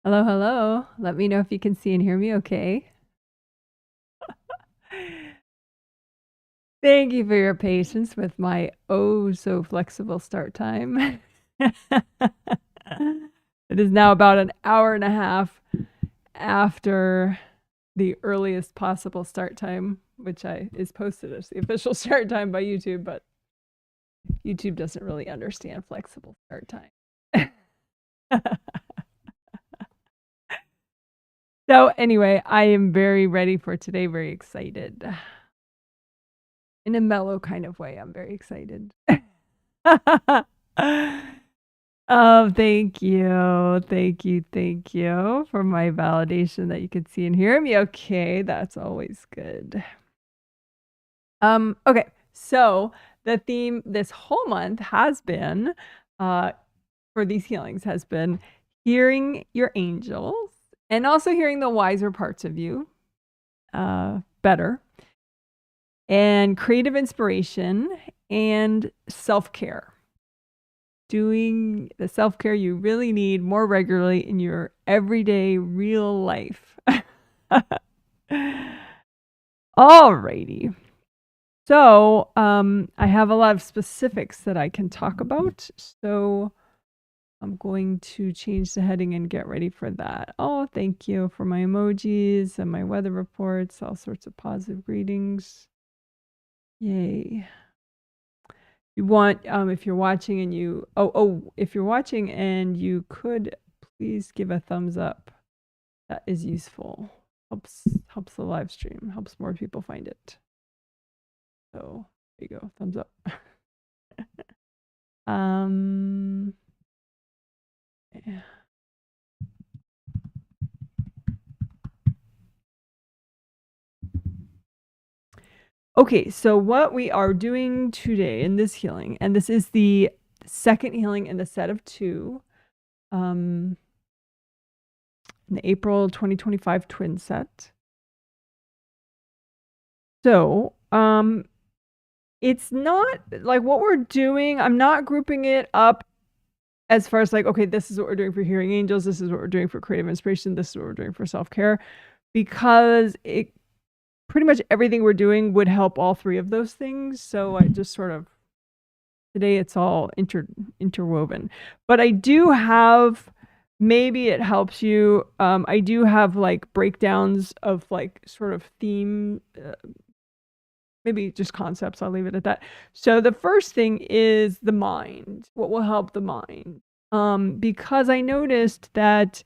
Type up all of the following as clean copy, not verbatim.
Hello, hello. Let me know if you can see and hear me okay. Thank you for your patience with my oh so flexible start time. It is now about an hour and a half after the earliest possible start time, which is posted as the official start time by YouTube, but YouTube doesn't really understand flexible start time. So anyway, I am very ready for today, very excited. In a mellow kind of way, I'm very excited. Oh, thank you. Thank you. Thank you for my validation that you could see and hear me. Okay, that's always good. Okay, so the theme this whole month has been, for these healings, has been hearing your angels and also hearing the wiser parts of you better, and creative inspiration and self-care. Doing the self-care you really need more regularly in your everyday real life. Alrighty. So I have a lot of specifics that I can talk about. So I'm going to change the heading and get ready for that. Oh, thank you for my emojis and my weather reports, all sorts of positive greetings. Yay. You want, if you're watching and you, if you're watching and you could please give a thumbs up. That is useful. Helps the live stream, helps more people find it. So there you go, thumbs up. Yeah. Okay, so what we are doing today in this healing, and this is the second healing in the set of 2, in the April 2025 twin set. So, it's not like what we're doing, I'm not grouping it up as far as like, okay, this is what we're doing for hearing angels, this is what we're doing for creative inspiration, this is what we're doing for self-care, because it pretty much everything we're doing would help all 3 of those things. So I just sort of, today it's all interwoven. But I do have, maybe it helps you, I do have like breakdowns of like sort of theme, maybe just concepts, I'll leave it at that. So the first thing is the mind, what will help the mind. Because I noticed that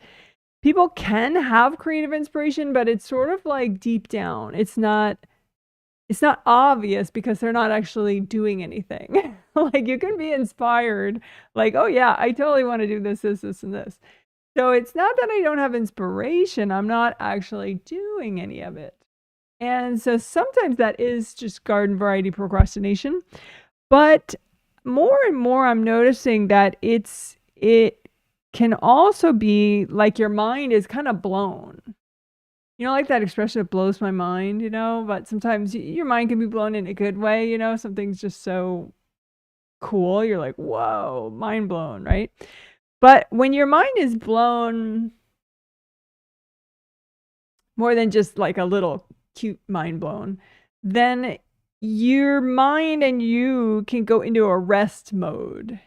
people can have creative inspiration, but it's sort of like deep down. It's not obvious because they're not actually doing anything. Like you can be inspired, like, oh yeah, I totally want to do this, this, this, and this. So it's not that I don't have inspiration. I'm not actually doing any of it. And so sometimes that is just garden variety procrastination. But more and more I'm noticing that it can also be like your mind is kind of blown. You know, like that expression, it blows my mind, you know, but sometimes your mind can be blown in a good way, you know, something's just so cool. You're like, whoa, mind blown, right? But when your mind is blown more than just like a little cute mind blown, then your mind and you can go into a rest mode.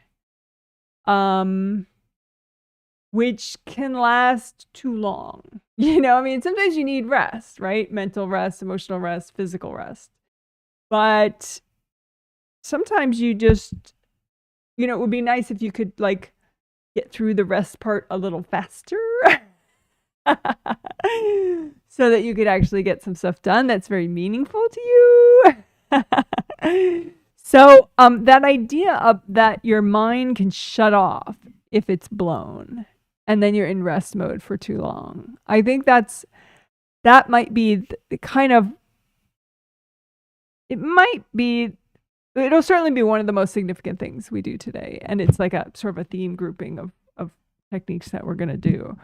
Which can last too long. You know, I mean, sometimes you need rest, right? Mental rest, emotional rest, physical rest. But sometimes you just, you know, it would be nice if you could like get through the rest part a little faster. So that you could actually get some stuff done that's very meaningful to you. So that idea of that your mind can shut off if it's blown and then you're in rest mode for too long. I think that might be the kind of, it'll certainly be one of the most significant things we do today. And it's like a sort of a theme grouping of techniques that we're going to do.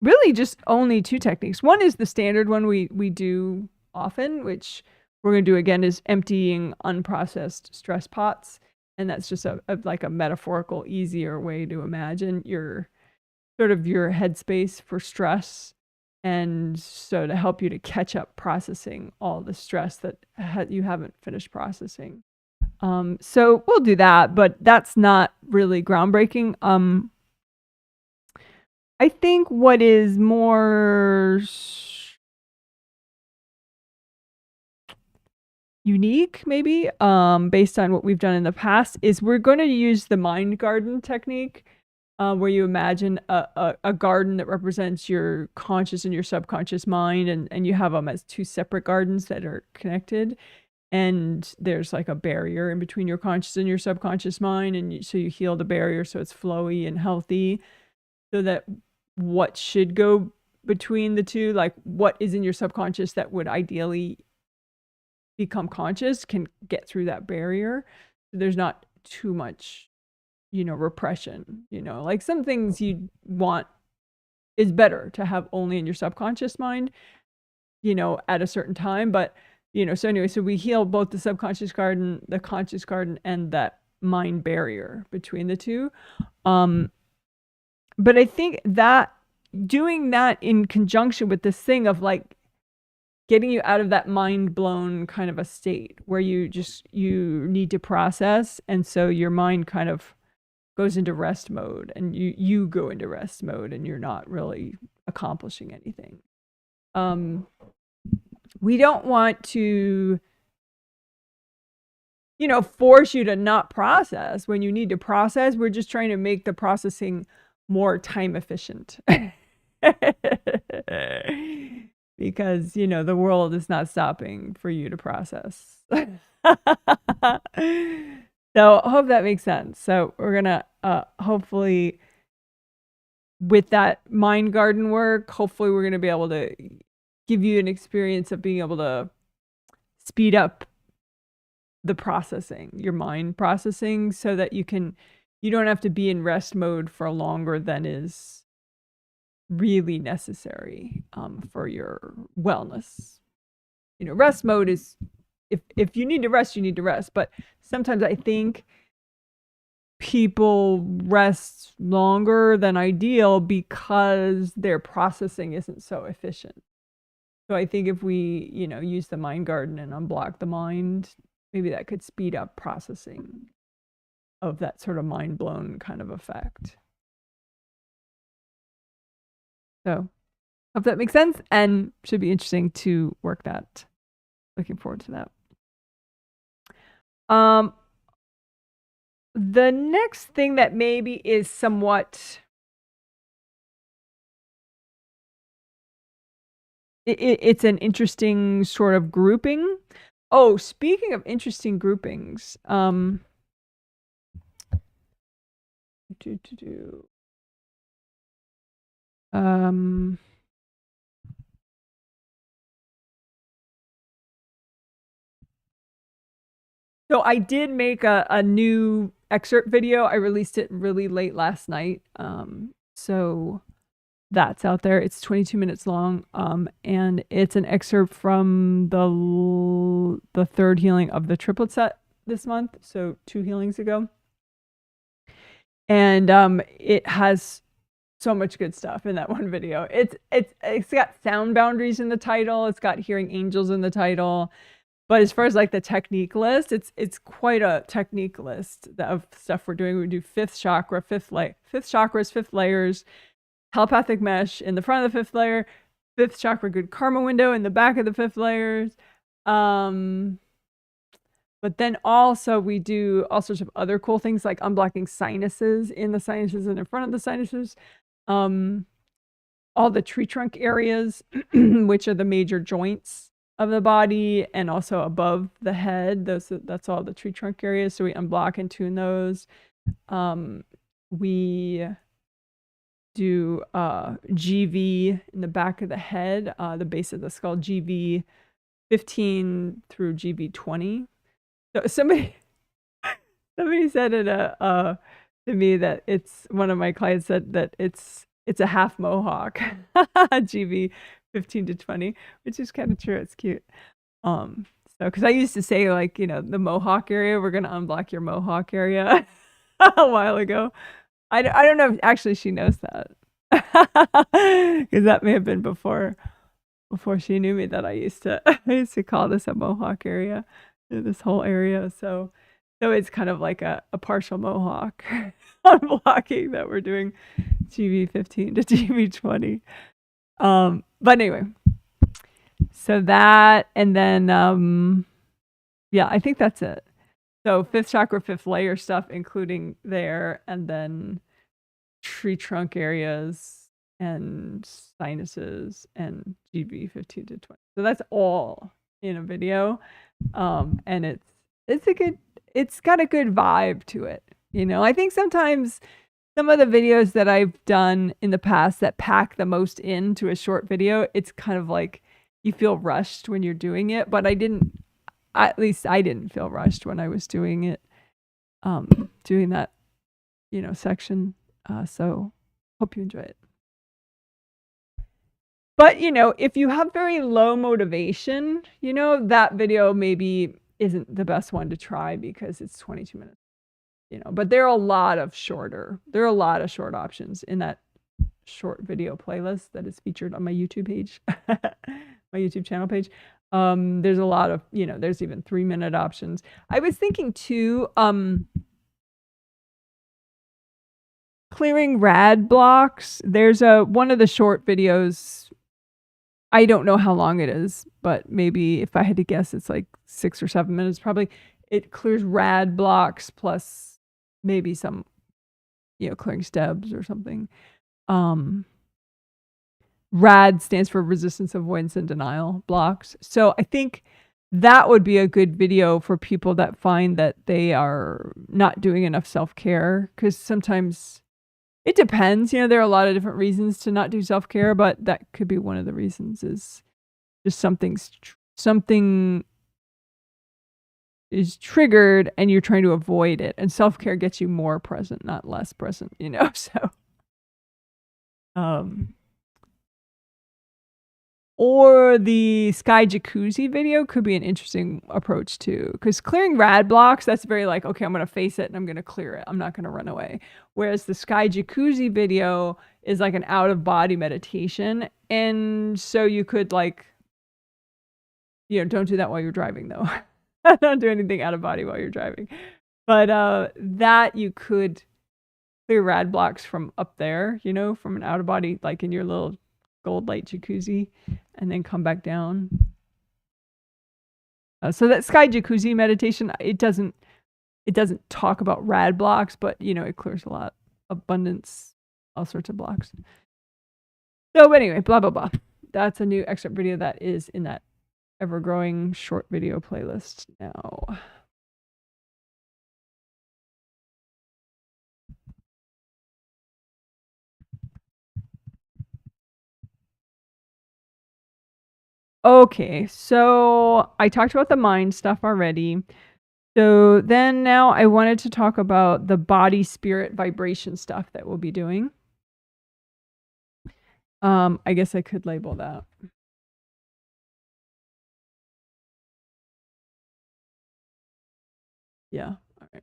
Really just only 2 techniques. One is the standard one we do often, which we're going to do again, is emptying unprocessed stress pots. And that's just like a metaphorical, easier way to imagine your sort of your headspace for stress. And so to help you to catch up processing all the stress that you haven't finished processing. So we'll do that, but that's not really groundbreaking. I think what is more unique, maybe, based on what we've done in the past, is we're going to use the mind garden technique, where you imagine a garden that represents your conscious and your subconscious mind, and you have them as two separate gardens that are connected. And there's like a barrier in between your conscious and your subconscious mind. And so you heal the barrier so it's flowy and healthy, so that what should go between the two, like what is in your subconscious that would ideally become conscious, can get through that barrier. There's not too much, repression, like some things you want is better to have only in your subconscious mind, at a certain time. But, so anyway, so we heal both the subconscious garden, the conscious garden, and that mind barrier between the two. But I think that doing that in conjunction with this thing of like getting you out of that mind blown kind of a state where you need to process. And so your mind kind of goes into rest mode, and you go into rest mode, and you're not really accomplishing anything. We don't want to, force you to not process when you need to process. We're just trying to make the processing more time efficient. Because, the world is not stopping for you to process. So I hope that makes sense. So we're going to hopefully, with that mind garden work, hopefully we're going to be able to give you an experience of being able to speed up the processing, your mind processing, so that you don't have to be in rest mode for longer than is really necessary for your wellness. Rest mode is, if you need to rest, you need to rest. But sometimes I think people rest longer than ideal because their processing isn't so efficient. So I think if we, use the mind garden and unblock the mind, maybe that could speed up processing of that sort of mind blown kind of effect. So hope that makes sense, and should be interesting to work that. Looking forward to that. The next thing that maybe is somewhat, it's an interesting sort of grouping. Oh, speaking of interesting groupings, so I did make a new excerpt video. I released it really late last night. So that's out there. It's 22 minutes long. And it's an excerpt from the third healing of the triplet set this month. So 2 healings ago. And it has so much good stuff in that one video. It's got sound boundaries in the title. It's got hearing angels in the title. But as far as like the technique list, it's quite a technique list of stuff we're doing. We do 5th chakra, 5th chakras, 5th layers, telepathic mesh in the front of the 5th layer, 5th chakra good karma window in the back of the 5th layers. But then also we do all sorts of other cool things like unblocking sinuses in the sinuses and in front of the sinuses. All the tree trunk areas, which are the major joints of the body, and also above the head. That's all the tree trunk areas. So we unblock and tune those. We do GV in the back of the head, the base of the skull, GV 15 through GV 20. So somebody said it to me that it's, one of my clients said that it's a half mohawk, GV 15 to 20, which is kind of true. It's cute. So, because I used to say, like, the mohawk area, we're going to unblock your mohawk area a while ago. I don't know if actually she knows that. Because that may have been before she knew me, that I used to call this a mohawk area, this whole area. So it's kind of like a partial mohawk unblocking that we're doing GV15 to GV20. But anyway, so that, and then yeah, I think that's it. So 5th chakra, 5th layer stuff, including there, and then tree trunk areas and sinuses and GV15 to 20. So that's all in a video. And it's got a good vibe to it. I think sometimes some of the videos that I've done in the past that pack the most into a short video, it's kind of like you feel rushed when you're doing it, but at least I didn't feel rushed when I was doing it, doing that, section. So hope you enjoy it. But, if you have very low motivation, that video maybe isn't the best one to try because it's 22 minutes, but there are a lot of short options in that short video playlist that is featured on my YouTube page, my YouTube channel page. There's a lot of, there's even 3-minute options. I was thinking too, clearing rad blocks. There's one of the short videos. I don't know how long it is, but maybe if I had to guess, it's like 6 or 7 minutes. Probably it clears rad blocks plus maybe some, clearing STEBs or something. RAD stands for resistance, avoidance, and denial blocks. So I think that would be a good video for people that find that they are not doing enough self-care, because sometimes it depends. There are a lot of different reasons to not do self-care, but that could be one of the reasons, is just something is triggered and you're trying to avoid it. And self-care gets you more present, not less present, so. Or the sky jacuzzi video could be an interesting approach too, because clearing rad blocks, that's very like, okay, I'm going to face it and I'm going to clear it. I'm not going to run away. Whereas the sky jacuzzi video is like an out of body meditation. And so you could don't do that while you're driving though. Don't do anything out of body while you're driving. But that you could clear rad blocks from up there, from an out of body, like in your little gold light jacuzzi, and then come back down. So that sky jacuzzi meditation, it doesn't talk about rad blocks, but it clears a lot, abundance, all sorts of blocks. So anyway, blah blah blah. That's a new excerpt video that is in that ever-growing short video playlist now. Okay, so I talked about the mind stuff already. So then now I wanted to talk about the body spirit vibration stuff that we'll be doing. I guess I could label that. Yeah, all right.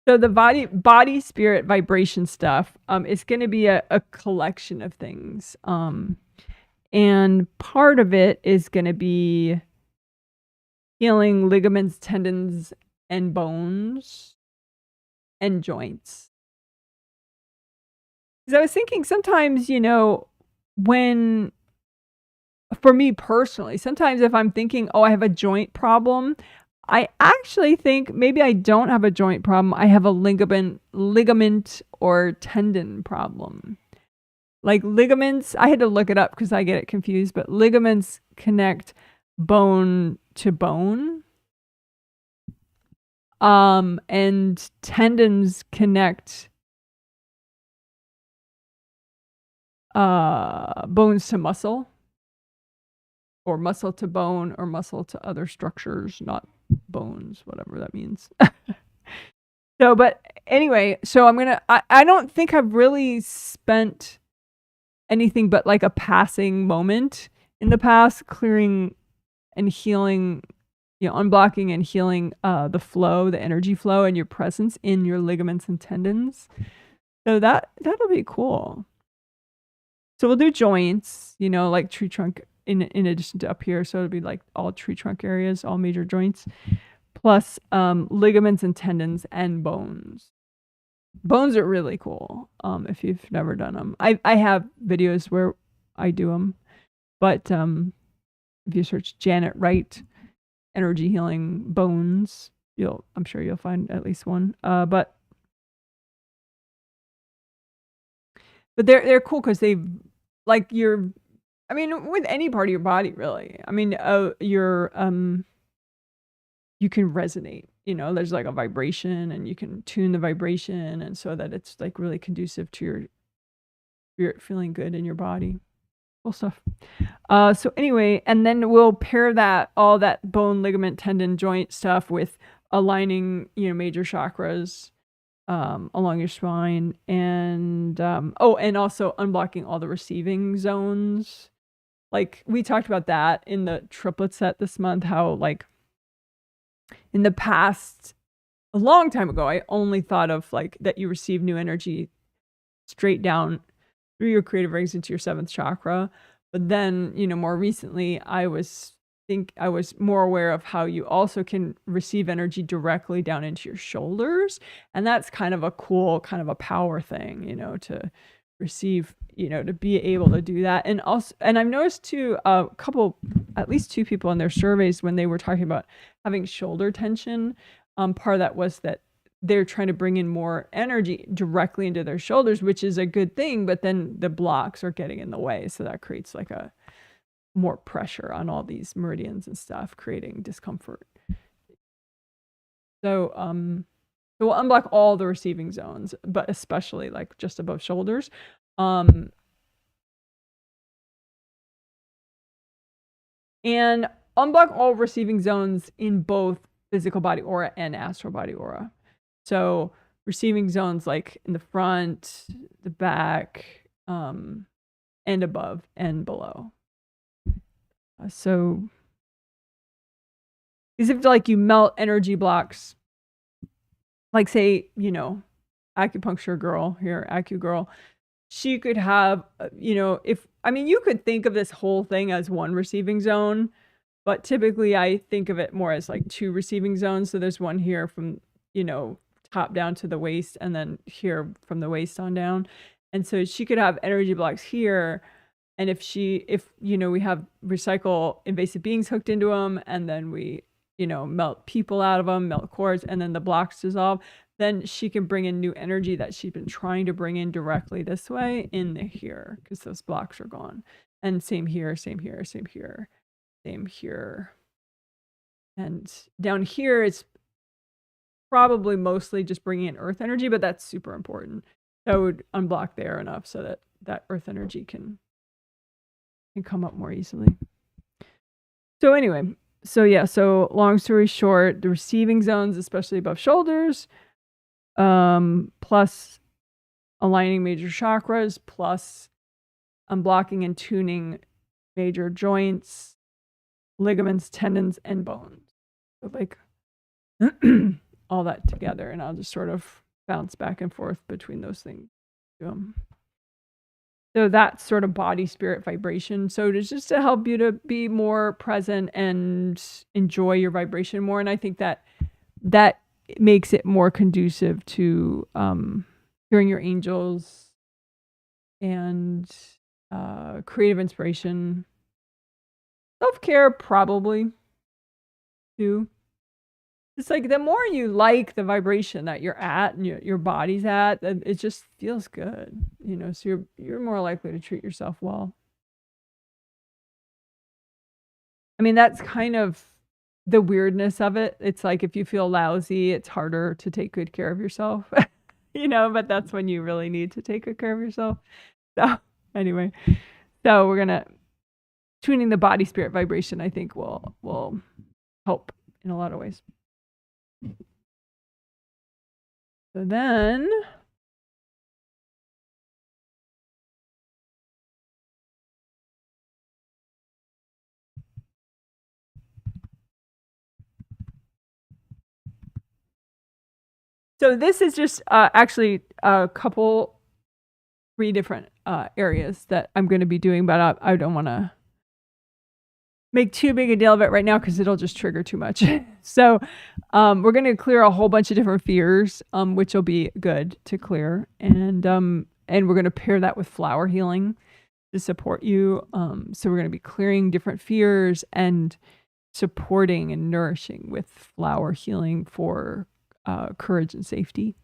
So the body spirit vibration stuff is going to be a collection of things. And part of it is going to be healing ligaments, tendons, and bones and joints. Because I was thinking sometimes, when, for me personally, sometimes if I'm thinking, oh, I have a joint problem, I actually think maybe I don't have a joint problem. I have a ligament or tendon problem. Like ligaments, I had to look it up because I get it confused, but ligaments connect bone to bone. And tendons connect bones to muscle, or muscle to bone, or muscle to other structures, not bones, whatever that means. So, but anyway, so I don't think I've really spent anything but like a passing moment in the past clearing and healing, unblocking and healing the flow, the energy flow and your presence in your ligaments and tendons. So that'll be cool. So we'll do joints, like tree trunk in addition to up here. So it'll be like all tree trunk areas, all major joints, plus ligaments and tendons and bones. Bones are really cool. If you've never done them, I have videos where I do them, but if you search Janet Wright energy healing bones, I'm sure you'll find at least one. But they're cool because they like with any part of your body really. You can resonate. There's like a vibration and you can tune the vibration and so that it's like really conducive to your spirit feeling good in your body. Cool stuff. So anyway, and then we'll pair all that bone, ligament, tendon, joint stuff with aligning, major chakras along your spine and and also unblocking all the receiving zones. Like we talked about that in the triplet set this month, how like in the past, a long time ago, I only thought of like that you receive new energy straight down through your creative rings into your 7th chakra. But then, more recently, I was more aware of how you also can receive energy directly down into your shoulders. And that's kind of a cool, kind of a power thing, to receive, to be able to do that. And I've noticed too, at least 2 people in their surveys when they were talking about having shoulder tension, part of that was that they're trying to bring in more energy directly into their shoulders, which is a good thing, but then the blocks are getting in the way. So that creates like a more pressure on all these meridians and stuff, creating discomfort. So, we'll unblock all the receiving zones, but especially like just above shoulders. And unblock all receiving zones in both physical body aura and astral body aura. So receiving zones like in the front, the back, and above and below. So as if like you melt energy blocks, like say, acupuncture girl here, acu girl, she could have, you could think of this whole thing as one receiving zone, but typically I think of it more as like 2 receiving zones. So there's one here from, top down to the waist and then here from the waist on down. And so she could have energy blocks here. And if we have recycle invasive beings hooked into them and then we, melt people out of them, melt cords, and then the blocks dissolve, then she can bring in new energy that she's been trying to bring in directly this way in here because those blocks are gone. And same here, same here, same here, same here. And down here, it's probably mostly just bringing in earth energy, but that's super important. That would unblock there enough so that earth energy can come up more easily. So anyway, so long story short, the receiving zones, especially above shoulders, plus aligning major chakras, plus unblocking and tuning major joints, ligaments, tendons, and bones. So like all that together, and I'll just sort of bounce back and forth between those things. So that's sort of body spirit vibration. So it's just to help you to be more present and enjoy your vibration more. And I think that makes it more conducive to hearing your angels and creative inspiration. Self-care probably too. It's like the more you like the vibration that you're at and your body's at, it just feels good, so you're more likely to treat yourself well. I mean, that's kind of the weirdness of it. It's like if you feel lousy, it's harder to take good care of yourself, but that's when you really need to take good care of yourself. So anyway, so we're gonna tuning the body spirit vibration, I think will help in a lot of ways. So then so this is just actually a couple, 3 different areas that I'm going to be doing, but I don't want to make too big a deal of it right now because it'll just trigger too much. So we're going to clear a whole bunch of different fears, which will be good to clear. And we're going to pair that with flower healing to support you. So we're going to be clearing different fears and supporting and nourishing with flower healing for courage and safety.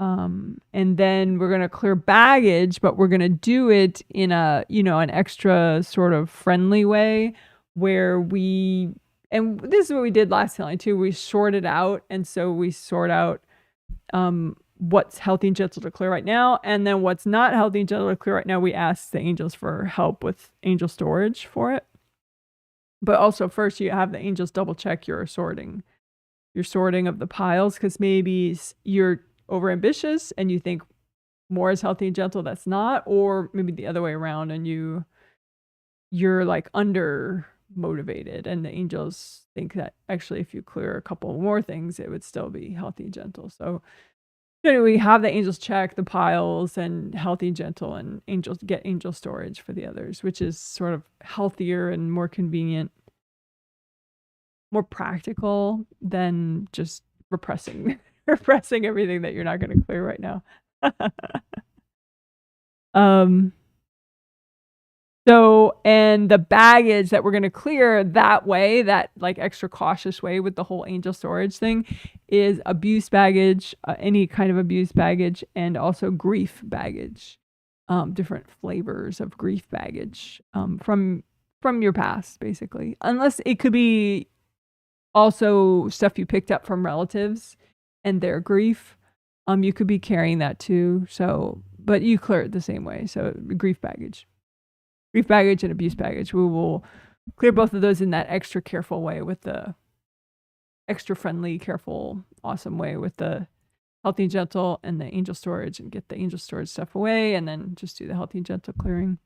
And then we're going to clear baggage, but we're going to do it in a, an extra sort of friendly way where and this is what we did last healing too. We sorted out. And so we sort out, what's healthy and gentle to clear right now. And then what's not healthy and gentle to clear right now, we ask the angels for help with angel storage for it. But also first you have the angels double check your sorting of the piles. Cause maybe you're overambitious and you think more is healthy and gentle, that's not, or maybe the other way around and you're like under motivated and the angels think that actually if you clear a couple more things it would still be healthy and gentle. So we have the angels check the piles and healthy and gentle, and angels get angel storage for the others, which is sort of healthier and more convenient, more practical than just repressing everything that you're not going to clear right now. So, and the baggage that we're going to clear that way, that like extra cautious way with the whole angel storage thing, is abuse baggage, any kind of abuse baggage, and also grief baggage, different flavors of grief baggage, from your past, basically. Unless it could be also stuff you picked up from relatives and their grief. You could be carrying that too. So, but you clear it the same way. So grief baggage and abuse baggage. We will clear both of those in that extra careful way, with the extra friendly, careful, awesome way with the healthy and gentle and the angel storage, and get the angel storage stuff away and then just do the healthy and gentle clearing.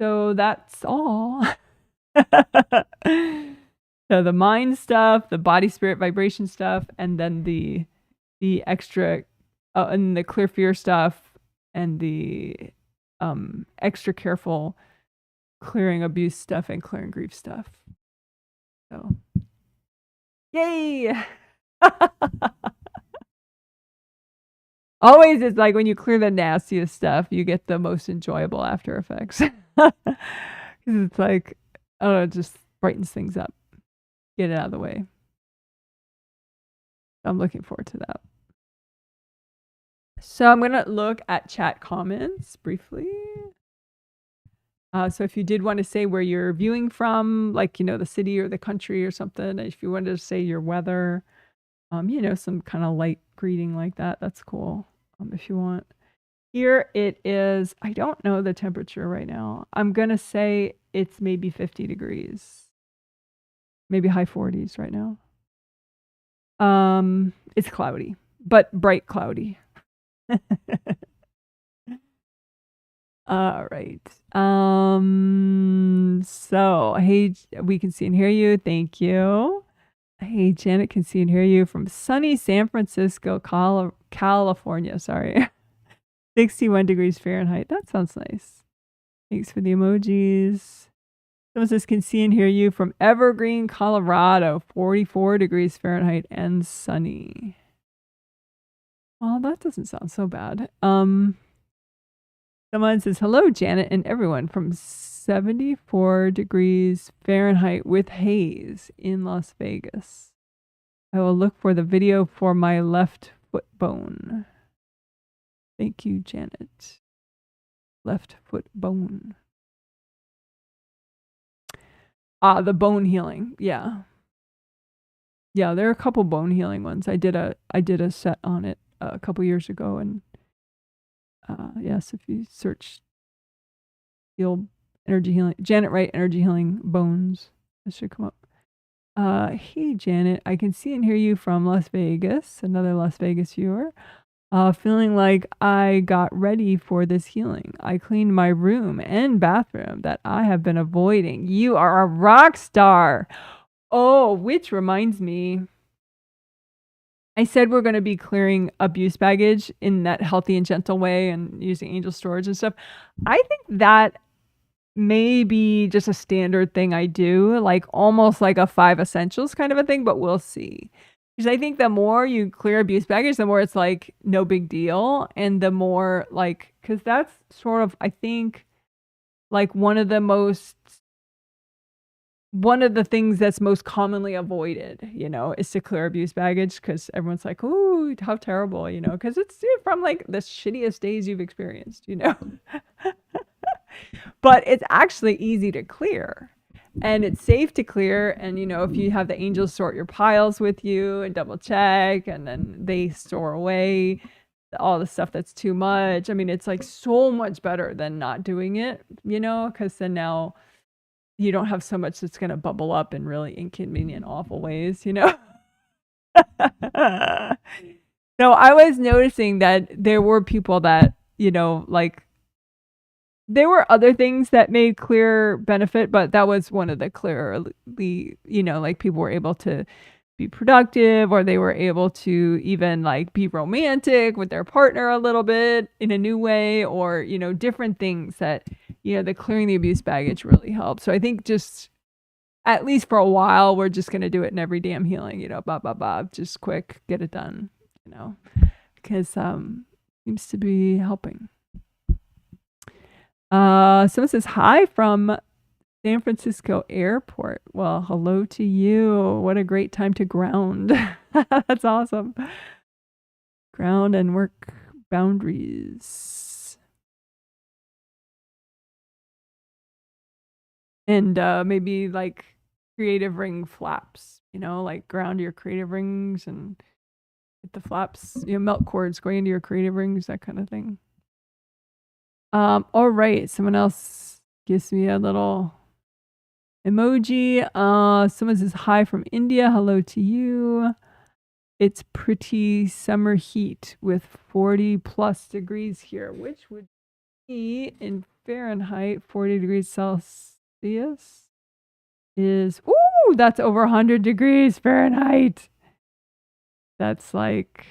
So that's all. So the mind stuff, the body, spirit, vibration stuff, and then the extra, and the clear fear stuff, and the extra careful clearing abuse stuff and clearing grief stuff. So, yay! Always, it's like when you clear the nastiest stuff, you get the most enjoyable after effects. Because it's like, I don't know, it just brightens things up. Get it out of the way. I'm looking forward to that. So I'm going to look at chat comments briefly. So if you did want to say where you're viewing from, like, the city or the country or something, if you wanted to say your weather, some kind of light greeting like that, that's cool. If you want. Here it is. I don't know the temperature right now. I'm going to say it's maybe 50 degrees. Maybe high 40s right now. It's cloudy, but bright cloudy. All right. So, hey, we can see and hear you. Thank you. Hey, Janet can see and hear you from sunny San Francisco, California. Sorry. 61 degrees Fahrenheit. That sounds nice. Thanks for the emojis. Someone says can see and hear you from Evergreen, Colorado, 44 degrees Fahrenheit and sunny. Well, that doesn't sound so bad. Someone says, hello, Janet and everyone, from 74 degrees Fahrenheit with haze in Las Vegas. I will look for the video for my left foot bone. Thank you, Janet. Left foot bone. The bone healing. Yeah. Yeah, there are a couple bone healing ones. I did a set on it a couple years ago, and yes, if you search heal energy healing, Janet Wright energy healing bones, this should come up. Hey Janet, I can see and hear you from Las Vegas, another Las Vegas viewer. Feeling like I got ready for this healing. I cleaned my room and bathroom that I have been avoiding. You are a rock star. Oh, which reminds me, I said we're going to be clearing abuse baggage in that healthy and gentle way and using angel storage and stuff. I think that may be just a standard thing I do, like almost like a 5 essentials kind of a thing, but we'll see. Because I think the more you clear abuse baggage, the more it's like no big deal. And the more like, because that's sort of, I think, like one of the things that's most commonly avoided, you know, is to clear abuse baggage because everyone's like, ooh, how terrible, you know, because it's from like the shittiest days you've experienced, you know. But it's actually easy to clear and it's safe to clear. And, you know, if you have the angels sort your piles with you and double check, and then they store away all the stuff that's too much. I mean, it's like so much better than not doing it, you know, because then now you don't have so much that's going to bubble up in really inconvenient, awful ways, you know. So I was noticing that there were people that, you know, like, there were other things that made clear benefit, but that was one of the clearly, you know, like people were able to be productive, or they were able to even like be romantic with their partner a little bit in a new way, or, you know, different things that, you know, the clearing the abuse baggage really helped. So I think just at least for a while, we're just going to do it in every damn healing, you know, just quick, get it done, you know, because seems to be helping. Someone says hi from San Francisco Airport. Well, hello to you. What a great time to ground. That's awesome. Ground and work boundaries. And maybe like creative ring flaps, you know, like ground your creative rings and get the flaps, you know, melt cords going into your creative rings, that kind of thing. All right. Someone else gives me a little emoji. Someone says hi from India. Hello to you. It's pretty summer heat with 40 plus degrees here, which would be in Fahrenheit, 40 degrees Celsius is, ooh, that's over 100 degrees Fahrenheit. That's like,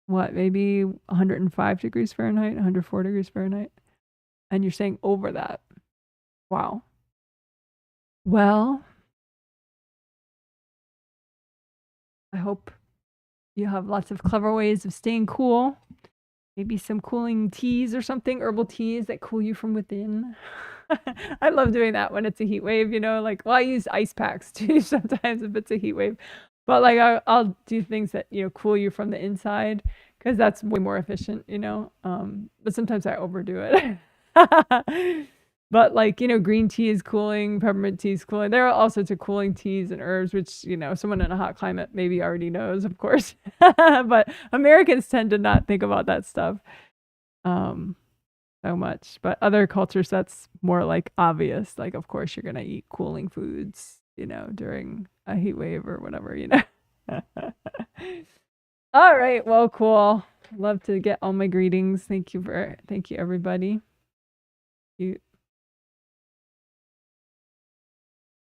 what, maybe 105 degrees Fahrenheit, 104 degrees Fahrenheit. And you're saying over that. Wow. Well, I hope you have lots of clever ways of staying cool. Maybe some cooling teas or something, herbal teas that cool you from within. I love doing that when it's a heat wave, you know, like, well, I use ice packs too sometimes if it's a heat wave. But like I'll do things that, you know, cool you from the inside, because that's way more efficient, you know. But sometimes I overdo it. But like, you know, green tea is cooling, peppermint tea is cooling. There are all sorts of cooling teas and herbs, which, you know, someone in a hot climate maybe already knows, of course. But Americans tend to not think about that stuff so much. But other cultures, that's more like obvious. Like, of course, you're going to eat cooling foods, you know, during a heat wave or whatever, you know. All right. Well, cool. Love to get all my greetings. Thank you, everybody. You.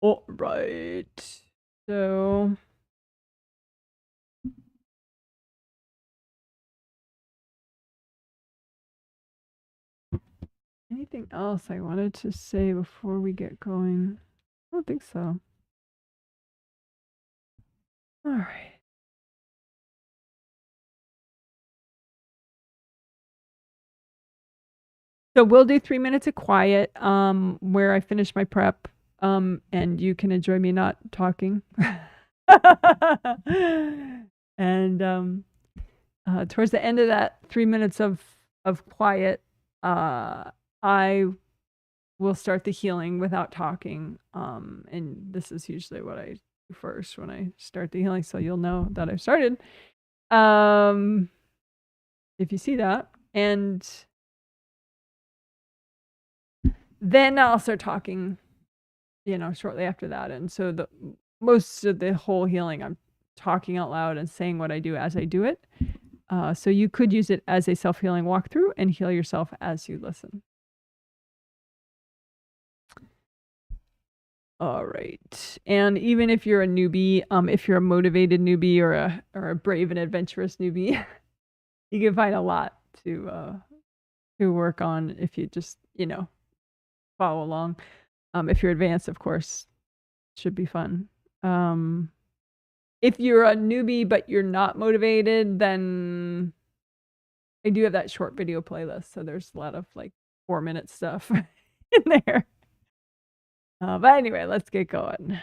All right. So anything else I wanted to say before we get going? I don't think so. All right. So we'll do 3 minutes of quiet, where I finish my prep, and you can enjoy me not talking. And towards the end of that 3 minutes of quiet, I will start the healing without talking. And this is usually what I do first when I start the healing, so you'll know that I've started. If you see that, and then I'll start talking, you know, shortly after that. And so most of the whole healing, I'm talking out loud and saying what I do as I do it. So you could use it as a self-healing walkthrough and heal yourself as you listen. All right. And even if you're a newbie, if you're a motivated newbie or a brave and adventurous newbie, you can find a lot to work on if you just, follow along. If you're advanced, of course, should be fun. If you're a newbie but you're not motivated, then I do have that short video playlist. So there's a lot of like 4-minute stuff in there. But anyway, let's get going.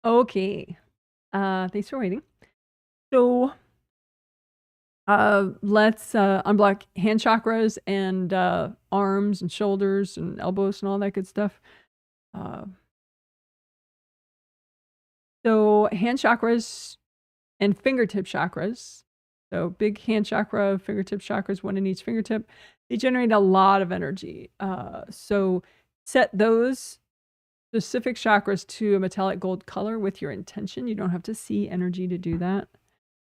Okay. Thanks for waiting. So let's unblock hand chakras and arms and shoulders and elbows and all that good stuff. So hand chakras and fingertip chakras. So big hand chakra, fingertip chakras, one in each fingertip. They generate a lot of energy. So set those specific chakras to a metallic gold color with your intention. You don't have to see energy to do that.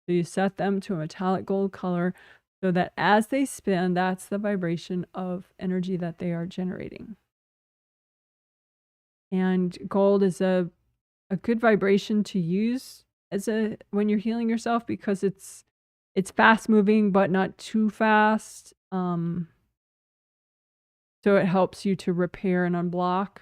So you set them to a metallic gold color so that as they spin, that's the vibration of energy that they are generating. And gold is a good vibration to use when you're healing yourself because it's fast moving but not too fast. So it helps you to repair and unblock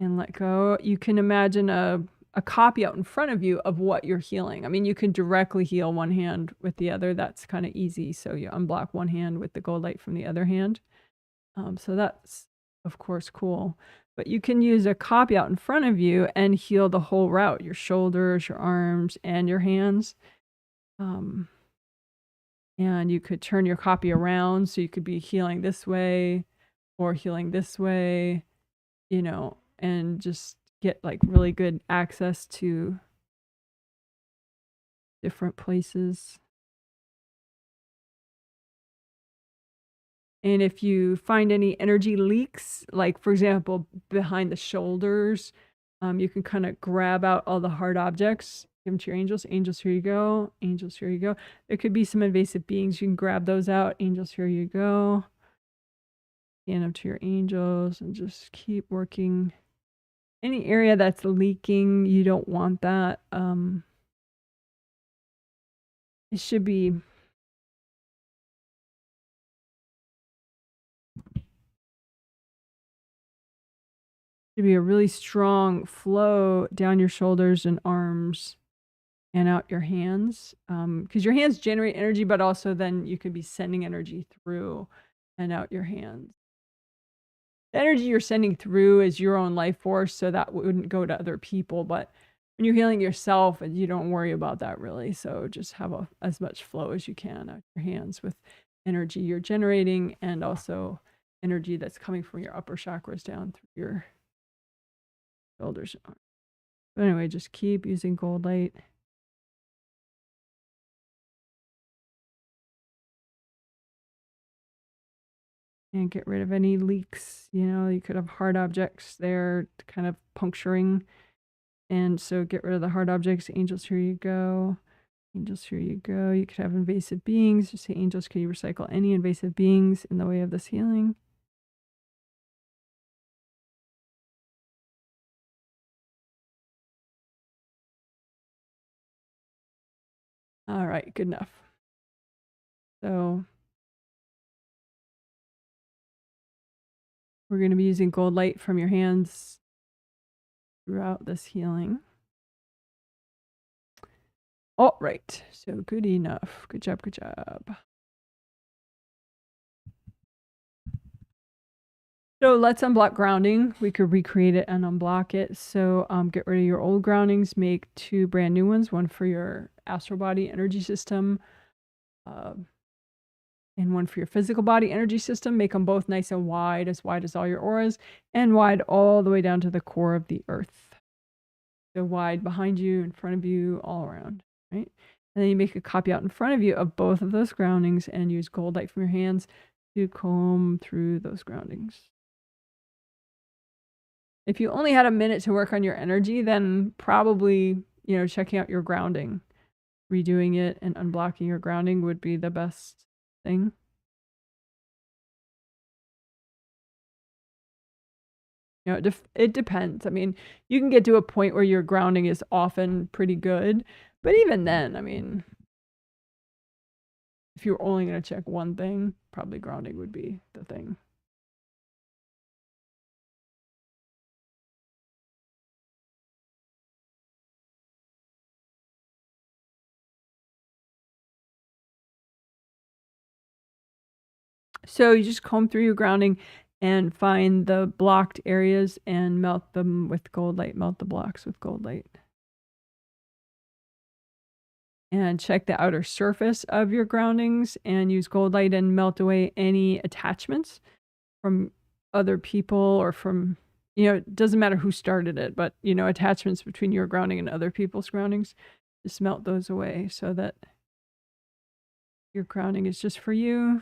and let go. You can imagine a a copy out in front of you of what you're healing. I mean, you can directly heal one hand with the other. That's kind of easy. So you unblock one hand with the gold light from the other hand. So that's, of course, cool. But you can use a copy out in front of you and heal the whole route, your shoulders, your arms, and your hands. And you could turn your copy around, so you could be healing this way or healing this way, you know, and just get like really good access to different places. And if you find any energy leaks, like for example, behind the shoulders, you can kind of grab out all the hard objects, give them to your angels. Angels, here you go. Angels, here you go. There could be some invasive beings. You can grab those out. Angels, here you go. Hand them to your angels and just keep working. Any area that's leaking, you don't want that. It should be a really strong flow down your shoulders and arms and out your hands, because your hands generate energy, but also then you could be sending energy through and out your hands. The energy you're sending through is your own life force, so that wouldn't go to other people. But when you're healing yourself, you don't worry about that really. So just have as much flow as you can out your hands with energy you're generating, and also energy that's coming from your upper chakras down through your shoulders. But anyway, just keep using gold light. And get rid of any leaks. You know, you could have hard objects there kind of puncturing. And so get rid of the hard objects. Angels, here you go. Angels, here you go. You could have invasive beings. Just say, angels, can you recycle any invasive beings in the way of this healing? All right, good enough. So we're going to be using gold light from your hands throughout this healing. All right, so good enough. Good job, good job. So let's unblock grounding. We could recreate it and unblock it. So get rid of your old groundings, make 2 brand new ones, one for your astral body energy system, and one for your physical body energy system. Make them both nice and wide as all your auras, and wide all the way down to the core of the earth. So wide behind you, in front of you, all around, right? And then you make a copy out in front of you of both of those groundings and use gold light from your hands to comb through those groundings. If you only had a minute to work on your energy, then probably, you know, checking out your grounding, redoing it and unblocking your grounding would be the best thing. You know, it depends. I mean, you can get to a point where your grounding is often pretty good, but even then, I mean, if you're only going to check one thing, probably grounding would be the thing. So you just comb through your grounding and find the blocked areas and melt them with gold light. Melt the blocks with gold light. And check the outer surface of your groundings and use gold light and melt away any attachments from other people or from, you know, it doesn't matter who started it, but, you know, attachments between your grounding and other people's groundings. Just melt those away so that your grounding is just for you.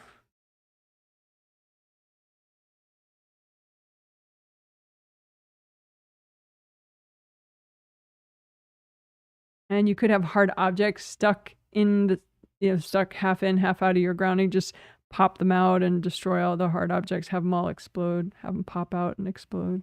And you could have hard objects stuck in the, you know, stuck half in, half out of your grounding. Just pop them out and destroy all the hard objects. Have them all explode. Have them pop out and explode.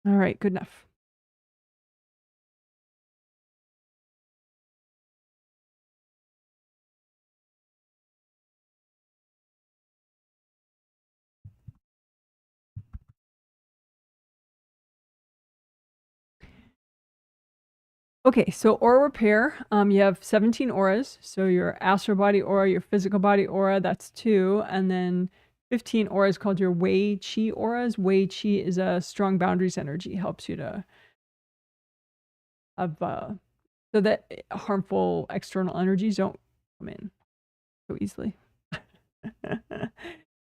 All right, good enough. Okay, so aura repair, you have 17 auras. So your astral body aura, your physical body aura, that's 2. And then 15 auras called your Wei Qi auras. Wei Qi is a strong boundaries energy, helps you to have, so that harmful external energies don't come in so easily.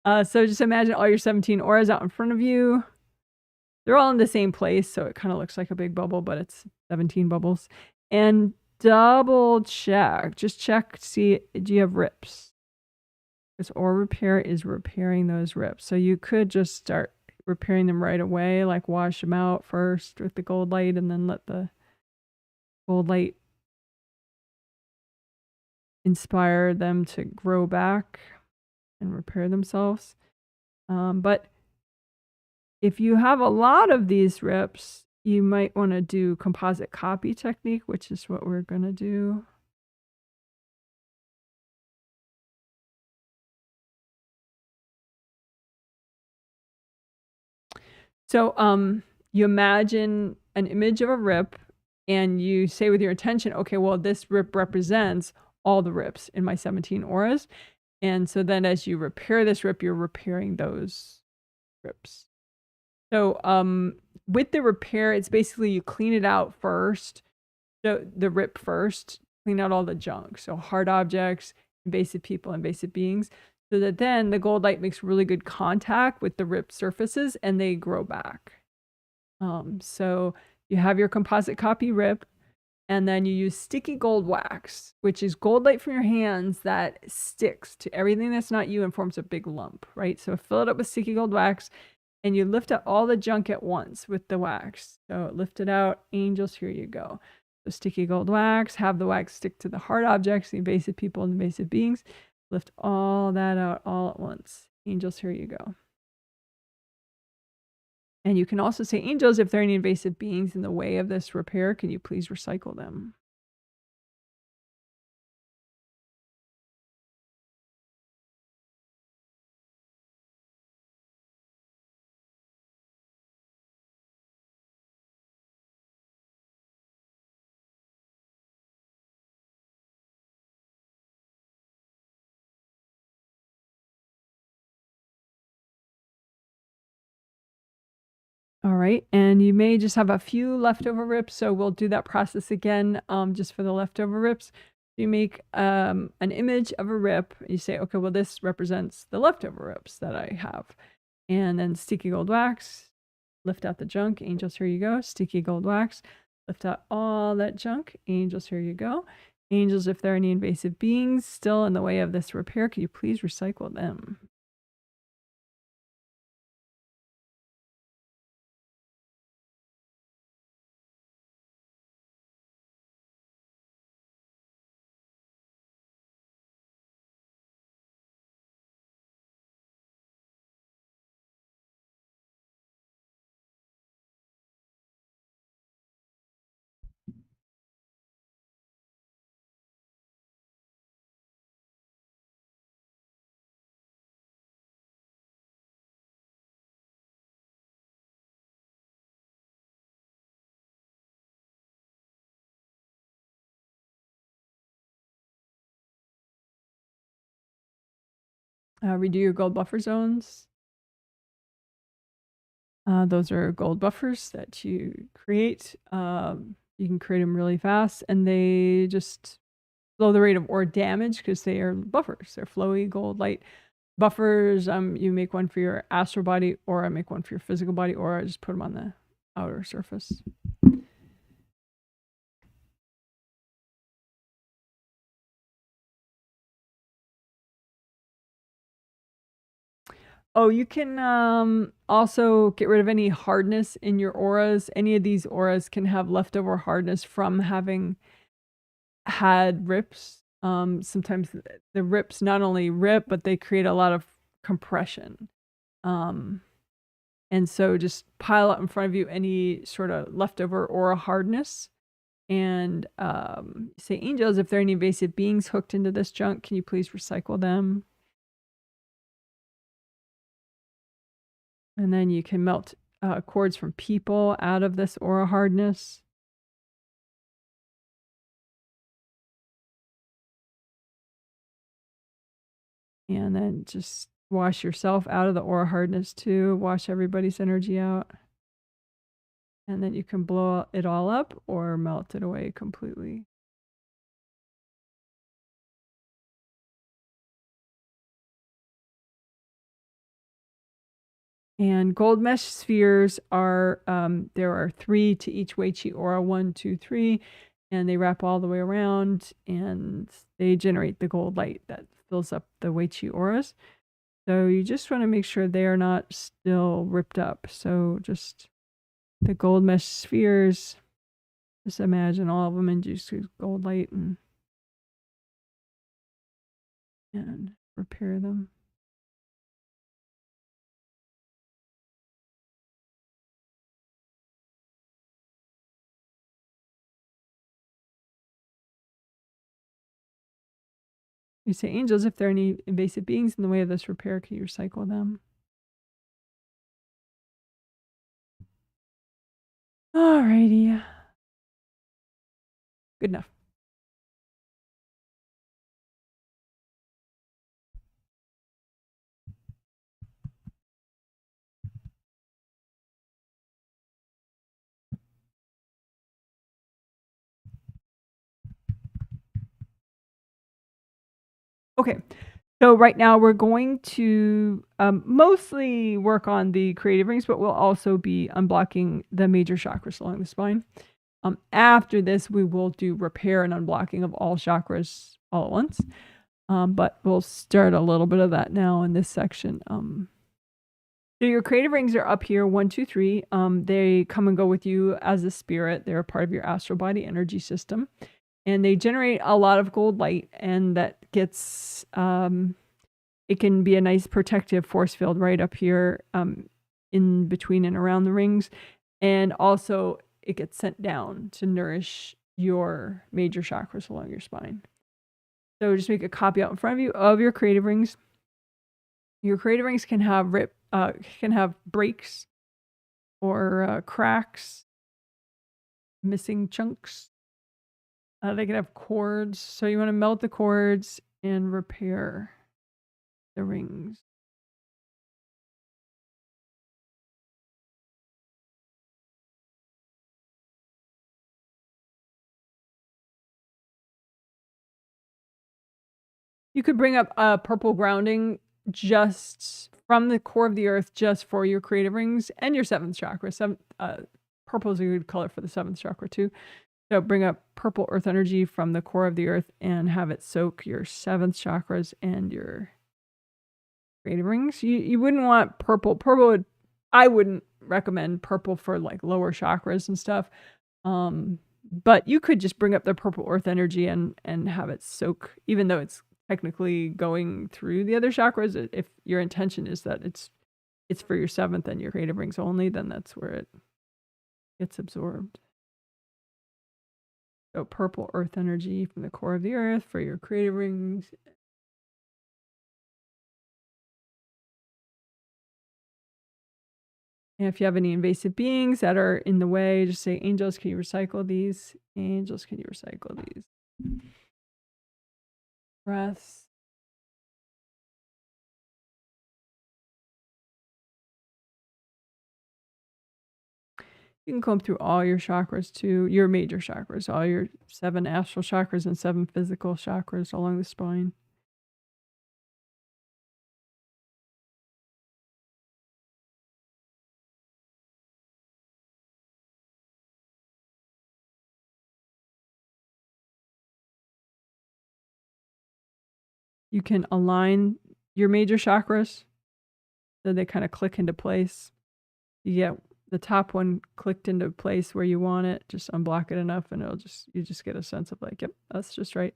So just imagine all your 17 auras out in front of you. They're all in the same place, so it kind of looks like a big bubble, but it's 17 bubbles. And double check, just check to see, do you have rips? Because aura repair is repairing those rips. So you could just start repairing them right away, like wash them out first with the gold light and then let the gold light inspire them to grow back and repair themselves. But if you have a lot of these rips, you might want to do composite copy technique, which is what we're going to do. So you imagine an image of a rip and you say with your intention, okay, well, this rip represents all the rips in my 17 auras. And so then as you repair this rip, you're repairing those rips. So with the repair, it's basically you clean it out first, so the rip first, clean out all the junk. So hard objects, invasive people, invasive beings, so that then the gold light makes really good contact with the ripped surfaces and they grow back. So you have your composite copy rip, and then you use sticky gold wax, which is gold light from your hands that sticks to everything that's not you and forms a big lump, right? So fill it up with sticky gold wax, and you lift out all the junk at once with the wax. So lift it out, angels, here you go. So sticky gold wax, have the wax stick to the hard objects, the invasive people and invasive beings. Lift all that out all at once. Angels, here you go. And you can also say, angels, if there are any invasive beings in the way of this repair, can you please recycle them? All right, and you may just have a few leftover rips, so we'll do that process again just for the leftover rips. You make an image of a rip. You say, okay, well, this represents the leftover rips that I have. And then sticky gold wax, lift out the junk. Angels, here you go. Sticky gold wax, lift out all that junk. Angels, here you go. Angels, if there are any invasive beings still in the way of this repair, can you please recycle them? Redo your gold buffer zones. Those are gold buffers that you create. You can create them really fast, and they just slow the rate of aura damage because they are buffers. They're flowy gold light buffers. You make one for your astral body aura, make one for your physical body aura. Just put them on the outer surface. Oh, you can also get rid of any hardness in your auras. Any of these auras can have leftover hardness from having had rips. Sometimes the rips not only rip, but they create a lot of compression. And so just pile out in front of you any sort of leftover aura hardness. And say, angels, if there are any invasive beings hooked into this junk, can you please recycle them? And then you can melt cords from people out of this aura hardness. And then just wash yourself out of the aura hardness too. Wash everybody's energy out. And then you can blow it all up or melt it away completely. And gold mesh spheres are, there are 3 to each Wei Qi aura, 1, 2, 3, and they wrap all the way around and they generate the gold light that fills up the Wei Qi auras. So you just want to make sure they are not still ripped up. So just the gold mesh spheres, just imagine all of them induced with gold light and repair them. You say, angels, if there are any invasive beings in the way of this repair, can you recycle them? Alrighty. Good enough. Okay, so right now we're going to mostly work on the creative rings, but we'll also be unblocking the major chakras along the spine. After this, we will do repair and unblocking of all chakras all at once. But we'll start a little bit of that now in this section. So your creative rings are up here, 1, 2, 3. They come and go with you as a spirit. They're a part of your astral body energy system. And they generate a lot of gold light, and that gets, it can be a nice protective force field right up here in between and around the rings. And also it gets sent down to nourish your major chakras along your spine. So just make a copy out in front of you of your creative rings. Your creative rings can have breaks or cracks, missing chunks. They can have cords. So you want to melt the cords and repair the rings. You could bring up a purple grounding just from the core of the earth, just for your creative rings and your 7th chakra. Purple is a good color for the 7th chakra too. So bring up purple earth energy from the core of the earth and have it soak your 7th chakras and your creative rings. You wouldn't want purple. I wouldn't recommend purple for like lower chakras and stuff. But you could just bring up the purple earth energy and have it soak, even though it's technically going through the other chakras. If your intention is that it's for your 7th and your creative rings only, then that's where it gets absorbed. So purple earth energy from the core of the earth for your creative rings. And if you have any invasive beings that are in the way, just say, angels, can you recycle these? Angels, can you recycle these? Breaths. You can comb through all your chakras too, your major chakras, all your 7 astral chakras and 7 physical chakras along the spine. You can align your major chakras so they kind of click into place. You get the top one clicked into place where you want it, just unblock it enough and you just get a sense of like, yep, that's just right.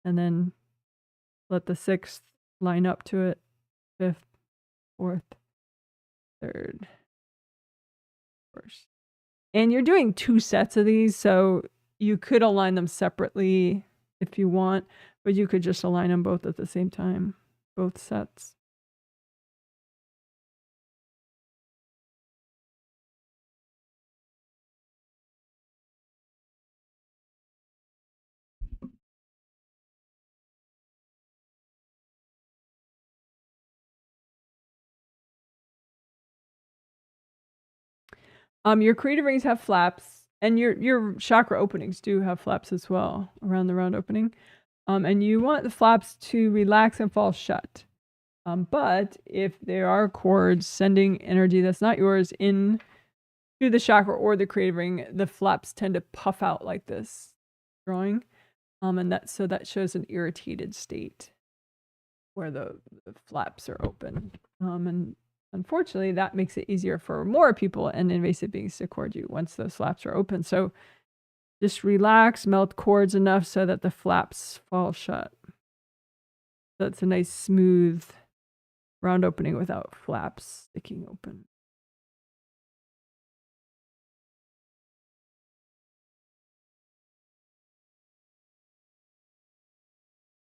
And then let the 6th line up to it, 5th, 4th, 3rd, 1st. And you're doing 2 sets of these, so you could align them separately if you want, but you could just align them both at the same time, both sets. Your creative rings have flaps, and your chakra openings do have flaps as well around the round opening. And you want the flaps to relax and fall shut. But if there are cords sending energy that's not yours in to the chakra or the creative ring, the flaps tend to puff out like this drawing. And that shows an irritated state where the flaps are open. And unfortunately, that makes it easier for more people and invasive beings to cord you once those flaps are open. So just relax, melt cords enough so that the flaps fall shut. So it's a nice smooth round opening without flaps sticking open.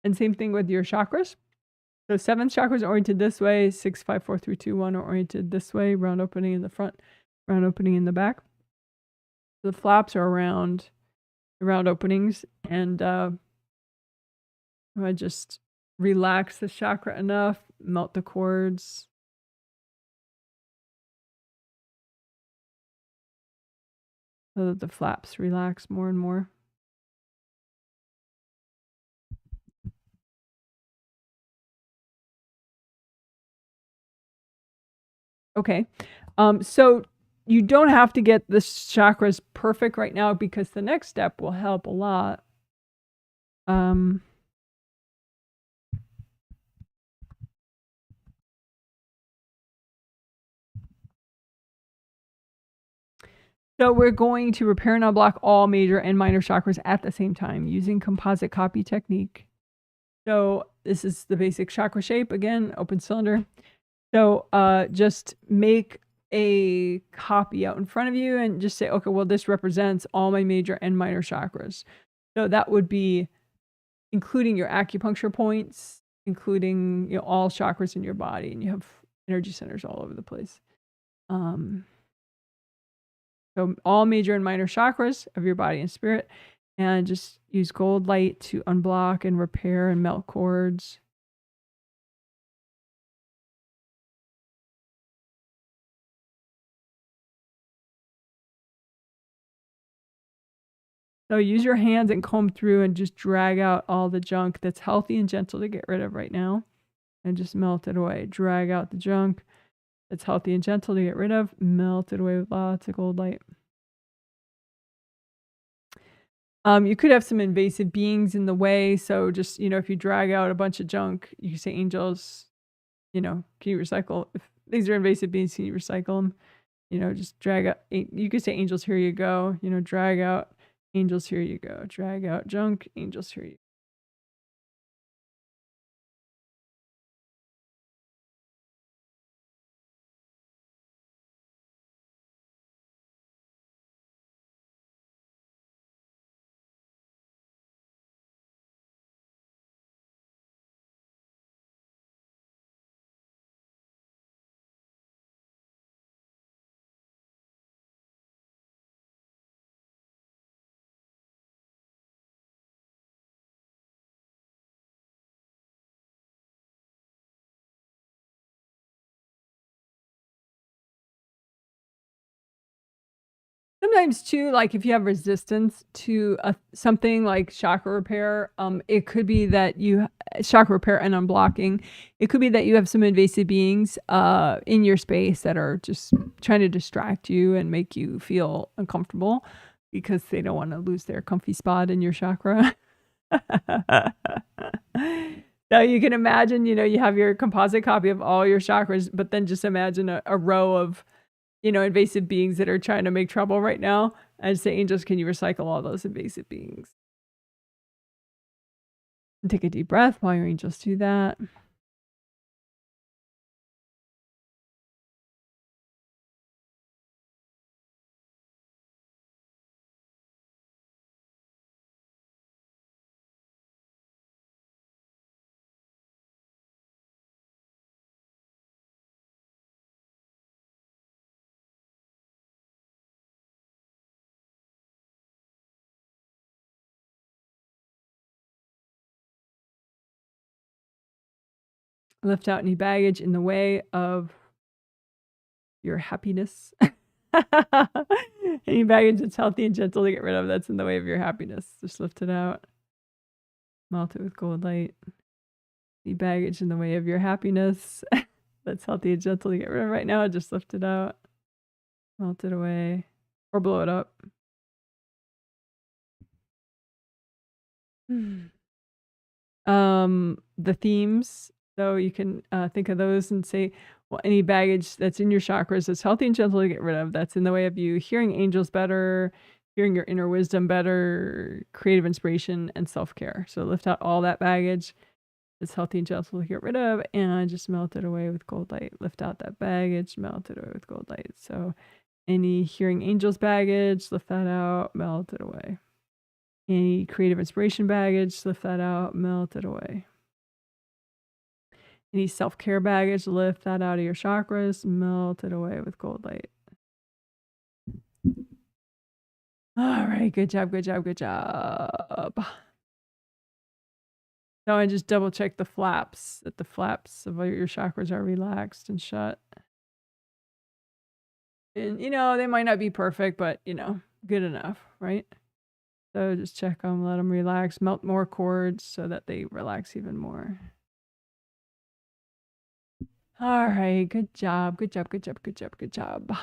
And same thing with your chakras. So 7th chakra is oriented this way, 6, 5, 4, 3, 2, 1 are oriented this way, round opening in the front, round opening in the back. The flaps are around the round openings, and I just relax the chakra enough, melt the cords. So that the flaps relax more and more. Okay. So you don't have to get the chakras perfect right now because the next step will help a lot. So we're going to repair and unblock all major and minor chakras at the same time using composite copy technique. So this is the basic chakra shape, again, open cylinder. So just make a copy out in front of you and just say, okay, well, this represents all my major and minor chakras. So that would be including your acupuncture points, including all chakras in your body, and you have energy centers all over the place. So all major and minor chakras of your body and spirit, and just use gold light to unblock and repair and melt cords. So use your hands and comb through and just drag out all the junk that's healthy and gentle to get rid of right now, and just melt it away. Drag out the junk that's healthy and gentle to get rid of, melt it away with lots of gold light. You could have some invasive beings in the way. So just, if you drag out a bunch of junk, you can say, angels, can you recycle? If these are invasive beings, can you recycle them? Just drag out, you could say, angels, here you go. Drag out, angels, here you go. Drag out junk, angels, here you go. Sometimes too, like if you have resistance to something like chakra repair, it could be that chakra repair and unblocking. It could be that you have some invasive beings in your space that are just trying to distract you and make you feel uncomfortable because they don't want to lose their comfy spot in your chakra. So you can imagine, you have your composite copy of all your chakras, but then just imagine a row of invasive beings that are trying to make trouble right now. And say, angels, can you recycle all those invasive beings? And take a deep breath while your angels do that. Lift out any baggage in the way of your happiness. Any baggage that's healthy and gentle to get rid of that's in the way of your happiness, just lift it out. Melt it with gold light. Any baggage in the way of your happiness that's healthy and gentle to get rid of right now, just lift it out. Melt it away. Or blow it up. The themes, so you can think of those and say, well, any baggage that's in your chakras that's healthy and gentle to get rid of, that's in the way of you hearing angels better, hearing your inner wisdom better, creative inspiration, and self-care. So lift out all that baggage that's healthy and gentle to get rid of, and just melt it away with gold light. Lift out that baggage, melt it away with gold light. So any hearing angels baggage, lift that out, melt it away. Any creative inspiration baggage, lift that out, melt it away. Any self-care baggage, lift that out of your chakras, melt it away with gold light. All right, good job, good job, good job. Now I just double check the flaps, that the flaps of your chakras are relaxed and shut. And, you know, they might not be perfect, but, you know, good enough, right? So just check them, let them relax, melt more cords so that they relax even more. All right, good job, good job, good job, good job, good job.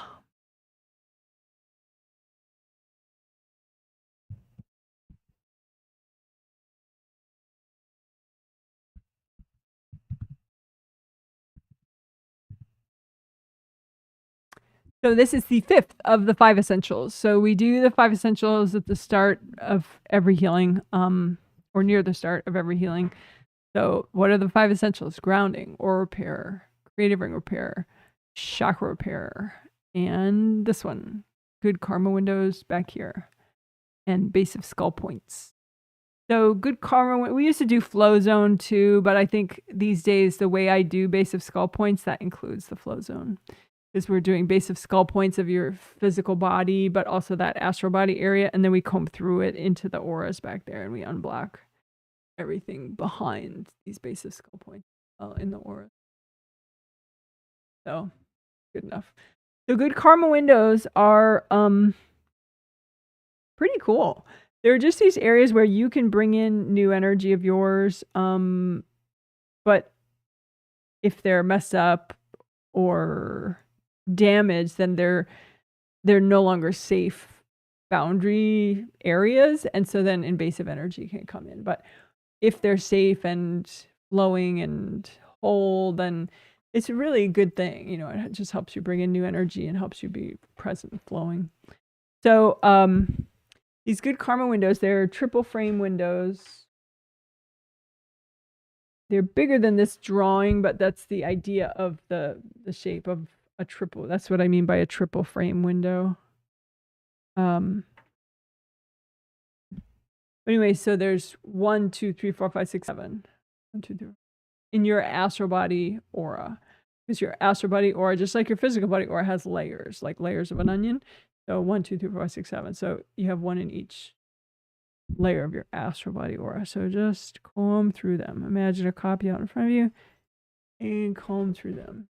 So this is the 5th of the 5 essentials. So we do the 5 essentials at the start of every healing, or near the start of every healing. So what are the 5 essentials? Grounding, aura repair, creative ring repair, chakra repair, and this one, good karma windows back here, and base of skull points. So good karma, we used to do flow zone too, but I think these days the way I do base of skull points, that includes the flow zone. Is we're doing base of skull points of your physical body, but also that astral body area, and then we comb through it into the auras back there, and we unblock everything behind these base of skull points in the aura. So good enough. So good karma windows are pretty cool. They're just these areas where you can bring in new energy of yours, but if they're messed up or damaged, then they're no longer safe boundary areas, and so then invasive energy can come in. But if they're safe and flowing and whole, then it's a really good thing. You know, it just helps you bring in new energy and helps you be present and flowing. So these good karma windows, they're triple frame windows. They're bigger than this drawing, but that's the idea of the shape of a triple. That's what I mean by a triple frame window. Anyway, so there's 1, 2, 3, 4, 5, 6, 7. 1, 2, 3. In your astral body aura. Because your astral body aura, just like your physical body aura, has layers, like layers of an onion. So 1, 2, 3, 4, 5, 6, 7. So you have 1 in each layer of your astral body aura. So just comb through them. Imagine a copy out in front of you and comb through them.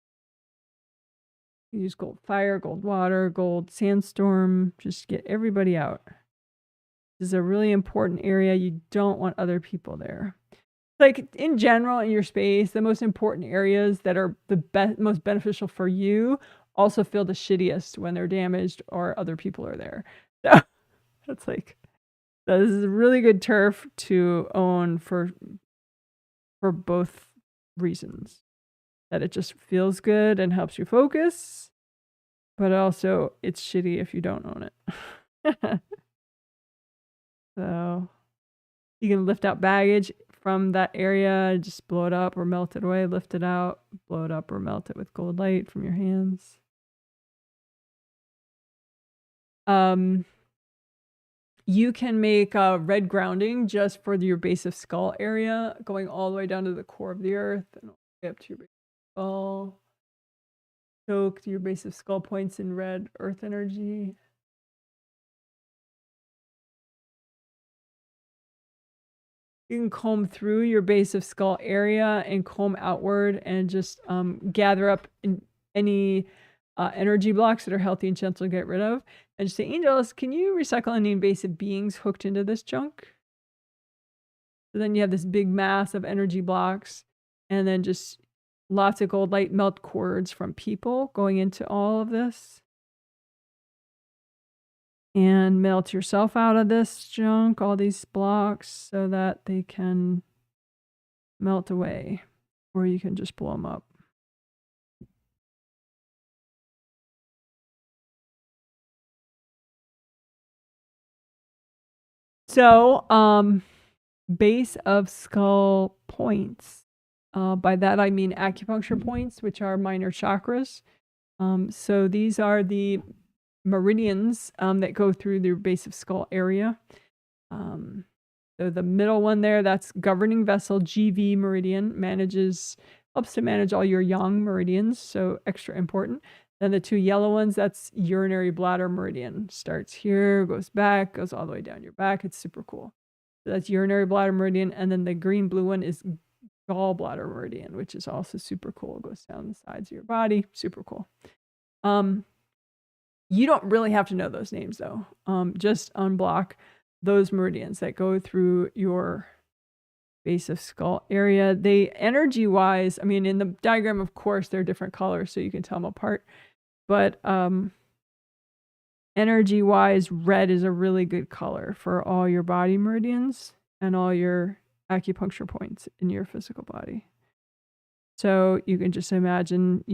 You use gold fire, gold water, gold sandstorm. Just get everybody out. This is a really important area. You don't want other people there. Like in general, in your space, the most important areas that are the most beneficial for you also feel the shittiest when they're damaged or other people are there. So that's like, this is a really good turf to own for both reasons. That it just feels good and helps you focus, but also it's shitty if you don't own it. So you can lift out baggage from that area, just blow it up or melt it away, lift it out, blow it up or melt it with gold light from your hands. You can make a red grounding just for your base of skull area, going all the way down to the core of the earth and all the way up to your base of skull. Soak your base of skull points in red earth energy. You can comb through your base of skull area and comb outward and just gather up in any energy blocks that are healthy and gentle to get rid of. And just say, angels, can you recycle any invasive beings hooked into this junk? So then you have this big mass of energy blocks, and then just lots of gold light melt cords from people going into all of this. And melt yourself out of this junk, all these blocks, so that they can melt away, or you can just blow them up. So, base of skull points. By that I mean acupuncture points, which are minor chakras. So these are the meridians that go through the base of skull area. So the middle one there, that's governing vessel, GV meridian, helps to manage all your yang meridians, so extra important. Then the two yellow ones, that's urinary bladder meridian. Starts here, goes back, goes all the way down your back. It's super cool. So that's urinary bladder meridian. And then the green blue one is gallbladder meridian, which is also super cool. It goes down the sides of your body. Super cool. You don't really have to know those names though. Just unblock those meridians that go through your base of skull area. They energy wise, I mean, in the diagram, of course, they're different colors, so you can tell them apart. But energy wise, red is a really good color for all your body meridians and all your acupuncture points in your physical body. So you can just imagine,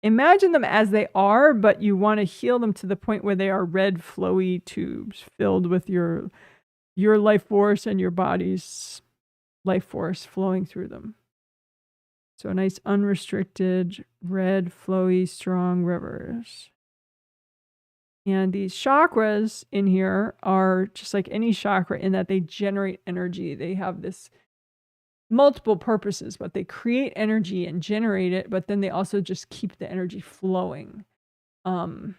imagine them as they are, but you want to heal them to the point where they are red flowy tubes filled with your life force and your body's life force flowing through them. So a nice unrestricted, red, flowy, strong rivers. And these chakras in here are just like any chakra in that they generate energy. They have this multiple purposes, but they create energy and generate it, but then they also just keep the energy flowing. And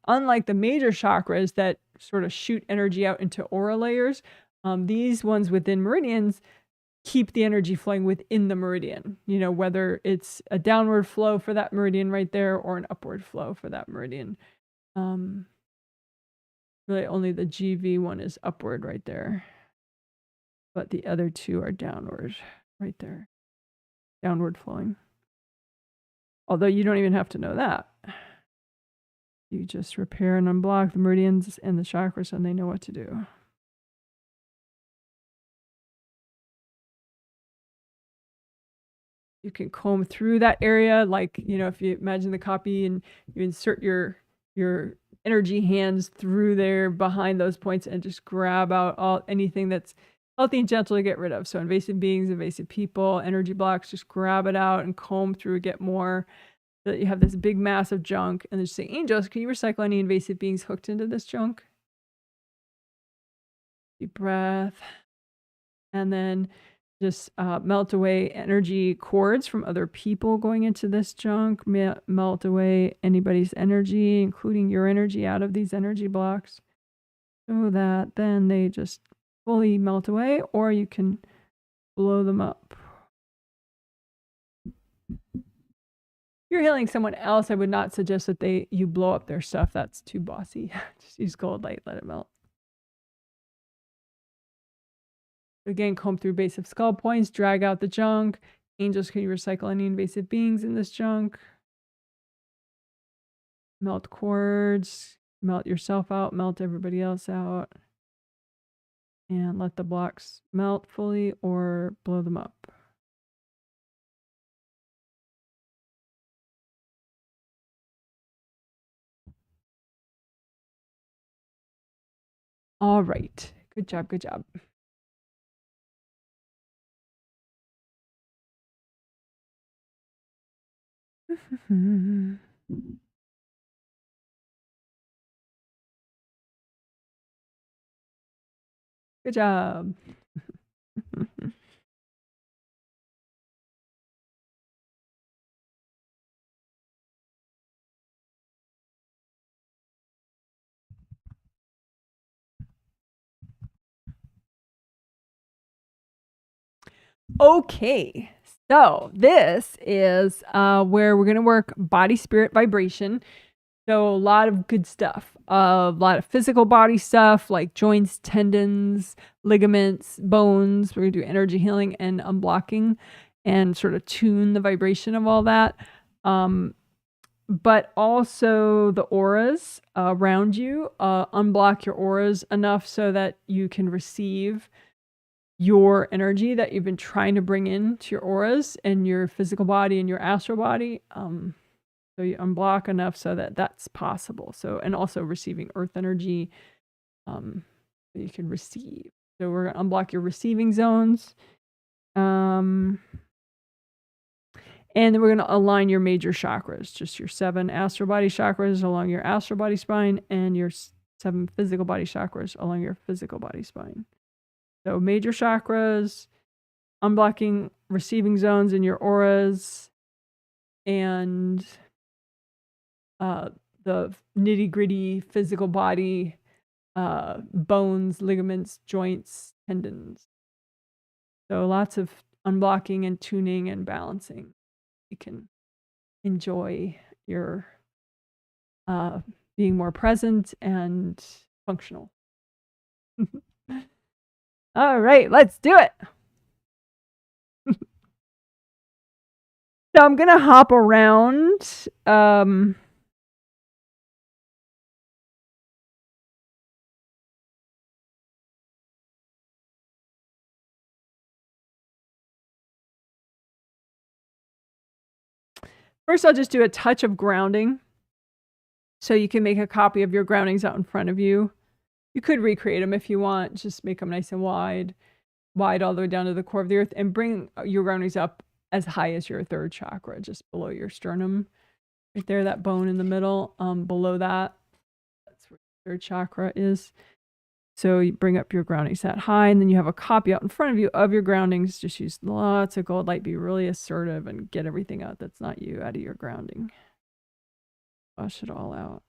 unlike the major chakras that sort of shoot energy out into aura layers, these ones within meridians keep the energy flowing within the meridian, whether it's a downward flow for that meridian right there or an upward flow for that meridian. Really only the GV one is upward right there, but the other two are downward right there, downward flowing. Although you don't even have to know that. You just repair and unblock the meridians and the chakras, and they know what to do. You can comb through that area, like, if you imagine the copy and you insert your energy hands through there behind those points and just grab out anything that's healthy and gentle to get rid of. So invasive beings, invasive people, energy blocks, just grab it out and comb through, get more. So that you have this big mass of junk, and then just say, angels, can you recycle any invasive beings hooked into this junk? Deep breath. And then just melt away energy cords from other people going into this junk. Melt away anybody's energy, including your energy, out of these energy blocks, so that then they just fully melt away, or you can blow them up. If you're healing someone else, I would not suggest that you blow up their stuff. That's too bossy. Just use gold light, let it melt. Again, comb through base of skull points, drag out the junk. Angels, can you recycle any invasive beings in this junk? Melt cords, melt yourself out, melt everybody else out. And let the blocks melt fully or blow them up. All right. Good job. Good job. Good job. Okay, So this is where we're going to work body, spirit, vibration. So a lot of good stuff, a lot of physical body stuff like joints, tendons, ligaments, bones. We're going to do energy healing and unblocking and sort of tune the vibration of all that. But also the auras around you, unblock your auras enough so that you can receive your energy that you've been trying to bring into your auras and your physical body and your astral body. So you unblock enough so that that's possible. So, and also receiving earth energy, so you can receive. So we're going to unblock your receiving zones. And then we're going to align your major chakras, just your 7 astral body chakras along your astral body spine and your 7 physical body chakras along your physical body spine. So major chakras, unblocking receiving zones in your auras, and the nitty-gritty physical body, bones, ligaments, joints, tendons. So lots of unblocking and tuning and balancing. You can enjoy your being more present and functional. All right, let's do it. So I'm going to hop around. First, I'll just do a touch of grounding. So you can make a copy of your groundings out in front of you. You could recreate them if you want. Just make them nice and wide all the way down to the core of the earth, and bring your groundings up as high as your 3rd chakra, just below your sternum. Right there, that bone in the middle, below that, that's where your 3rd chakra is. So you bring up your groundings that high, and then you have a copy out in front of you of your groundings. Just use lots of gold light, be really assertive, and get everything out that's not you out of your grounding. Flush it all out.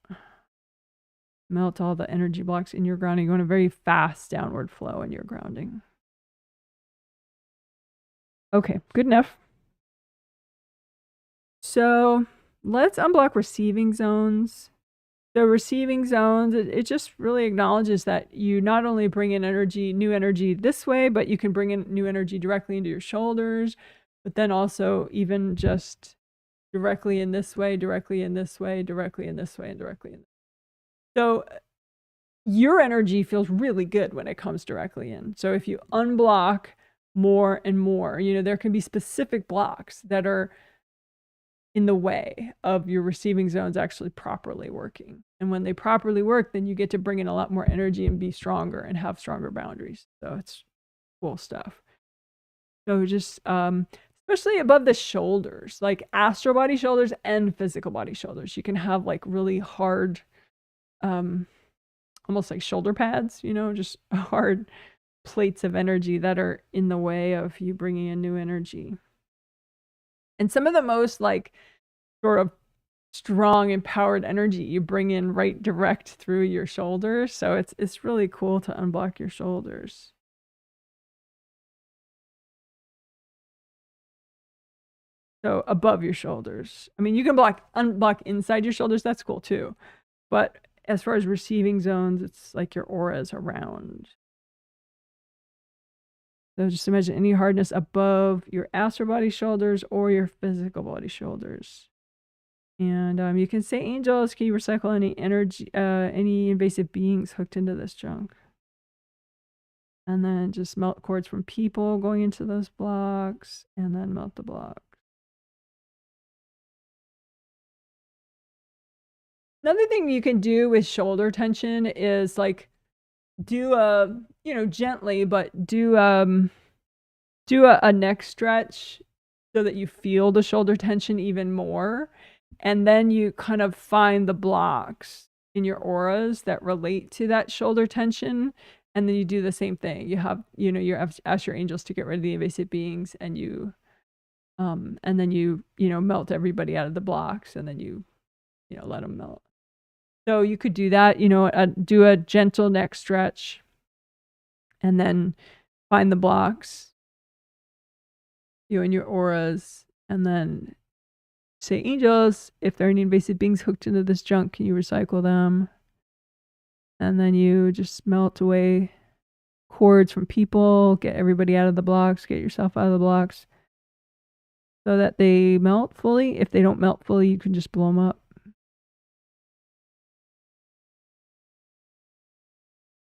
Melt all the energy blocks in your grounding. You want a very fast downward flow in your grounding. Okay, good enough. So let's unblock receiving zones. So receiving zones, it just really acknowledges that you not only bring in energy, new energy this way, but you can bring in new energy directly into your shoulders, but then also even just directly in this way, directly in this way, directly in this way, and directly in this way. So your energy feels really good when it comes directly in. So if you unblock more and more, there can be specific blocks that are in the way of your receiving zones actually properly working. And when they properly work, then you get to bring in a lot more energy and be stronger and have stronger boundaries. So it's cool stuff. So just, especially above the shoulders, like astral body shoulders and physical body shoulders, you can have like really hard, almost like shoulder pads, just hard plates of energy that are in the way of you bringing in new energy. And some of the most like sort of strong, empowered energy you bring in right direct through your shoulders. So it's really cool to unblock your shoulders. So above your shoulders. I mean, you can unblock inside your shoulders. That's cool too. But as far as receiving zones, it's like your auras around. So just imagine any hardness above your astral body shoulders or your physical body shoulders. And you can say, angels, can you recycle any energy, any invasive beings hooked into this junk? And then just melt cords from people going into those blocks, and then melt the block. Another thing you can do with shoulder tension is like do a, gently, but do a neck stretch so that you feel the shoulder tension even more. And then you kind of find the blocks in your auras that relate to that shoulder tension. And then you do the same thing. You have, you ask your angels to get rid of the invasive beings, and then you melt everybody out of the blocks, and then you let them melt. So you could do that, do a gentle neck stretch, and then find the blocks. you and your auras, and then say, angels, if there are any invasive beings hooked into this junk, can you recycle them? And then you just melt away cords from people, get everybody out of the blocks, get yourself out of the blocks so that they melt fully. If they don't melt fully, you can just blow them up.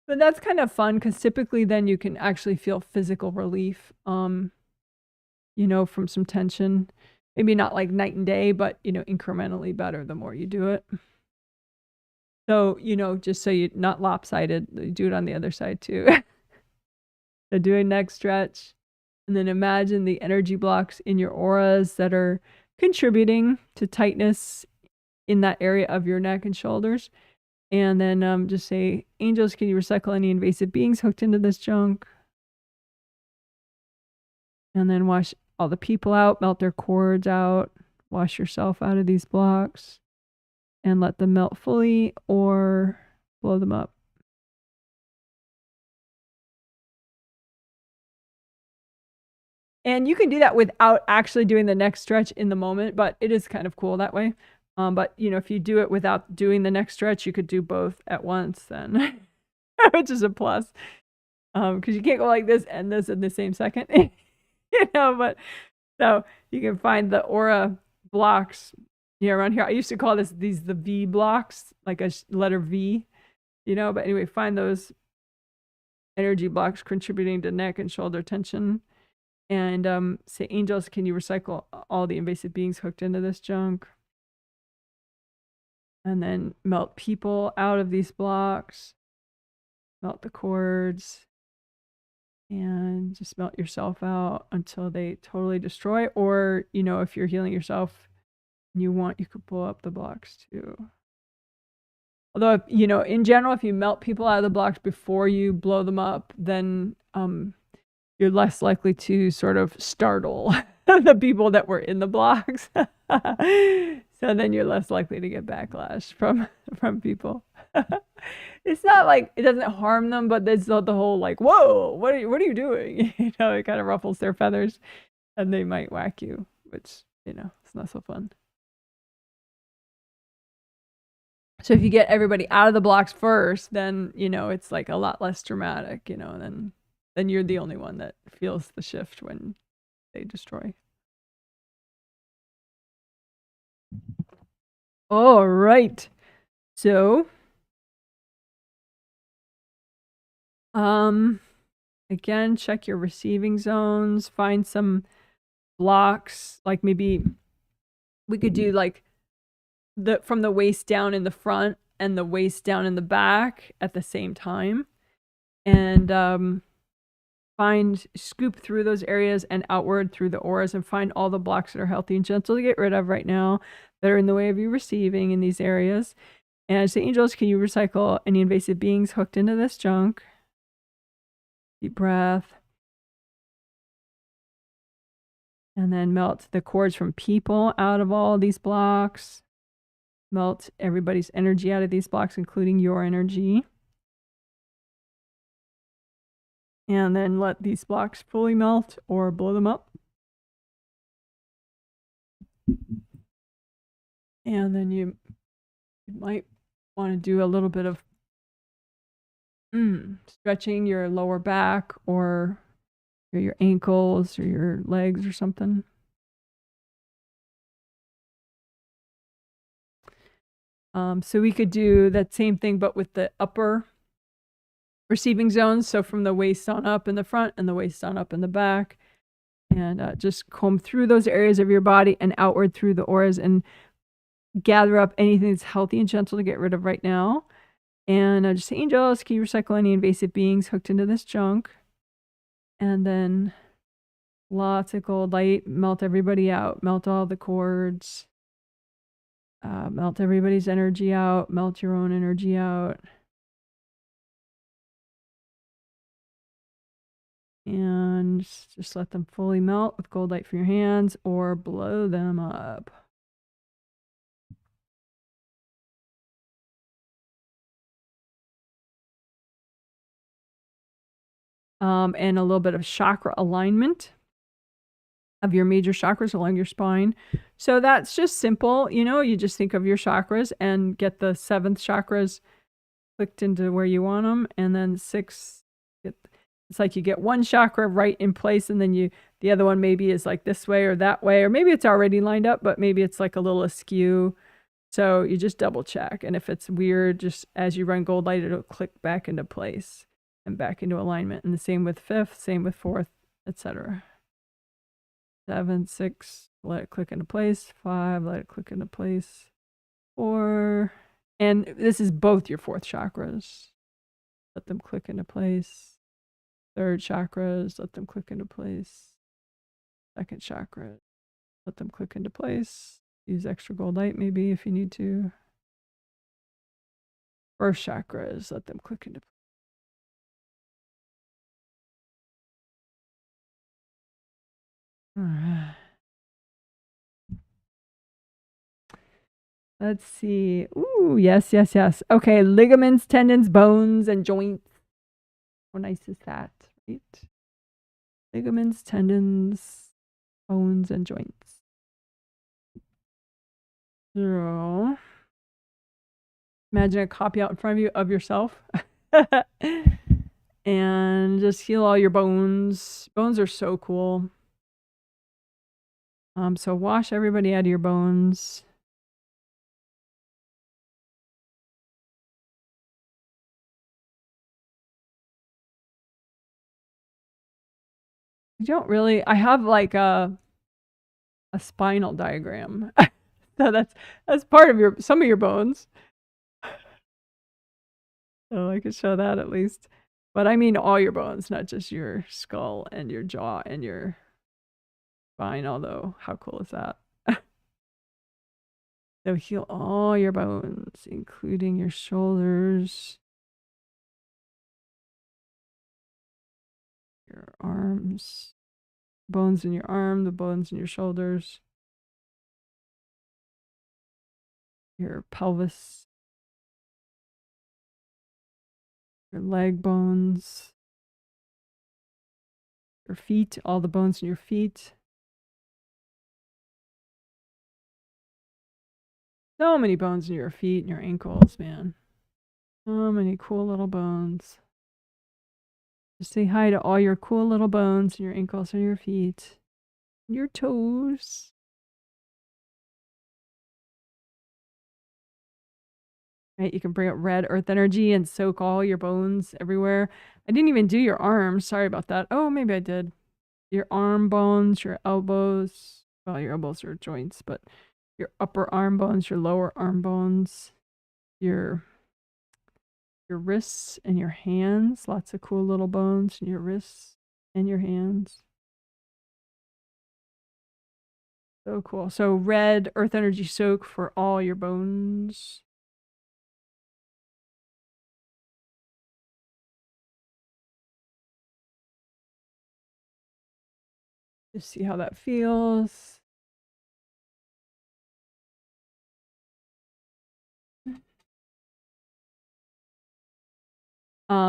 But that's kind of fun because typically then you can actually feel physical relief, you know, from some tension. Maybe not like night and day, but, you know, incrementally better the more you do it. So, you know, just so you're not lopsided, you do it on the other side too. So do a neck stretch, and then imagine the energy blocks in your auras that are contributing to tightness in that area of your neck and shoulders. And then just say, angels, can you recycle any invasive beings hooked into this junk? And then wash all the people out, melt their cords out, wash yourself out of these blocks, and let them melt fully or blow them up. And you can do that without actually doing the neck stretch in the moment, but it is kind of cool that way. But, you know, if you do it without doing the neck stretch, you could do both at once then, which is a plus. Because you can't go like this and this in the same second, you know, but so you can find the aura blocks, you know, around here. I used to call these the V blocks, like a letter V, you know, but anyway, find those energy blocks contributing to neck and shoulder tension. And say, angels, can you recycle all the invasive beings hooked into this junk? And then melt people out of these blocks, melt the cords, and just melt yourself out until they totally destroy. Or, you know, if you're healing yourself and you want, you could blow up the blocks too. Although, you know, in general, if you melt people out of the blocks before you blow them up, then you're less likely to sort of startle the people that were in the blocks. So then you're less likely to get backlash from people. It's not like it doesn't harm them, but there's the whole like, whoa, what are you doing? You know, it kind of ruffles their feathers and they might whack you, which, you know, it's not so fun. So if you get everybody out of the blocks first, then, you know, it's like a lot less dramatic, you know, and then you're the only one that feels the shift when they destroy. All right. So, again, check your receiving zones, find some blocks, like maybe we could do like from the waist down in the front and the waist down in the back at the same time. And scoop through those areas and outward through the auras and find all the blocks that are healthy and gentle to get rid of right now that are in the way of you receiving in these areas. And say, angels, can you recycle any invasive beings hooked into this junk? Deep breath. And then melt the cords from people out of all these blocks. Melt everybody's energy out of these blocks, including your energy. And then let these blocks fully melt or blow them up. And then you might want to do a little bit of stretching your lower back or your ankles or your legs or something. So we could do that same thing, but with the upper receiving zones. So from the waist on up in the front and the waist on up in the back. And just comb through those areas of your body and outward through the auras and gather up anything that's healthy and gentle to get rid of right now. And just say, angels, can you recycle any invasive beings hooked into this junk? And then lots of gold light, melt everybody out, melt all the cords, melt everybody's energy out, melt your own energy out. And just let them fully melt with gold light from your hands or blow them up. And a little bit of chakra alignment. of your major chakras along your spine. So that's just simple. You know, you just think of your chakras and get the 7th chakras clicked into where you want them. And then 6, it's like you get one chakra right in place, and then the other one maybe is like this way or that way, or maybe it's already lined up, but maybe it's like a little askew. So you just double check. And if it's weird, just as you run gold light, it'll click back into place and back into alignment. And the same with 5th, same with 4th, etc. 7, 6, let it click into place. 5, let it click into place. 4, and this is both your 4th chakras. Let them click into place. 3rd chakras, let them click into place. 2nd chakra, let them click into place. Use extra gold light maybe if you need to. 1st chakras, let them click into place. All right. Let's see. Ooh, yes, yes, yes. Okay, ligaments, tendons, bones, and joints. How nice is that, right? Ligaments, tendons, bones, and joints. So, imagine a copy out in front of you of yourself. And just heal all your bones. Bones are so cool. So wash everybody out of your bones. I don't really, I have like a spinal diagram. So that's part of some of your bones. So I could show that at least. But I mean all your bones, not just your skull and your jaw and your spine, although how cool is that? So heal all your bones, including your shoulders, your arms, bones in your arm, the bones in your shoulders, your pelvis, your leg bones, your feet, all the bones in your feet. So many bones in your feet and your ankles, man. So many cool little bones. Just say hi to all your cool little bones in your ankles and your feet, your toes. Right, you can bring up red earth energy and soak all your bones everywhere. I didn't even do your arms. Sorry about that. Oh, maybe I did. Your arm bones, your elbows. Well, your elbows are joints, but your upper arm bones, your lower arm bones, your wrists and your hands. Lots of cool little bones in your wrists and your hands. So cool. So red earth energy soak for all your bones. Just see how that feels.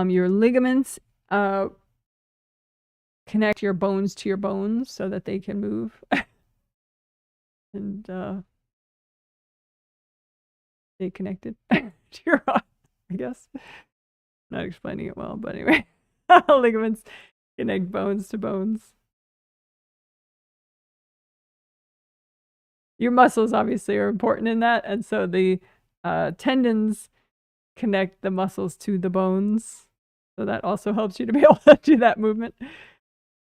Your ligaments connect your bones to your bones so that they can move. And stay connected to your I guess. Not explaining it well, but anyway. Ligaments connect bones to bones. Your muscles obviously are important in that, and so the tendons connect the muscles to the bones, so that also helps you to be able to do that movement.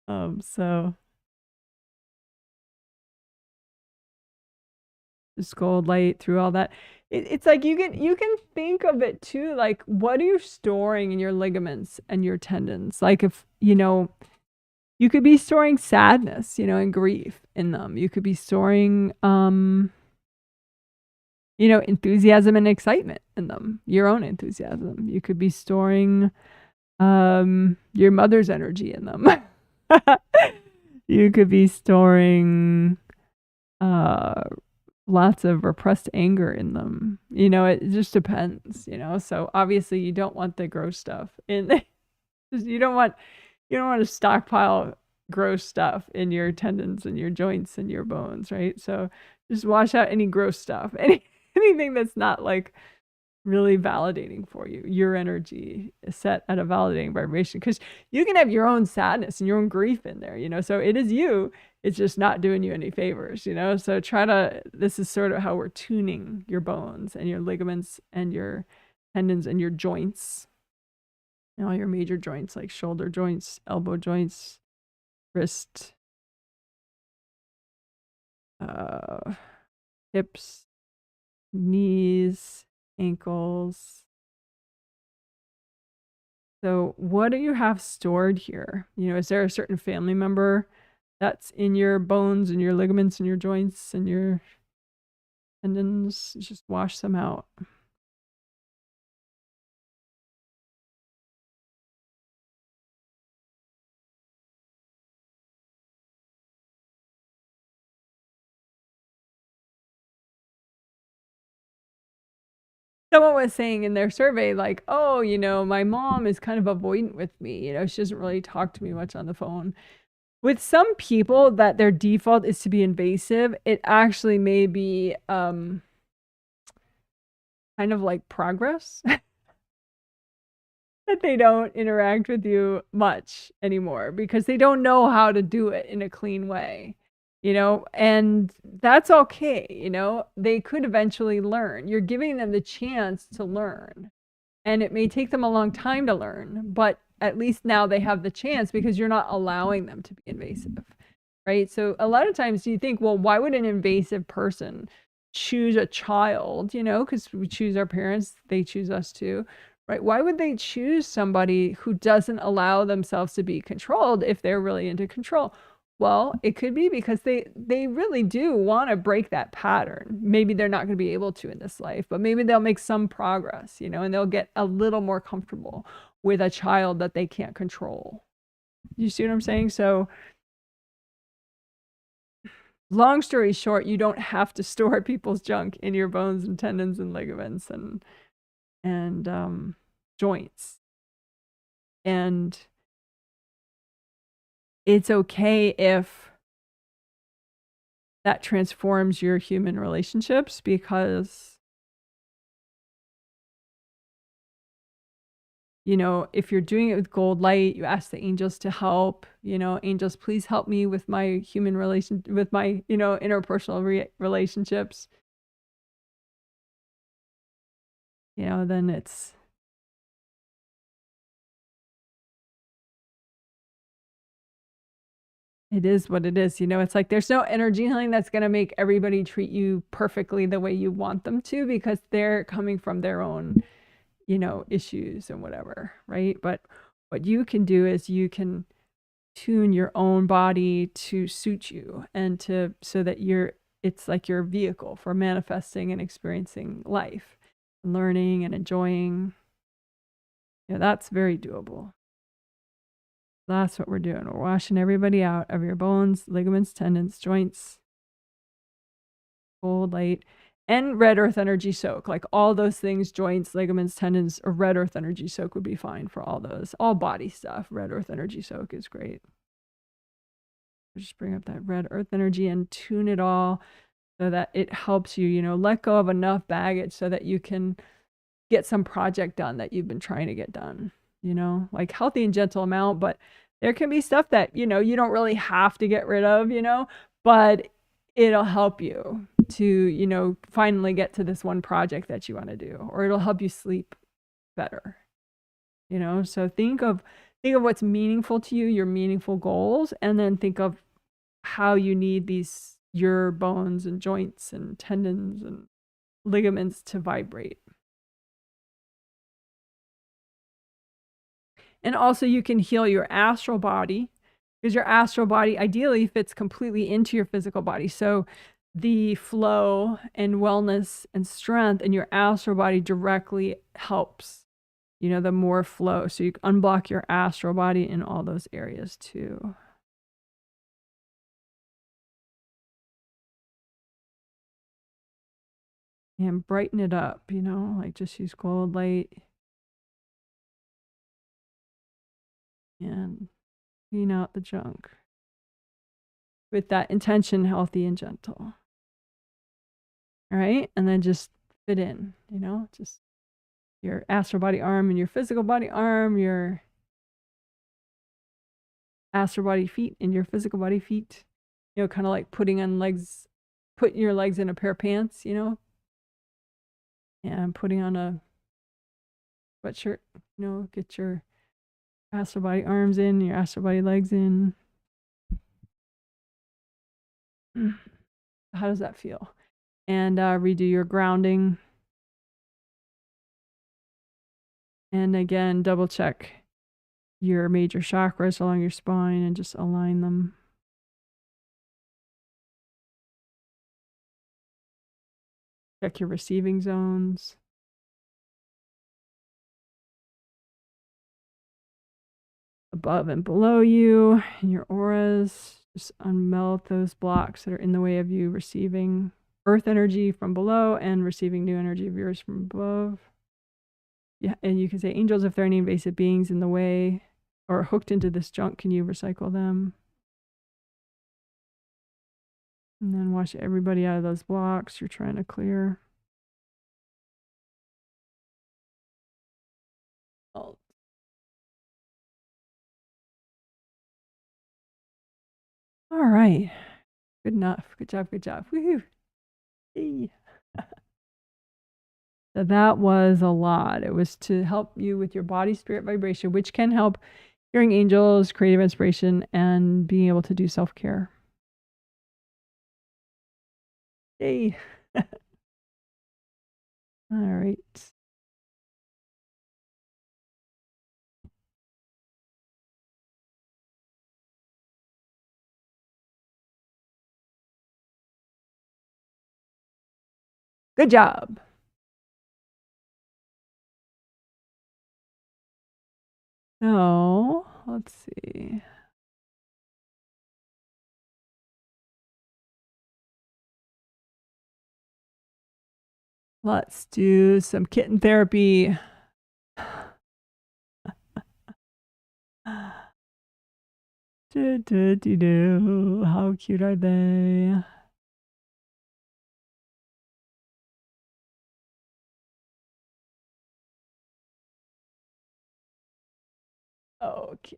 So just gold light through all that. It's like you can think of it too, like what are you storing in your ligaments and your tendons? Like if you could be storing sadness, and grief in them. You could be storing, enthusiasm and excitement in them, your own enthusiasm. You could be storing your mother's energy in them. You could be storing lots of repressed anger in them. It just depends, So obviously you don't want the gross stuff in. You don't want to stockpile gross stuff in your tendons and your joints and your bones, right? So just wash out any gross stuff, anything that's not like really validating for you. Your energy is set at a validating vibration, because you can have your own sadness and your own grief in there, so it is you. It's just not doing you any favors, so this is sort of how we're tuning your bones and your ligaments and your tendons and your joints, and all your major joints like shoulder joints, elbow joints, wrist, hips, knees, ankles. So what do you have stored here? Is there a certain family member that's in your bones and your ligaments and your joints and your tendons? Just wash them out. Someone was saying in their survey, like, oh, my mom is kind of avoidant with me. She doesn't really talk to me much on the phone. With some people that their default is to be invasive, it actually may be kind of like progress. That they don't interact with you much anymore because they don't know how to do it in a clean way, and that's okay. They could eventually learn. You're giving them the chance to learn, and it may take them a long time to learn, but at least now they have the chance because you're not allowing them to be invasive, right? So a lot of times you think, well, why would an invasive person choose a child, because we choose our parents, they choose us too, right? Why would they choose somebody who doesn't allow themselves to be controlled if they're really into control? Well, it could be because they really do want to break that pattern. Maybe they're not going to be able to in this life, but maybe they'll make some progress, and they'll get a little more comfortable with a child that they can't control. You see what I'm saying? So long story short, you don't have to store people's junk in your bones and tendons and ligaments and joints. And it's okay if that transforms your human relationships, because if you're doing it with gold light, you ask the angels to help, angels, please help me with my human relation, with my, interpersonal relationships. Then it is what it is. It's like there's no energy healing that's going to make everybody treat you perfectly the way you want them to, because they're coming from their own, issues and whatever, right? But what you can do is you can tune your own body to suit you and so that it's like your vehicle for manifesting and experiencing life, learning and enjoying. That's very doable. That's what we're doing. We're washing everybody out of your bones, ligaments, tendons, joints, cold light, and red earth energy soak. Like all those things, joints, ligaments, tendons, or red earth energy soak would be fine for all those. All body stuff, red earth energy soak is great. Just bring up that red earth energy and tune it all so that it helps you, let go of enough baggage so that you can get some project done that you've been trying to get done, like healthy and gentle amount. But there can be stuff that, you don't really have to get rid of, but it'll help you to, finally get to this one project that you want to do, or it'll help you sleep better, so think of what's meaningful to you, your meaningful goals, and then think of how you need your bones and joints and tendons and ligaments to vibrate. And also you can heal your astral body, because your astral body ideally fits completely into your physical body. So the flow and wellness and strength in your astral body directly helps, the more flow. So you can unblock your astral body in all those areas too. And brighten it up, like just use gold light and clean out the junk. with that intention, healthy and gentle. All right. And then just fit in, just your astral body arm and your physical body arm, your astral body feet and your physical body feet, kind of like putting your legs in a pair of pants, and putting on a sweatshirt, get your astral body arms in, your astral body legs in. How does that feel? And redo your grounding. And again, double check your major chakras along your spine and just align them. Check your receiving zones. Above and below you, in your auras. Just unmelt those blocks that are in the way of you receiving earth energy from below and receiving new energy of yours from above. Yeah, and you can say, angels, if there are any invasive beings in the way or hooked into this junk, can you recycle them? And then wash everybody out of those blocks you're trying to clear. All right. Good enough. Good job. Good job. Woohoo. Hey. So that was a lot. It was to help you with your body, spirit, vibration, which can help hearing angels, creative inspiration, and being able to do self-care. Yay. All right. Good job. So let's see. Let's do some kitten therapy. How cute are they? Okay.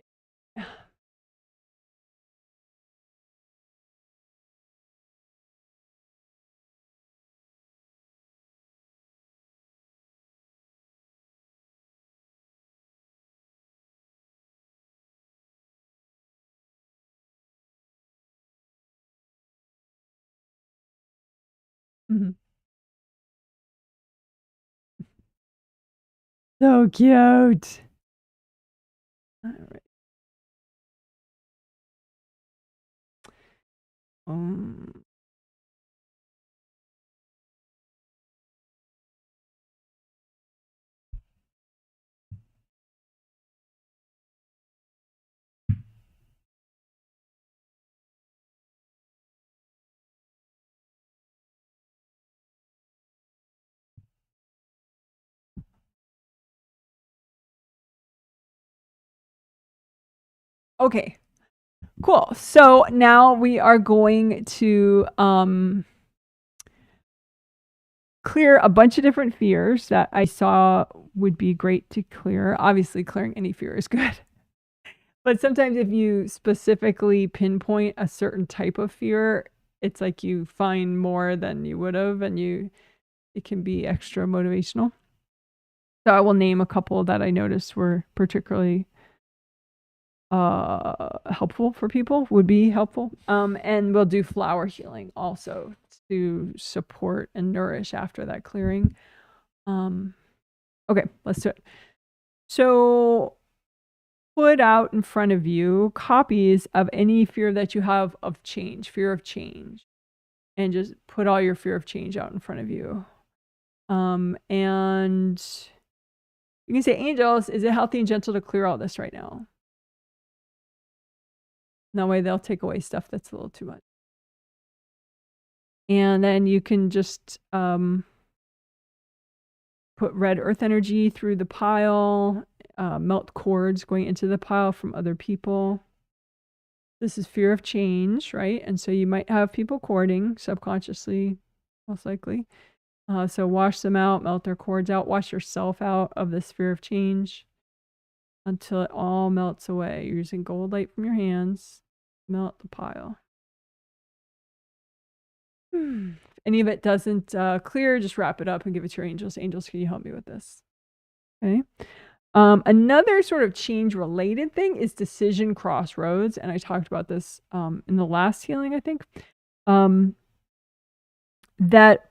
So cute. All right. Okay, cool. So now we are going to clear a bunch of different fears that I saw would be great to clear. Obviously, clearing any fear is good. But sometimes if you specifically pinpoint a certain type of fear, it's like you find more than you would have, and it can be extra motivational. So I will name a couple that I noticed were particularly helpful for people, would be helpful. And we'll do flower healing also to support and nourish after that clearing. Okay, let's do it. So put out in front of you copies of any fear that you have of change, fear of change, and just put all your fear of change out in front of you. And you can say, angels, is it healthy and gentle to clear all this right now? That way they'll take away stuff that's a little too much. And then you can just put red earth energy through the pile, melt cords going into the pile from other people. This is fear of change, right? And so you might have people courting subconsciously, most likely. So wash them out, melt their cords out, wash yourself out of this fear of change until it all melts away. You're using gold light from your hands, melt the pile. If any of it doesn't clear, just wrap it up and give it to your angels. Angels, can you help me with this? Okay. Another sort of change related thing is decision crossroads. And I talked about this in the last healing, I think. That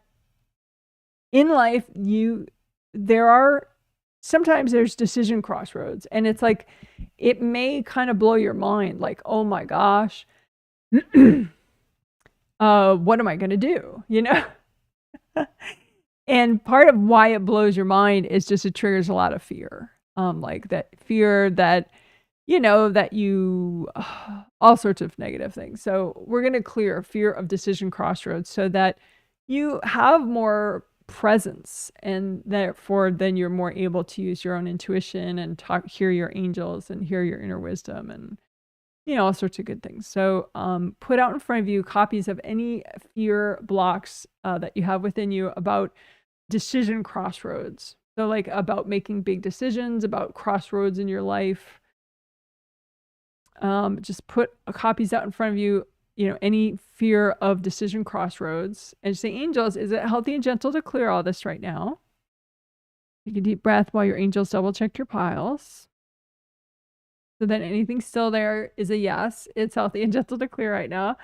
in life, sometimes there's decision crossroads. And it's like, it may kind of blow your mind. Like, oh my gosh, what am I going to do? You know? And part of why it blows your mind is just it triggers a lot of fear. Like that fear that, all sorts of negative things. So we're going to clear fear of decision crossroads so that you have more presence, and therefore then you're more able to use your own intuition and hear your angels and hear your inner wisdom and, all sorts of good things. So put out in front of you copies of any fear blocks that you have within you about decision crossroads. So like about making big decisions, about crossroads in your life. Just put copies out in front of you, any fear of decision crossroads, and say, angels, is it healthy and gentle to clear all this right now? Take a deep breath while your angels double check your piles. So then anything still there is a yes. It's healthy and gentle to clear right now.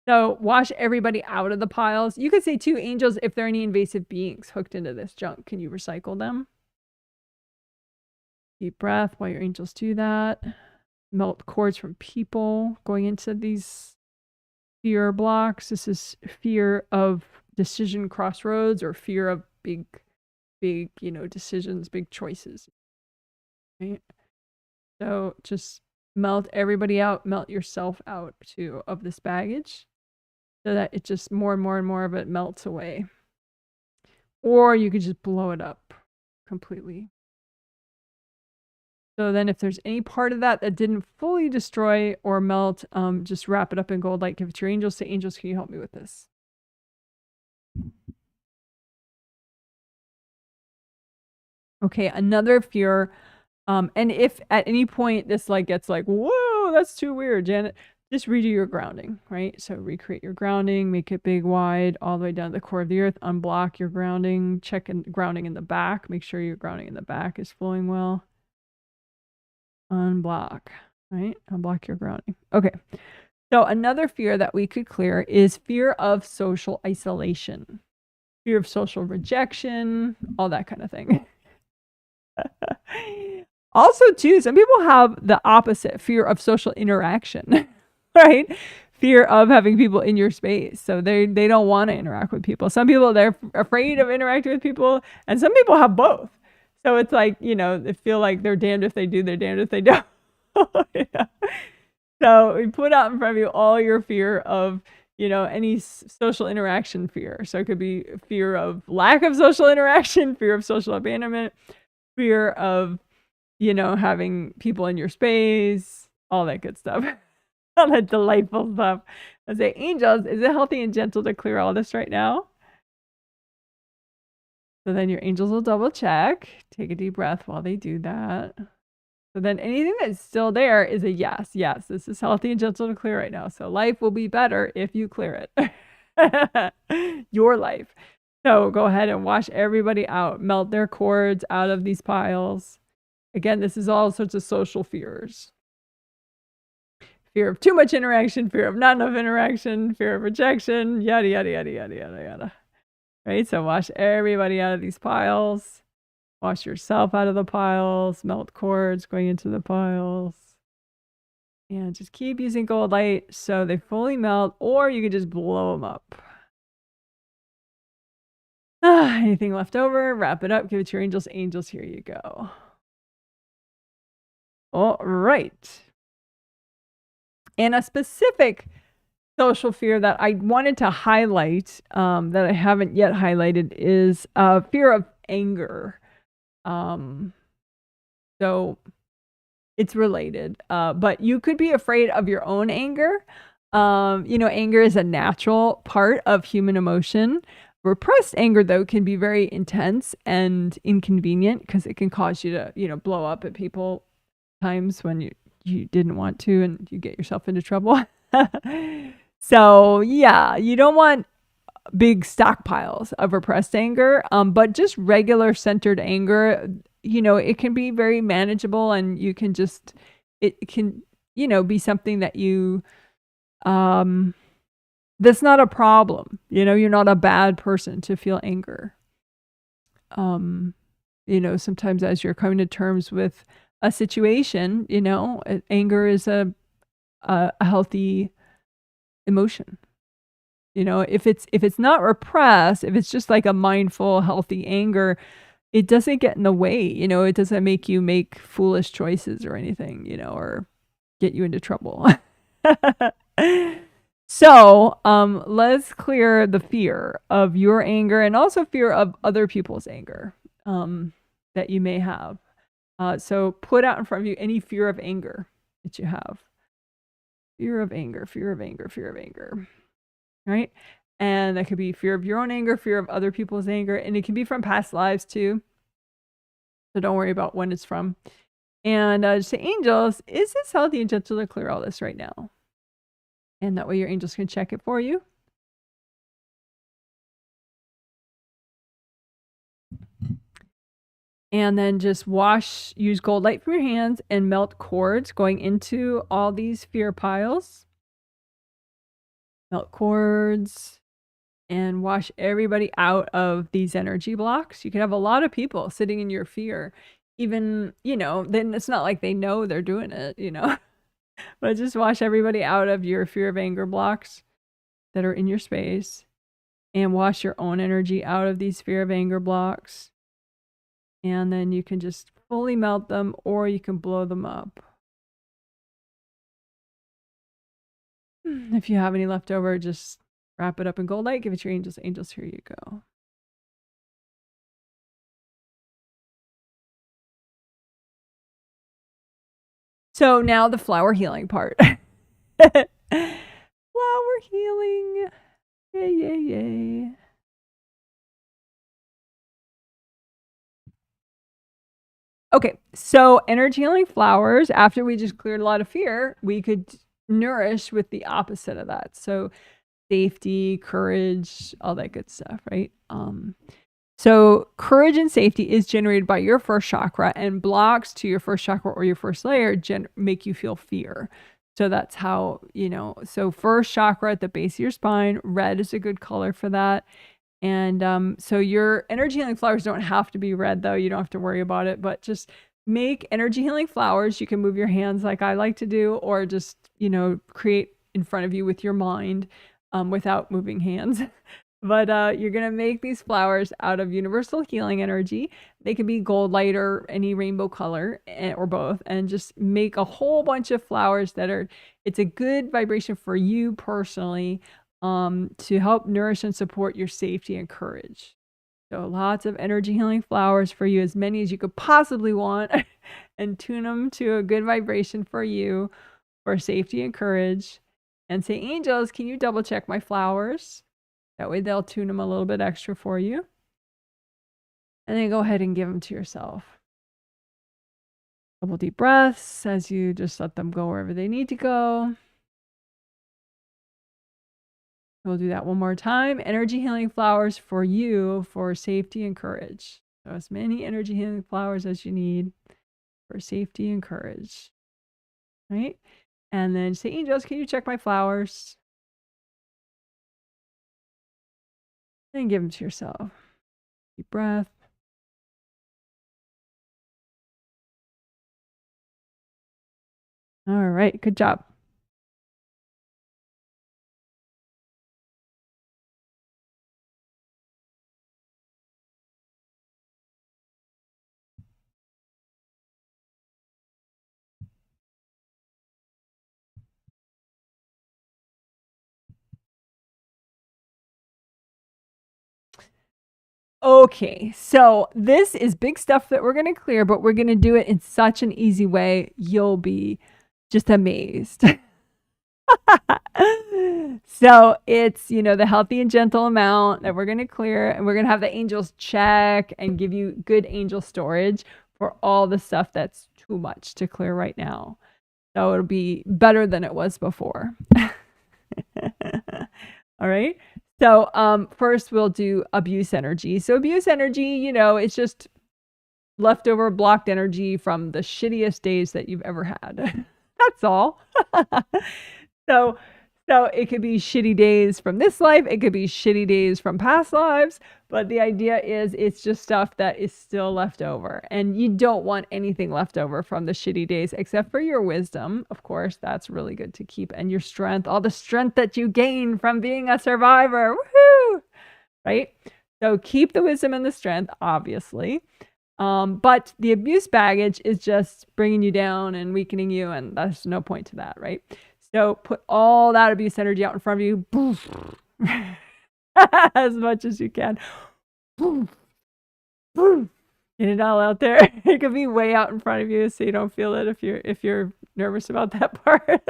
So wash everybody out of the piles. You could say too, angels, if there are any invasive beings hooked into this junk, can you recycle them? Deep breath while your angels do that. Melt cords from people going into these fear blocks. This is fear of decision crossroads or fear of big, decisions, big choices. Right? So just melt everybody out, melt yourself out too of this baggage so that it just more and more and more of it melts away. Or you could just blow it up completely. So then if there's any part of that didn't fully destroy or melt, just wrap it up in gold light, give it to your angels. Say, angels, can you help me with this? Okay, another fear. And if at any point this gets like, whoa, that's too weird, Janet, just redo your grounding, right? So recreate your grounding, make it big, wide, all the way down to the core of the earth, unblock your grounding, check grounding in the back, make sure your grounding in the back is flowing well. Unblock, right? Unblock your grounding. Okay. So another fear that we could clear is fear of social isolation, fear of social rejection, all that kind of thing. Also, too, some people have the opposite, fear of social interaction, right? Fear of having people in your space. So they don't want to interact with people. Some people, they're afraid of interacting with people, and some people have both. So it's like, they feel like they're damned if they do, they're damned if they don't. Yeah. So we put out in front of you all your fear of, any social interaction fear. So it could be fear of lack of social interaction, fear of social abandonment, fear of, having people in your space, all that good stuff. All that delightful stuff. I say, angels, is it healthy and gentle to clear all this right now? So then your angels will double check. Take a deep breath while they do that. So then anything that's still there is a yes. Yes, this is healthy and gentle to clear right now. So life will be better if you clear it. Your life. So go ahead and wash everybody out. Melt their cords out of these piles. Again, this is all sorts of social fears. Fear of too much interaction, fear of not enough interaction, fear of rejection, yada, yada, yada, yada, yada, yada. Right? So wash everybody out of these piles. Wash yourself out of the piles. Melt cords going into the piles. And just keep using gold light so they fully melt, or you could just blow them up. Anything left over, wrap it up, give it to your angels. Angels, here you go. All right. And a specific social fear that I wanted to highlight, that I haven't yet highlighted, is fear of anger. So it's related. But you could be afraid of your own anger. You know, anger is a natural part of human emotion. Repressed anger, though, can be very intense and inconvenient because it can cause you to, you know, blow up at people times when you didn't want to and you get yourself into trouble. So, yeah, you don't want big stockpiles of repressed anger, but just regular centered anger, you know, it can be very manageable, and you can just, it can, you know, be something that you, that's not a problem. You know, you're not a bad person to feel anger. You know, sometimes as you're coming to terms with a situation, you know, anger is a healthy emotion. You know, if it's not repressed, if it's just like a mindful, healthy anger, it doesn't get in the way. You know, it doesn't make you make foolish choices or anything, you know, or get you into trouble. So, let's clear the fear of your anger and also fear of other people's anger, that you may have. So put out in front of you any fear of anger that you have. Fear of anger, fear of anger, fear of anger. Right? And that could be fear of your own anger, fear of other people's anger, and it can be from past lives too. So don't worry about when it's from. And just say, angels, is this healthy and gentle to clear all this right now? And that way your angels can check it for you. And then just use gold light from your hands and melt cords going into all these fear piles. Melt cords and wash everybody out of these energy blocks. You could have a lot of people sitting in your fear. Even, you know, then it's not like they know they're doing it, you know. But just wash everybody out of your fear of anger blocks that are in your space, and wash your own energy out of these fear of anger blocks. And then you can just fully melt them, or you can blow them up. If you have any left over, just wrap it up in gold light, give it to your angels. Angels, here you go. So now the flower healing part. Flower healing. Yay, yay, yay. Okay, so energy healing flowers, after we just cleared a lot of fear, we could nourish with the opposite of that. So safety, courage, all that good stuff, right? So courage and safety is generated by your first chakra, and blocks to your first chakra or your first layer make you feel fear. So that's how, you know, so first chakra at the base of your spine, red is a good color for that. And so your energy healing flowers don't have to be red, though. You don't have to worry about it, but just make energy healing flowers. You can move your hands like I like to do, or just, you know, create in front of you with your mind, without moving hands. But you're going to make these flowers out of universal healing energy. They can be gold light or any rainbow color, or both, and just make a whole bunch of flowers that are, it's a good vibration for you personally, to help nourish and support your safety and courage. So lots of energy healing flowers for you, as many as you could possibly want, and tune them to a good vibration for you, for safety and courage. And say, angels, can you double check my flowers? That way they'll tune them a little bit extra for you. And then go ahead and give them to yourself. Couple deep breaths as you just let them go wherever they need to go. We'll do that one more time. Energy healing flowers for you, for safety and courage. So as many energy healing flowers as you need for safety and courage. Right? And then say, angels, can you check my flowers? And give them to yourself. Deep breath. All right, good job. Okay, so this is big stuff that we're going to clear, but we're going to do it in such an easy way. You'll be just amazed. So it's, the healthy and gentle amount that we're going to clear, and we're going to have the angels check and give you good angel storage for all the stuff that's too much to clear right now. So it'll be better than it was before. All right. So first we'll do abuse energy. So abuse energy, it's just leftover blocked energy from the shittiest days that you've ever had. That's all. So it could be shitty days from this life. It could be shitty days from past lives. But the idea is it's just stuff that is still left over. And you don't want anything left over from the shitty days except for your wisdom. Of course, that's really good to keep. And your strength, all the strength that you gain from being a survivor. Woohoo! Right? So keep the wisdom and the strength, obviously. But the abuse baggage is just bringing you down and weakening you. And there's no point to that, right? So put all that abuse energy out in front of you. As much as you can. Get it all out there. It could be way out in front of you so you don't feel it if you're nervous about that part.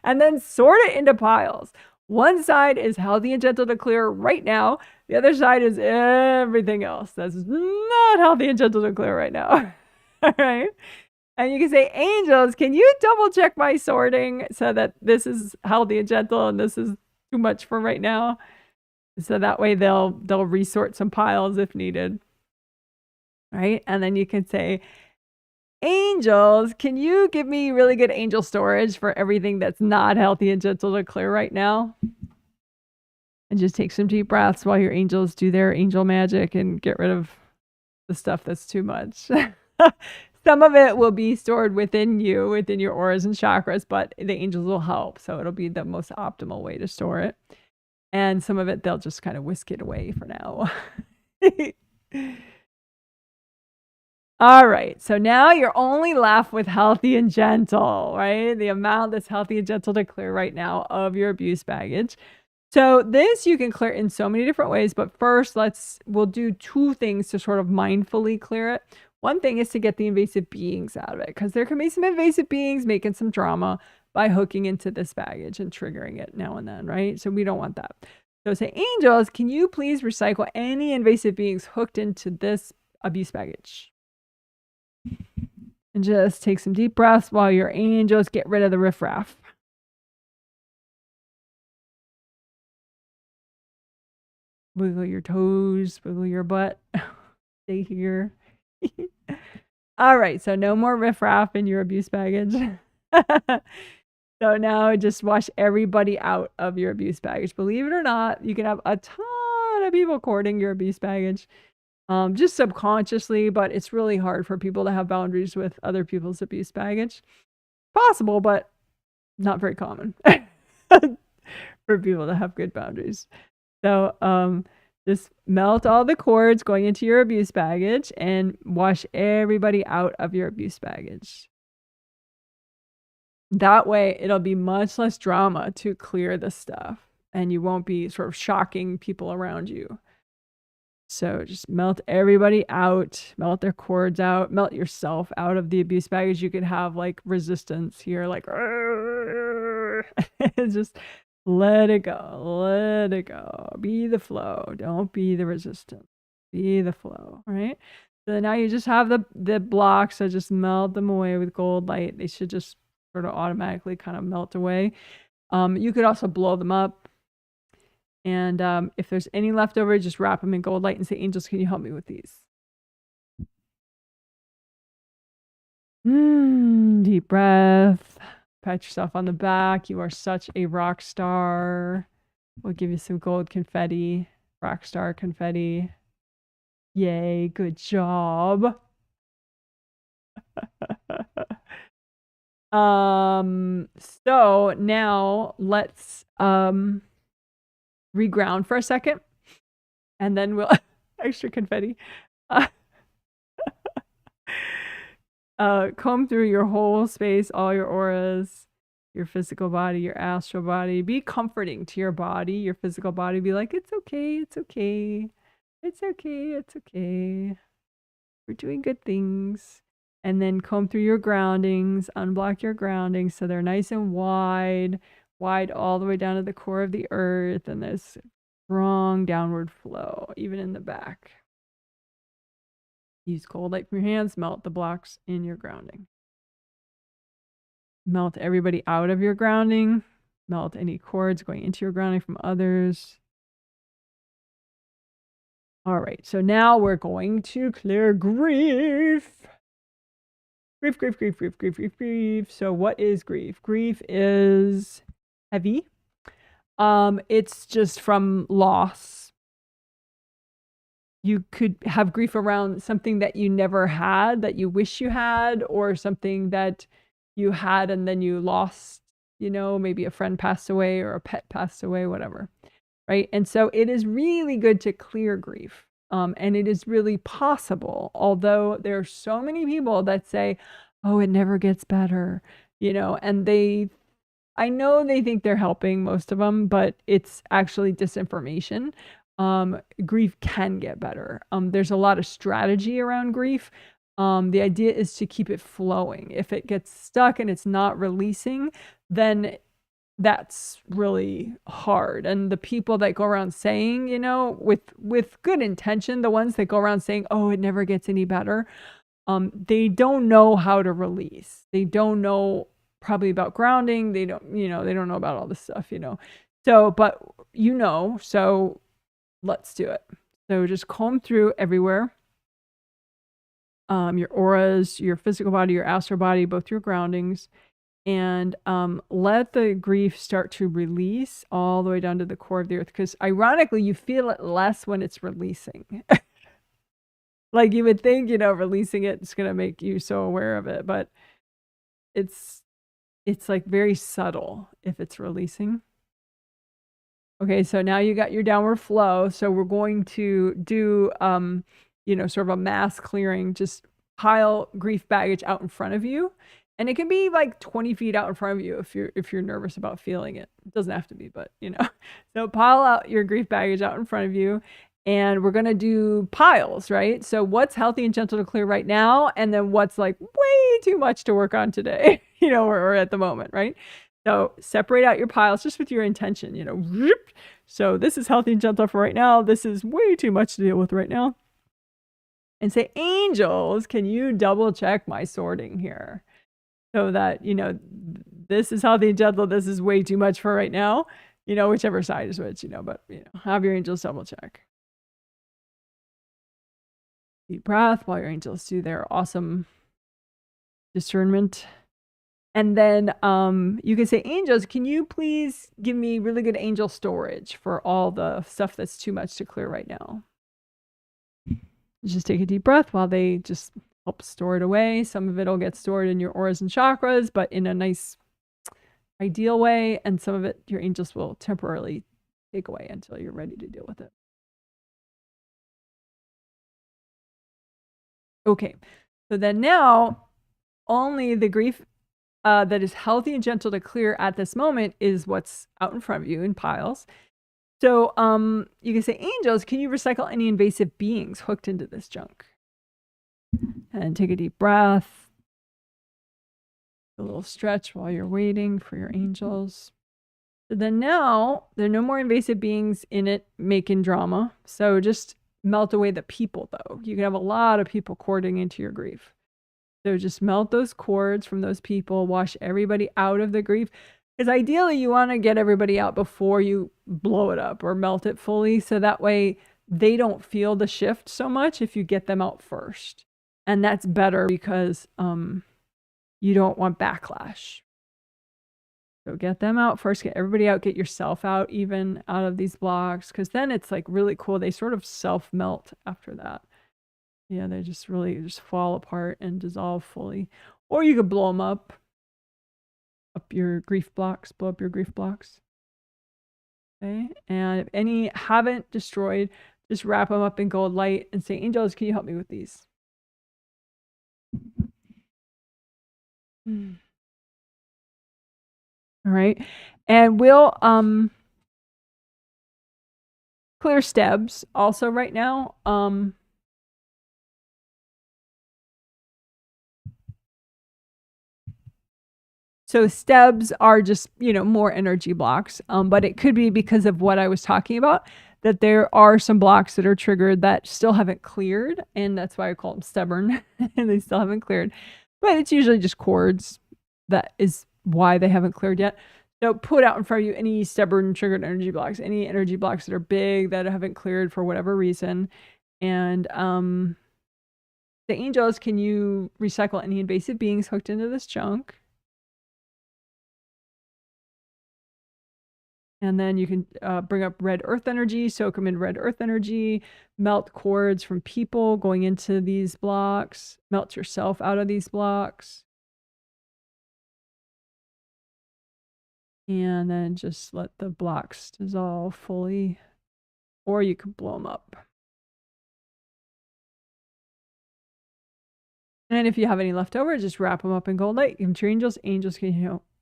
And then sort it into piles. One side is healthy and gentle to clear right now. The other side is everything else that's not healthy and gentle to clear right now. All right. And you can say, angels, can you double check my sorting so that this is healthy and gentle and this is too much for right now? So that way they'll resort some piles if needed. Right? And then you can say, angels, can you give me really good angel storage for everything that's not healthy and gentle to clear right now? And just take some deep breaths while your angels do their angel magic and get rid of the stuff that's too much. Some of it will be stored within you, within your auras and chakras, but the angels will help. So it'll be the most optimal way to store it. And some of it, they'll just kind of whisk it away for now. All right. So now you're only left with healthy and gentle, right? The amount that's healthy and gentle to clear right now of your abuse baggage. So this you can clear in so many different ways. But first, we'll do two things to sort of mindfully clear it. One thing is to get the invasive beings out of it, because there can be some invasive beings making some drama by hooking into this baggage and triggering it now and then, right? So we don't want that. So say, angels, can you please recycle any invasive beings hooked into this abuse baggage? And just take some deep breaths while your angels get rid of the riffraff. Wiggle your toes, wiggle your butt. Stay here. All right, so no more riffraff in your abuse baggage. So now just wash everybody out of your abuse baggage. Believe it or not, you can have a ton of people courting your abuse baggage, just subconsciously, but it's really hard for people to have boundaries with other people's abuse baggage. Possible, but not very common for people to have good boundaries. So just melt all the cords going into your abuse baggage and wash everybody out of your abuse baggage. That way, it'll be much less drama to clear the stuff, and you won't be sort of shocking people around you. So just melt everybody out, melt their cords out, melt yourself out of the abuse baggage. You could have like resistance here, like just let it go, let it go. Be the flow. Don't be the resistance. Be the flow, right? So now you just have the blocks, so just melt them away with gold light. They should just sort of automatically kind of melt away. You could also blow them up. And if there's any left over, just wrap them in gold light and say, angels, can you help me with these? Deep breath. Pat yourself on the back. You are such a rock star. We'll give you some gold confetti. Rock star confetti. Yay, good job. So now let's reground for a second, and then we'll extra confetti. Comb through your whole space, all your auras, your physical body, your astral body. Be comforting to your body, your physical body. Be like, it's okay, it's okay. It's okay. It's okay. We're doing good things. And then comb through your groundings, unblock your groundings so they're nice and wide, wide all the way down to the core of the earth. And there's strong downward flow, even in the back. Use cold light from your hands, melt the blocks in your grounding. Melt everybody out of your grounding. Melt any cords going into your grounding from others. All right, so now we're going to clear grief. Grief, grief, grief, grief, grief, grief, grief. So what is grief? Grief is heavy. It's just from loss. You could have grief around something that you never had, that you wish you had, or something that you had and then you lost, you know, maybe a friend passed away or a pet passed away, whatever, right? And so it is really good to clear grief. And it is really possible, although there are so many people that say, oh, it never gets better, you know, and I know they think they're helping, most of them, but it's actually disinformation. Grief can get better. There's a lot of strategy around grief. The idea is to keep it flowing. If it gets stuck and it's not releasing, then that's really hard. And the people that go around saying, you know, with good intention, the ones that go around saying, oh, it never gets any better, they don't know how to release. They don't know probably about grounding. They don't, you know, they don't know about all this stuff, you know. So, but you know, so let's do it. So just comb through everywhere. Your auras, your physical body, your astral body, both your groundings. And let the grief start to release all the way down to the core of the earth. Because ironically, you feel it less when it's releasing. Like you would think, you know, releasing it's going to make you so aware of it. But it's like very subtle if it's releasing. Okay, so now you got your downward flow. So we're going to do, you know, sort of a mass clearing. Just pile grief baggage out in front of you. And it can be like 20 feet out in front of you if you're nervous about feeling it. It doesn't have to be, but you know. So pile out your grief baggage out in front of you. And we're going to do piles, right? So what's healthy and gentle to clear right now? And then what's like way too much to work on today, you know, or at the moment, right? So separate out your piles just with your intention, you know. So this is healthy and gentle for right now. This is way too much to deal with right now. And say, angels, can you double check my sorting here? So that, you know, this is healthy and gentle. This is way too much for right now. You know, whichever side is which, you know, but, you know, have your angels double check. Deep breath while your angels do their awesome discernment. And then you can say, angels, can you please give me really good angel storage for all the stuff that's too much to clear right now? Just take a deep breath while they just help store it away. Some of it will get stored in your auras and chakras, but in a nice, ideal way. And some of it, your angels will temporarily take away until you're ready to deal with it. Okay, so then now only the grief that is healthy and gentle to clear at this moment is what's out in front of you in piles. So you can say, angels, can you recycle any invasive beings hooked into this junk? And take a deep breath. A little stretch while you're waiting for your angels. So then now there are no more invasive beings in it making drama. So just melt away the people, though. You can have a lot of people cording into your grief. So just melt those cords from those people, wash everybody out of the grief. Because ideally you want to get everybody out before you blow it up or melt it fully. So that way they don't feel the shift so much if you get them out first. And that's better because you don't want backlash. So get them out first, get everybody out, get yourself out even out of these blocks. Because then it's like really cool. They sort of self-melt after that. Yeah, they just really just fall apart and dissolve fully. Or you could blow them up your grief blocks, blow up your grief blocks. Okay, and if any haven't destroyed, just wrap them up in gold light and say, angels, can you help me with these? All right, and we'll clear STEBs also right now. So STEBs are just, more energy blocks. But it could be because of what I was talking about, that there are some blocks that are triggered that still haven't cleared. And that's why I call them stubborn and they still haven't cleared. But it's usually just cords. That is why they haven't cleared yet. So put out in front of you any stubborn triggered energy blocks, any energy blocks that are big that haven't cleared for whatever reason. And the angels, can you recycle any invasive beings hooked into this chunk? And then you can bring up red earth energy, soak them in red earth energy, melt cords from people going into these blocks, melt yourself out of these blocks. And then just let the blocks dissolve fully, or you can blow them up. And if you have any left over, just wrap them up in gold light. Give them to your angels.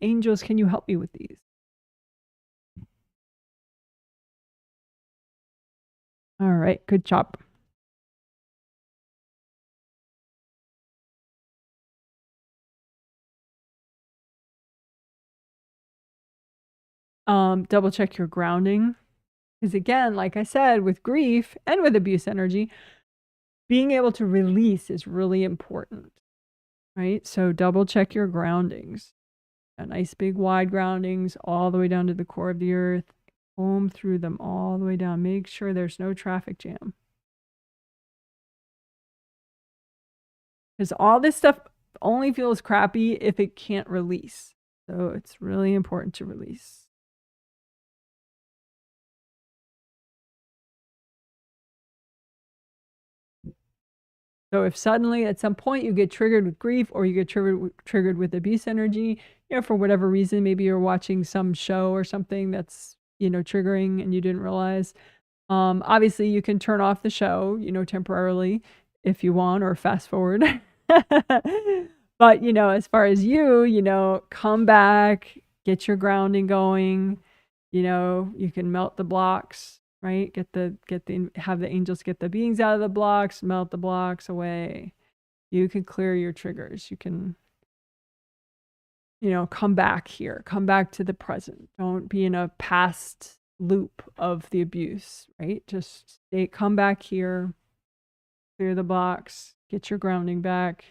Angels, can you help me with these? All right, good job. Double check your grounding. Because again, like I said, with grief and with abuse energy, being able to release is really important, right? So double check your groundings. A nice big wide groundings all the way down to the core of the earth. Comb through them all the way down. Make sure there's no traffic jam. Because all this stuff only feels crappy if it can't release. So it's really important to release. So if suddenly at some point you get triggered with grief or you get triggered with abuse energy, for whatever reason, maybe you're watching some show or something that's, triggering and you didn't realize. Obviously you can turn off the show, temporarily if you want, or fast forward. But, as far as you, come back, get your grounding going, you can melt the blocks, right? Have the angels get the beings out of the blocks, melt the blocks away. You can clear your triggers. You can, come back here, come back to the present. Don't be in a past loop of the abuse, right? Just come back here, clear the blocks, get your grounding back,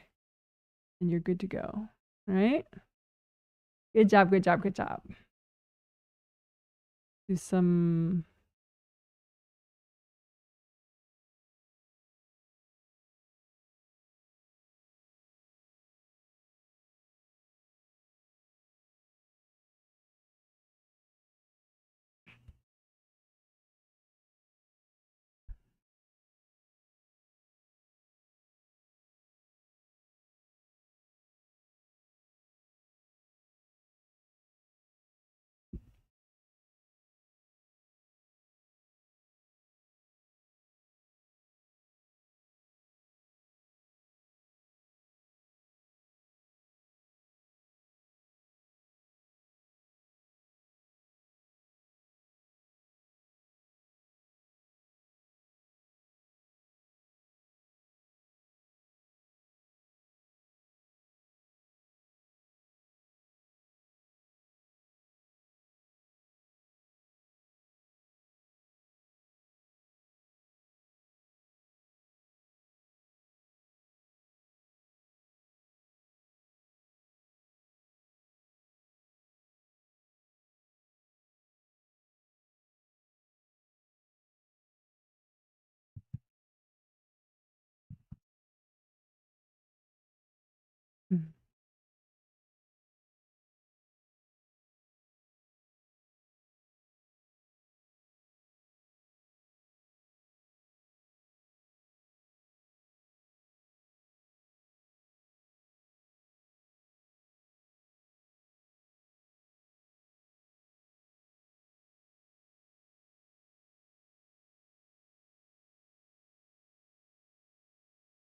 and you're good to go, right? Good job, good job, good job. Do some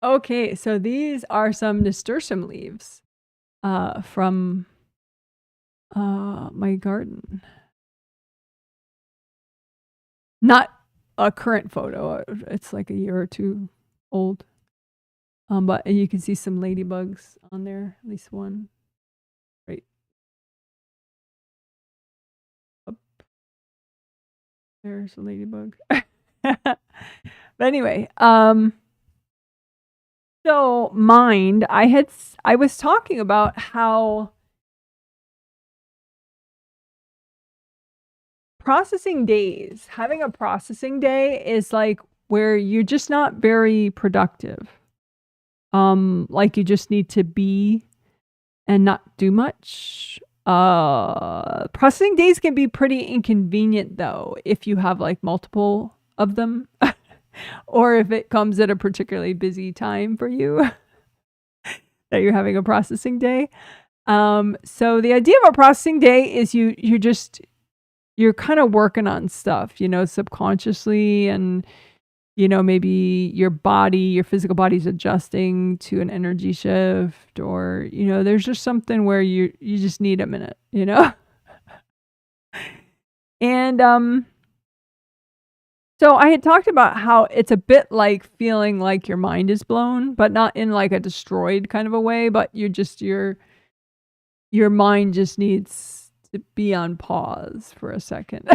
Okay, so these are some nasturtium leaves from my garden. Not a current photo. It's like a year or two old. But you can see some ladybugs on there, at least one. Right up there's a ladybug. But anyway, so mind, I was talking about how processing days, having a processing day is like where you're just not very productive. Like you just need to be and not do much. Processing days can be pretty inconvenient though if you have like multiple of them or if it comes at a particularly busy time for you that you're having a processing day. So the idea of a processing day is you're kind of working on stuff, subconsciously, and maybe your physical body's adjusting to an energy shift, or there's just something where you just need a minute, and so I had talked about how it's a bit like feeling like your mind is blown, but not in like a destroyed kind of a way, but your mind just needs to be on pause for a second.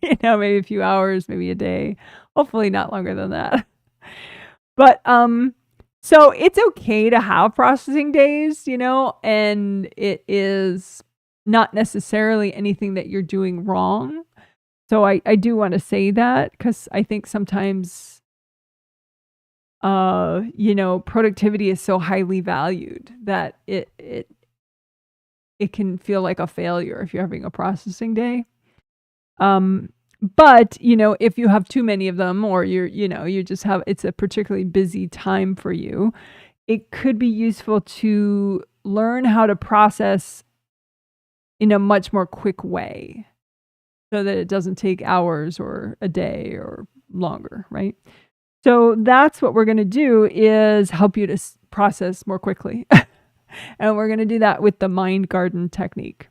Maybe a few hours, maybe a day, hopefully not longer than that. But so it's okay to have processing days, and it is not necessarily anything that you're doing wrong. So I do want to say that, because I think sometimes productivity is so highly valued that it can feel like a failure if you're having a processing day. But if you have too many of them, or it's a particularly busy time for you, it could be useful to learn how to process in a much more quick way so that it doesn't take hours or a day or longer, right? So that's what we're going to do, is help you to process more quickly. And we're going to do that with the mind garden technique.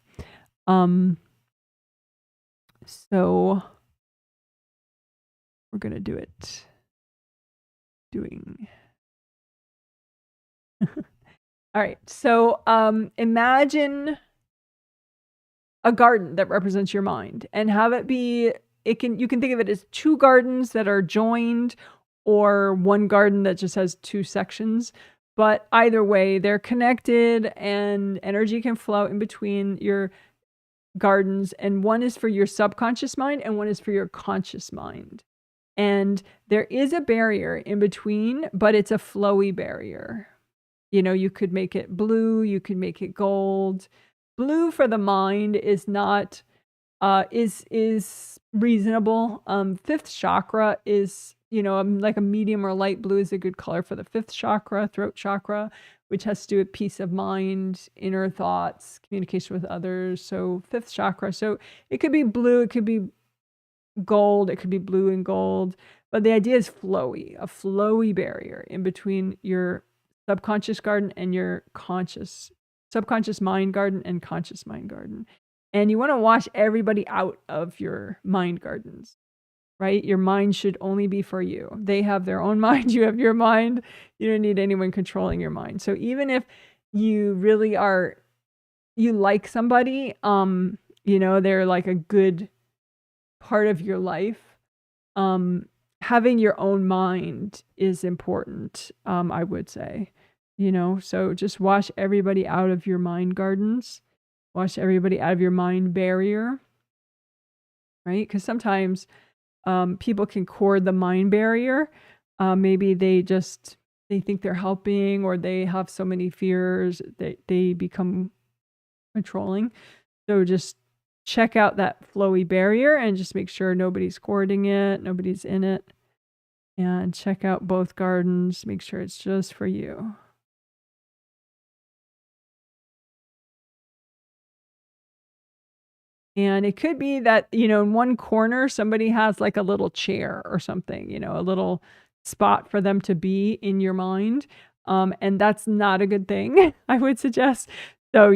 So we're going to do it. All right. So imagine a garden that represents your mind, and have it be, you can think of it as two gardens that are joined, or one garden that just has two sections. But either way, they're connected and energy can flow in between your gardens. And one is for your subconscious mind and one is for your conscious mind. And there is a barrier in between, but it's a flowy barrier. You could make it blue, you could make it gold. Blue for the mind is not, is reasonable. Fifth chakra is, like a medium or light blue is a good color for the fifth chakra, throat chakra, which has to do with peace of mind, inner thoughts, communication with others. So fifth chakra. So it could be blue, it could be gold, it could be blue and gold. But the idea is flowy, a flowy barrier in between your subconscious garden and your subconscious mind garden and conscious mind garden. And you want to wash everybody out of your mind gardens, right? Your mind should only be for you. They have their own mind, you have your mind. You don't need anyone controlling your mind. So even if you really you like somebody, they're like a good part of your life, having your own mind is important, I would say. So just wash everybody out of your mind gardens, wash everybody out of your mind barrier, right? Because sometimes people can cord the mind barrier. Maybe they think they're helping, or they have so many fears that they become controlling. So just check out that flowy barrier and just make sure nobody's cording it, nobody's in it. And check out both gardens, make sure it's just for you. And it could be that, in one corner, somebody has like a little chair or something, a little spot for them to be in your mind. And that's not a good thing, I would suggest. So,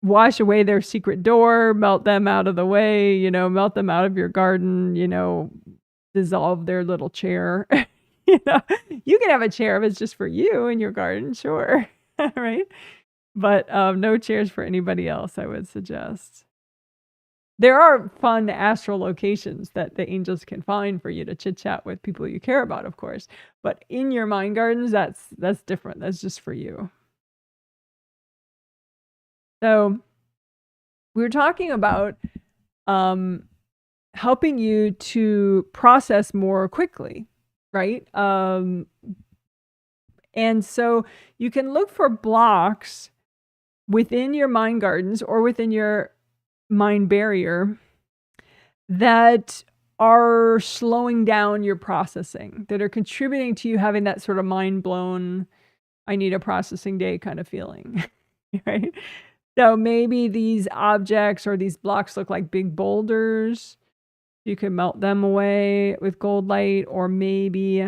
wash away their secret door, melt them out of the way, you know, melt them out of your garden, you know, dissolve their little chair. You know, you can have a chair if it's just for you in your garden, sure. Right? But no chairs for anybody else, I would suggest. There are fun astral locations that the angels can find for you to chit chat with people you care about, of course. But in your mind gardens, that's different. That's just for you. So we were talking about helping you to process more quickly, right? And so you can look for blocks within your mind gardens or within your mind barrier that are slowing down your processing, that are contributing to you having that sort of mind blown, I need a processing day kind of feeling, right? So maybe these objects or these blocks look like big boulders. You can melt them away with gold light, or maybe,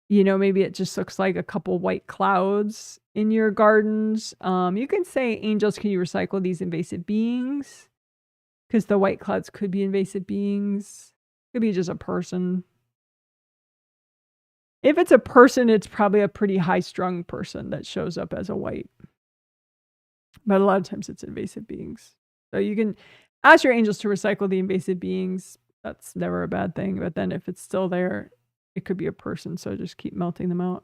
you know, maybe it just looks like a couple white clouds in your gardens. You can say, angels, can you recycle these invasive beings? Because the white clouds could be invasive beings. Could be just a person. If it's a person, it's probably a pretty high-strung person that shows up as a white. But a lot of times it's invasive beings. So you can ask your angels to recycle the invasive beings. That's never a bad thing. But then if it's still there, it could be a person. So just keep melting them out.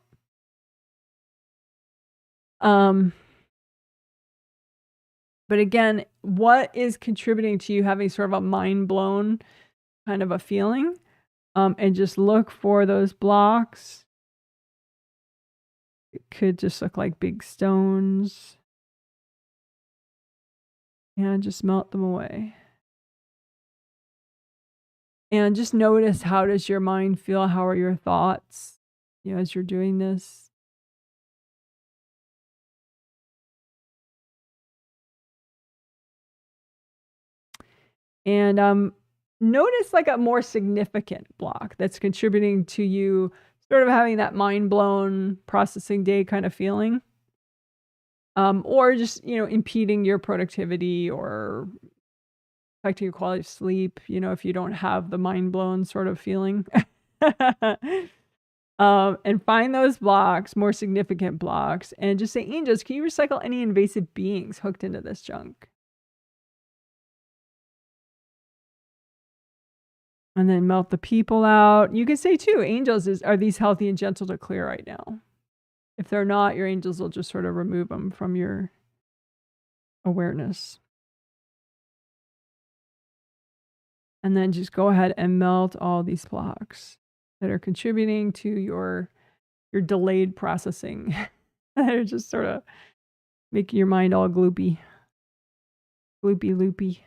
But again, what is contributing to you having sort of a mind blown kind of a feeling? And just look for those blocks. It could just look like big stones. And just melt them away. And just notice, how does your mind feel? How are your thoughts, you know, as you're doing this? And notice like a more significant block that's contributing to you sort of having that mind blown processing day kind of feeling. Or just, you know, impeding your productivity or affecting your quality of sleep, you know, if you don't have the mind blown sort of feeling. And find those blocks, more significant blocks, and just say, angels, can you recycle any invasive beings hooked into this junk? And then melt the people out. You can say too, angels, are these healthy and gentle to clear right now? If they're not, your angels will just sort of remove them from your awareness. And then just go ahead and melt all these blocks that are contributing to your delayed processing. That are just sort of making your mind all gloopy. Gloopy loopy.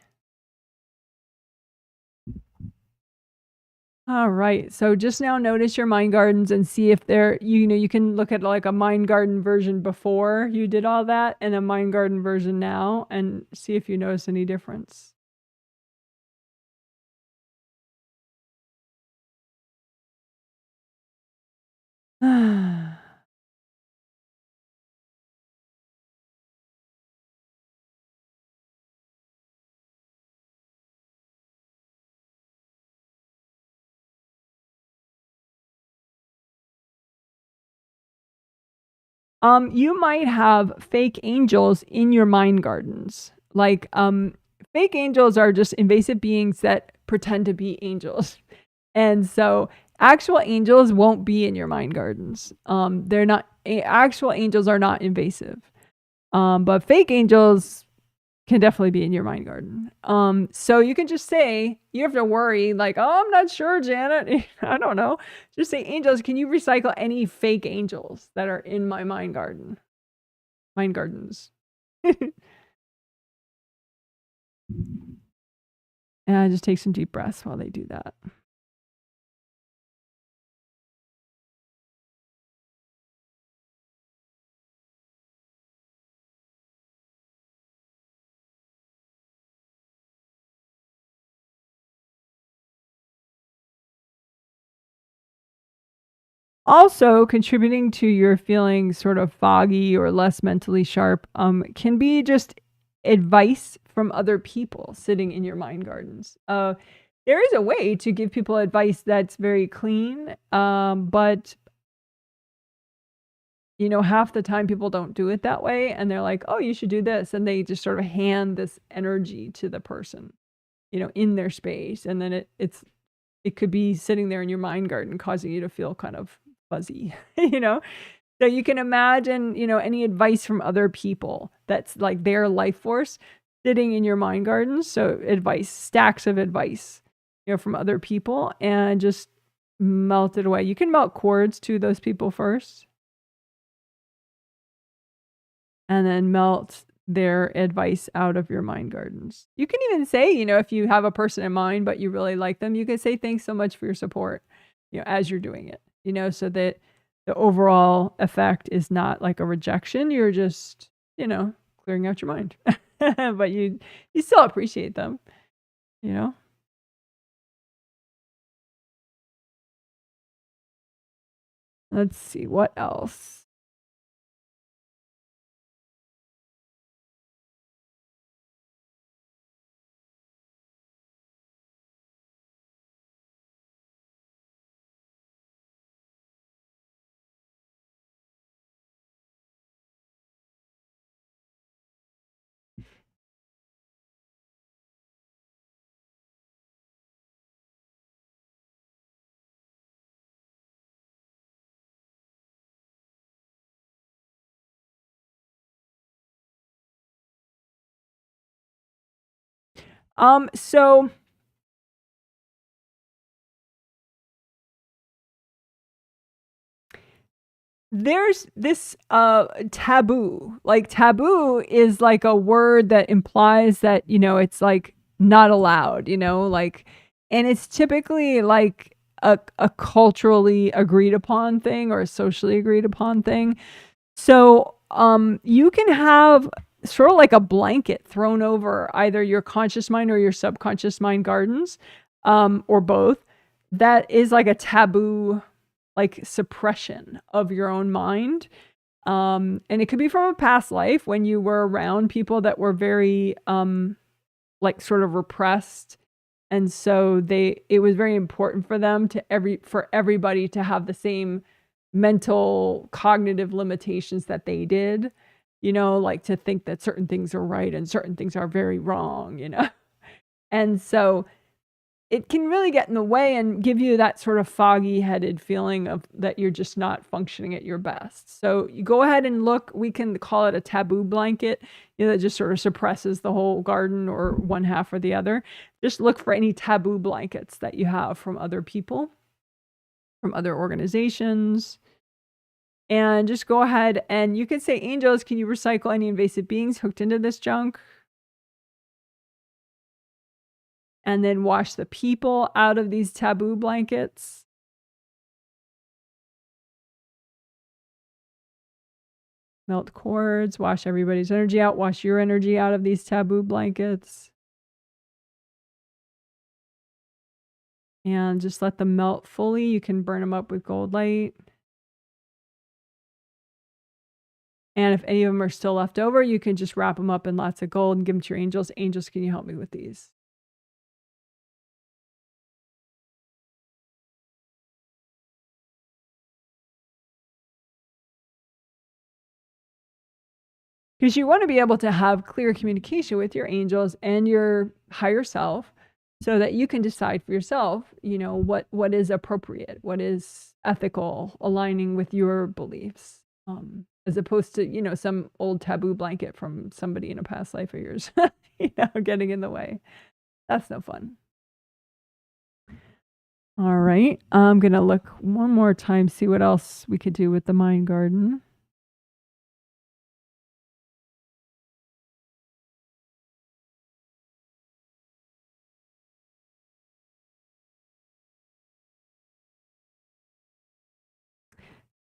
All right. So just now notice your mind gardens and see if they're, you know, you can look at like a mind garden version before you did all that and a mind garden version now and see if you notice any difference. You might have fake angels in your mind gardens. Like, fake angels are just invasive beings that pretend to be angels. And so actual angels won't be in your mind gardens. They're not, actual angels are not invasive. But fake angels can definitely be in your mind garden. So you can just say, you have to worry like, oh, I'm not sure, Janet. I don't know. Just say, angels, can you recycle any fake angels that are in my mind garden? Mind gardens. And just take some deep breaths while they do that. Also, contributing to your feeling sort of foggy or less mentally sharp can be just advice from other people sitting in your mind gardens. There is a way to give people advice that's very clean, but half the time people don't do it that way, and they're like, oh, you should do this, and they just sort of hand this energy to the person, in their space, and then it could be sitting there in your mind garden causing you to feel kind of fuzzy, So you can imagine, any advice from other people that's like their life force sitting in your mind gardens. So advice, stacks of advice, from other people, and just melt it away. You can melt cords to those people first, and then melt their advice out of your mind gardens. You can even say, if you have a person in mind, but you really like them, you can say, thanks so much for your support, as you're doing it, so that the overall effect is not like a rejection. You're just, clearing out your mind, but you still appreciate them, Let's see, what else? So there's this taboo. Like, taboo is like a word that implies that, it's like not allowed, like, and it's typically like a culturally agreed upon thing or a socially agreed upon thing. So you can have sort of like a blanket thrown over either your conscious mind or your subconscious mind gardens, or both, that is like a taboo, like suppression of your own mind. And it could be from a past life when you were around people that were very like sort of repressed, and so it was very important for them for everybody to have the same mental cognitive limitations that they did, like to think that certain things are right and certain things are very wrong, and so it can really get in the way and give you that sort of foggy headed feeling of that you're just not functioning at your best. So you go ahead and look, we can call it a taboo blanket, that just sort of suppresses the whole garden or one half or the other. Just look for any taboo blankets that you have from other people, from other organizations, and just go ahead and you can say, angels, can you recycle any invasive beings hooked into this junk? And then wash the people out of these taboo blankets. Melt cords, wash everybody's energy out, wash your energy out of these taboo blankets. And just let them melt fully. You can burn them up with gold light. And if any of them are still left over, you can just wrap them up in lots of gold and give them to your angels. Angels, can you help me with these? Because you want to be able to have clear communication with your angels and your higher self so that you can decide for yourself, what is appropriate, what is ethical, aligning with your beliefs, as opposed to, some old taboo blanket from somebody in a past life of yours, getting in the way. That's no fun. All right. I'm going to look one more time, see what else we could do with the mind garden.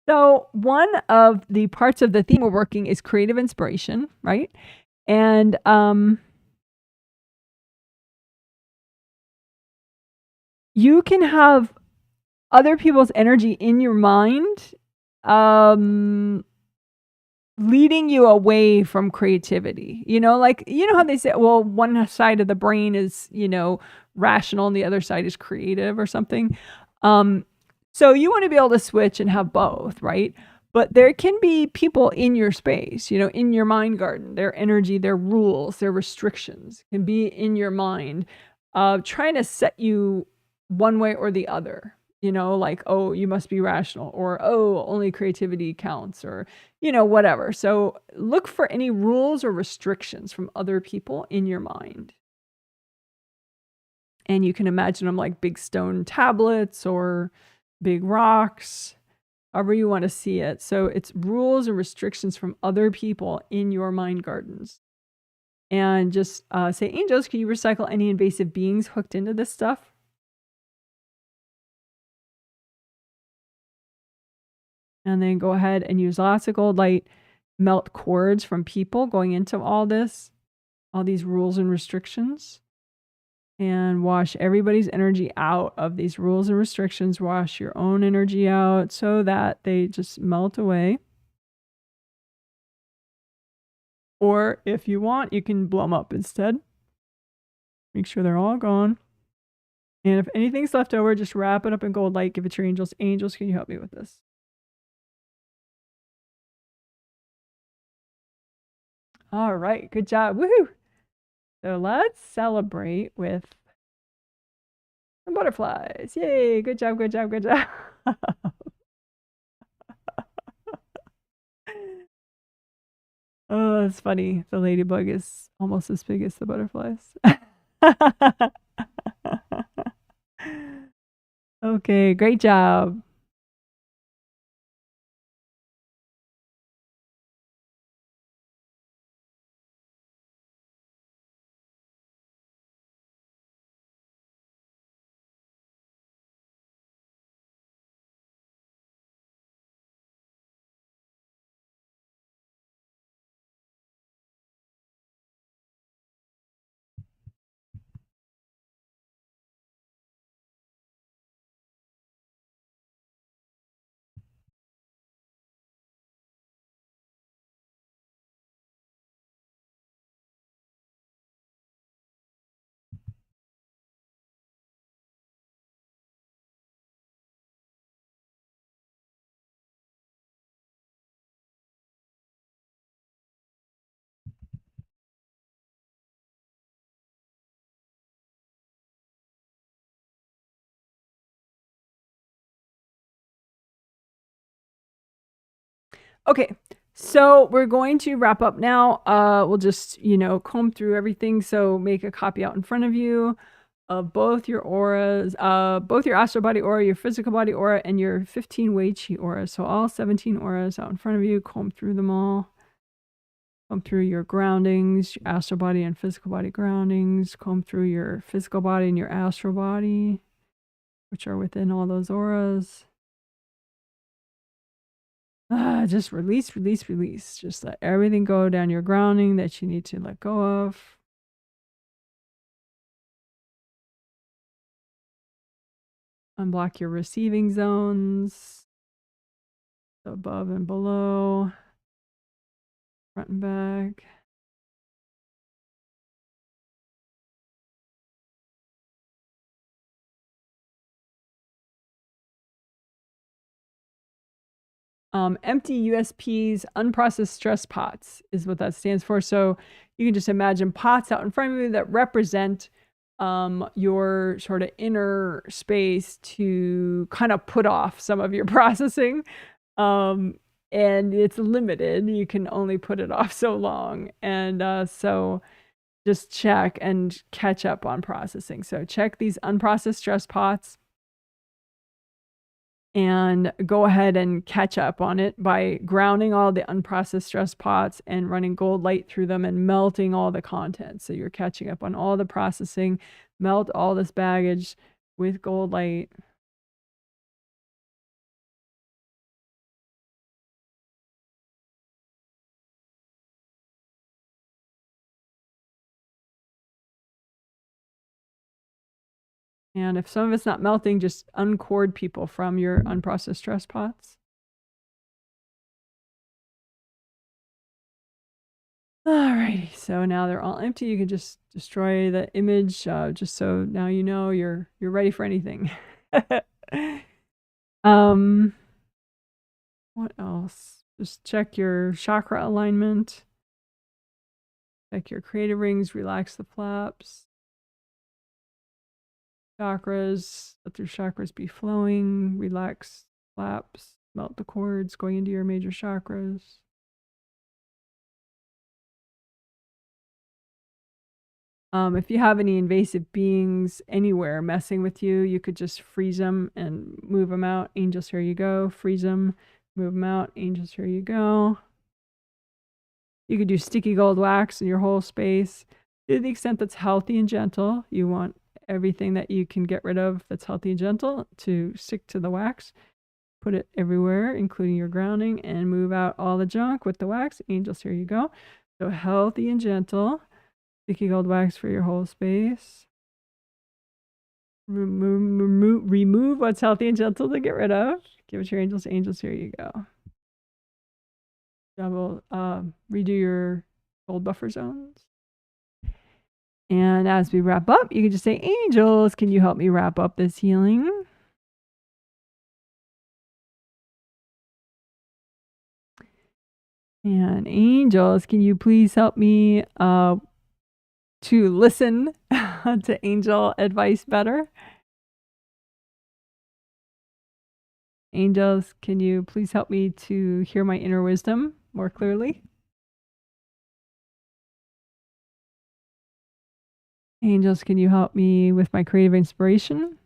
So one of the parts of the theme we're working is creative inspiration, right? And you can have other people's energy in your mind, leading you away from creativity. You know, like, you know how they say, well, one side of the brain is, you know, rational and the other side is creative or something. So you want to be able to switch and have both, right? But there can be people in your space, you know, in your mind garden, their energy, their rules, their restrictions can be in your mind, trying to set you one way or the other. You know, like, oh, you must be rational, or oh, only creativity counts, or, you know, whatever. So look for any rules or restrictions from other people in your mind. And you can imagine them like big stone tablets or big rocks, however you want to see it. So it's rules and restrictions from other people in your mind gardens. And just say, angels, can you recycle any invasive beings hooked into this stuff? And then go ahead and use lots of gold light, melt cords from people going into all this, all these rules and restrictions, and wash everybody's energy out of these rules and restrictions. Wash your own energy out so that they just melt away. Or if you want, you can blow them up instead. Make sure they're all gone. And if anything's left over, just wrap it up in gold light. Give it to your angels. Angels, can you help me with this? All right, good job. Woohoo! So let's celebrate with the butterflies. Yay, good job, good job, good job. Oh, it's funny. The ladybug is almost as big as the butterflies. Okay, great job. Okay, so we're going to wrap up now. We'll just, you know, comb through everything. So make a copy out in front of you of both your auras, both your astral body aura, your physical body aura, and your 15 Wei Qi auras. So all 17 auras out in front of you. Comb through them all. Comb through your groundings, your astral body and physical body groundings. Comb through your physical body and your astral body, which are within all those auras. Just release, release, release. Just let everything go down your grounding that you need to let go of. Unblock your receiving zones, above and below, front and back. Empty USPs, unprocessed stress pots is what that stands for. So you can just imagine pots out in front of you that represent your sort of inner space to kind of put off some of your processing. And it's limited. You can only put it off so long. And so just check and catch up on processing. So check these unprocessed stress pots and go ahead and catch up on it by grounding all the unprocessed stress pots and running gold light through them and melting all the content. So you're catching up on all the processing, melt all this baggage with gold light. And if some of it's not melting, just uncord people from your unprocessed stress pots. Alrighty, so now they're all empty. You can just destroy the image, just so now you know you're ready for anything. What else? Just check your chakra alignment. Check your creative rings, relax the flaps. Chakras, let your chakras be flowing, relax flaps, melt the cords going into your major chakras. If you have any invasive beings anywhere messing with you, you could just freeze them and move them out. Angels, here you go. Freeze them, move them out. Angels, here you go. You could do sticky gold wax in your whole space to the extent that's healthy and gentle. You want everything that you can get rid of that's healthy and gentle to stick to the wax. Put it everywhere, including your grounding, and move out all the junk with the wax. Angels, here you go. So healthy and gentle. Sticky gold wax for your whole space. Remove what's healthy and gentle to get rid of. Give it to your angels. Angels, here you go. Double, redo your gold buffer zones. And as we wrap up, you can just say, angels, can you help me wrap up this healing? And angels, can you please help me to listen to angel advice better? Angels, can you please help me to hear my inner wisdom more clearly? Angels, can you help me with my creative inspiration?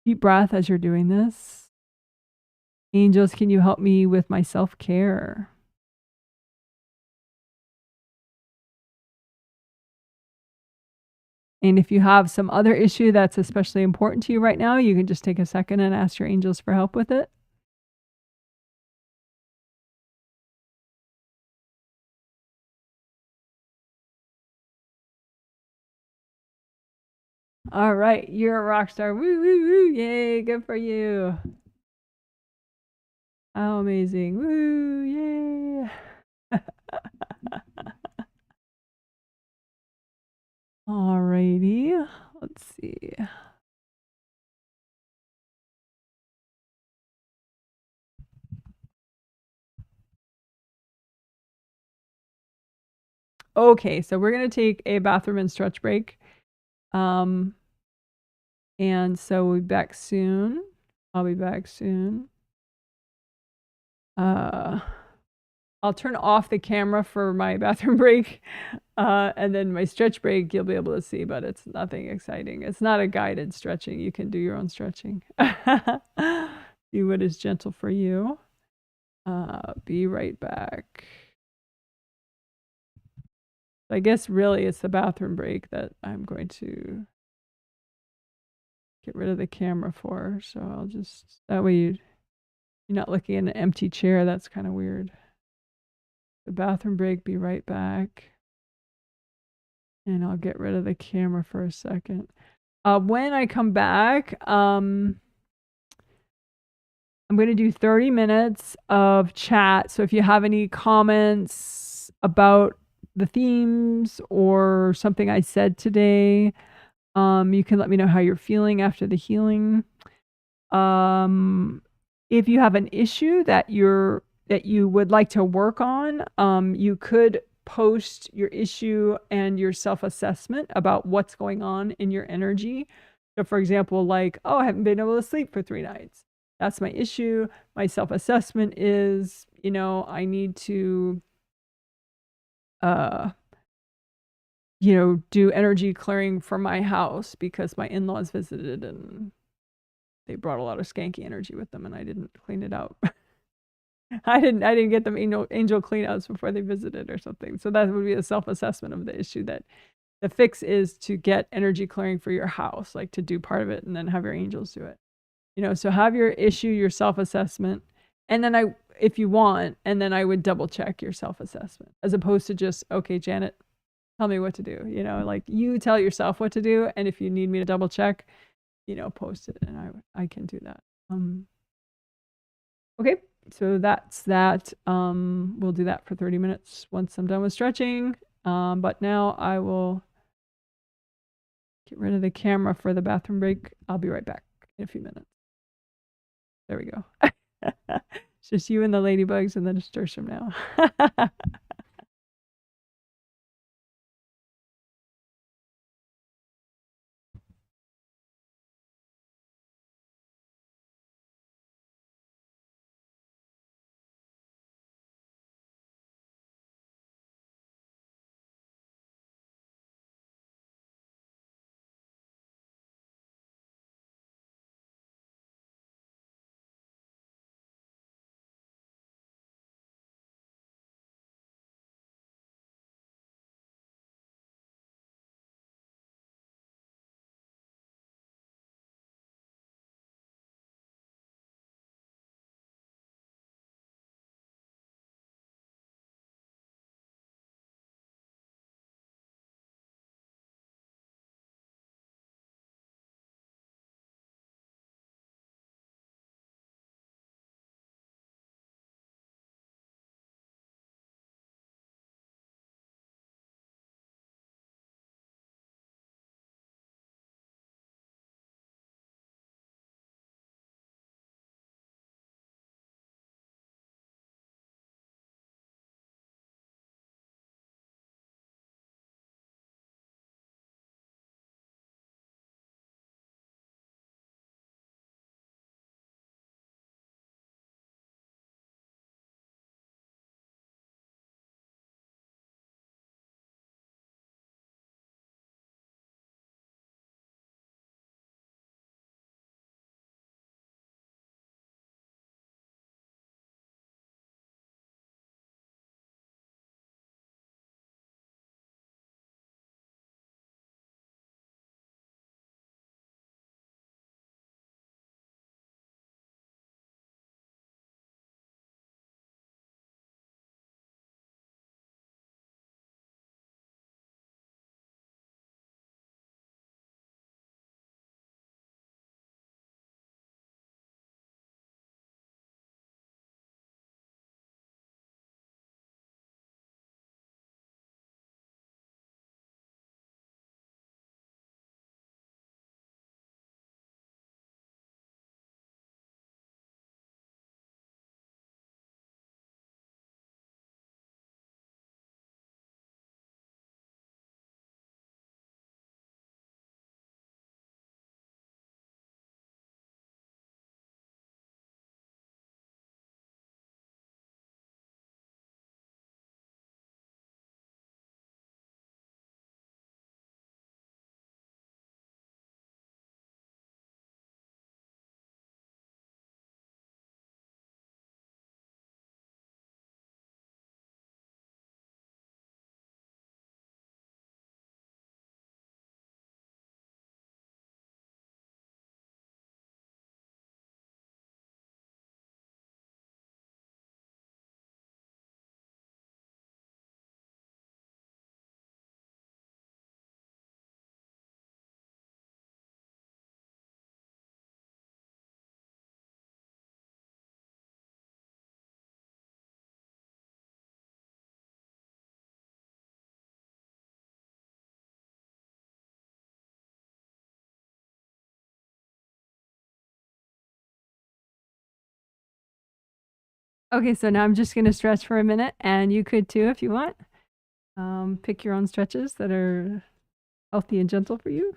Deep breath as you're doing this. Angels, can you help me with my self-care? And if you have some other issue that's especially important to you right now, you can just take a second and ask your angels for help with it. All right, you're a rock star. Woo, woo, woo. Yay, good for you. How amazing. Woo, yay. Alrighty, let's see. Okay, so we're going to take a bathroom and stretch break. And so we'll be back soon. I'll be back soon. I'll turn off the camera for my bathroom break. And then my stretch break, you'll be able to see, but it's nothing exciting. It's not a guided stretching. You can do your own stretching. Do what is gentle for you. Be right back. I guess really it's the bathroom break that I'm going to get rid of the camera for. So I'll just, that way you're not looking at an empty chair. That's kind of weird. The bathroom break, be right back. And I'll get rid of the camera for a second. When I come back, I'm going to do 30 minutes of chat. So if you have any comments about the themes or something I said today, you can let me know how you're feeling after the healing. If you have an issue that you would like to work on, you could post your issue and your self-assessment about what's going on in your energy. So for example, like, oh, I haven't been able to sleep for 3 nights. That's my issue. My self-assessment is, I need to, do energy clearing for my house because my in-laws visited and they brought a lot of skanky energy with them and I didn't clean it out. I didn't get them angel clean outs before they visited or something. So that would be a self-assessment of the issue, that the fix is to get energy clearing for your house, like to do part of it and then have your angels do it. So have your issue, your self-assessment, and then if you want, and then I would double check your self-assessment as opposed to just, okay, Janet, tell me what to do. Like you tell yourself what to do, and if you need me to double check, post it, and I can do that. Okay, so that's that. We'll do that for 30 minutes once I'm done with stretching. But now I will get rid of the camera for the bathroom break. I'll be right back in a few minutes. There we go. It's just you and the ladybugs and the nasturtium now. Okay, so now I'm just going to stretch for a minute, and you could too if you want. Pick your own stretches that are healthy and gentle for you.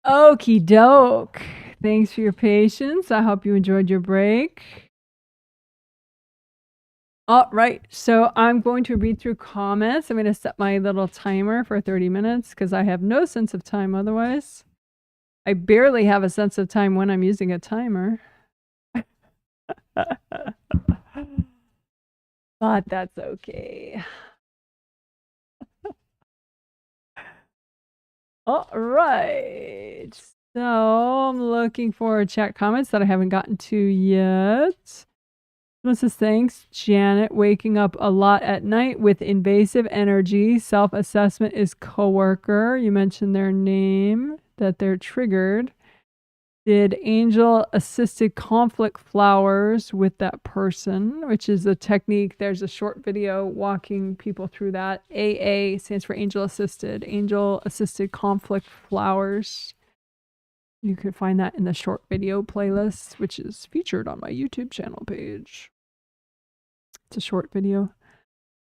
Okie doke. Thanks for your patience. I hope you enjoyed your break. All right, so I'm going to read through comments. I'm going to set my little timer for 30 minutes because I have no sense of time otherwise. I barely have a sense of time when I'm using a timer. But that's okay. All right. So I'm looking for chat comments that I haven't gotten to yet. Someone says, thanks, Janet. Waking up a lot at night with invasive energy. Self-assessment is coworker. You mentioned their name, that they're triggered. Did angel assisted conflict flowers with that person, which is a technique. There's a short video walking people through that. AA stands for angel assisted conflict flowers. You can find that in the short video playlist, which is featured on my YouTube channel page. It's a short video.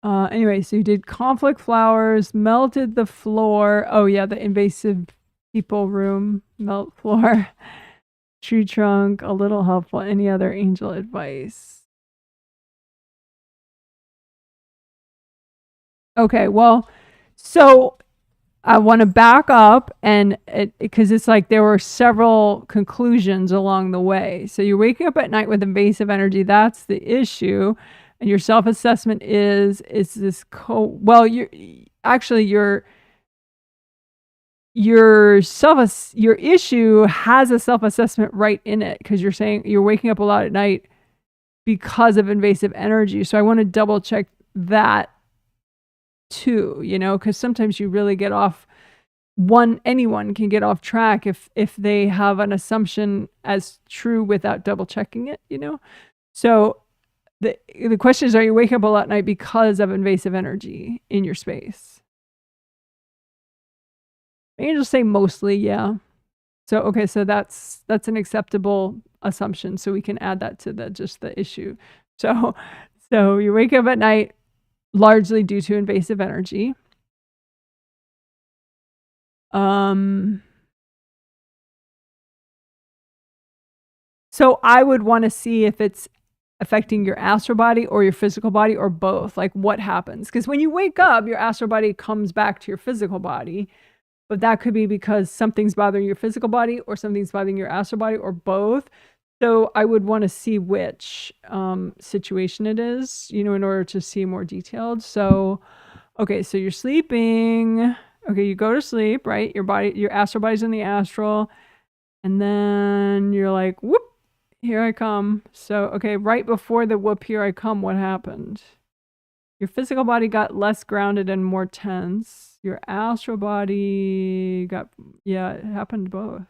Anyway, so you did conflict flowers, melted the floor. Oh yeah, the invasive people room, melt floor. Tree trunk, a little helpful. Any other angel advice? Okay, well, so I want to back up and because it's like there were several conclusions along the way. So you're waking up at night with invasive energy. That's the issue. And your self-assessment is this well, you're actually your issue has a self-assessment right in it because you're saying you're waking up a lot at night because of invasive energy. So I want to double check that too, you know, because sometimes you really get off anyone can get off track if they have an assumption as true without double checking it, you know. So the question is, are you waking up a lot at night because of invasive energy in your space? Angels say mostly, yeah. So okay, so that's an acceptable assumption. So we can add that to the issue. So you wake up at night largely due to invasive energy. So I would want to see if it's affecting your astral body or your physical body or both. Like what happens? Because when you wake up, your astral body comes back to your physical body. But that could be because something's bothering your physical body or something's bothering your astral body or both. So I would want to see which situation it is, you know, in order to see more detailed. So, okay, so you're sleeping. Okay, you go to sleep, right? Your astral body's in the astral. And then you're like, whoop, here I come. So, okay, right before the whoop, here I come, what happened? Your physical body got less grounded and more tense. Your astral body got, yeah, it happened both.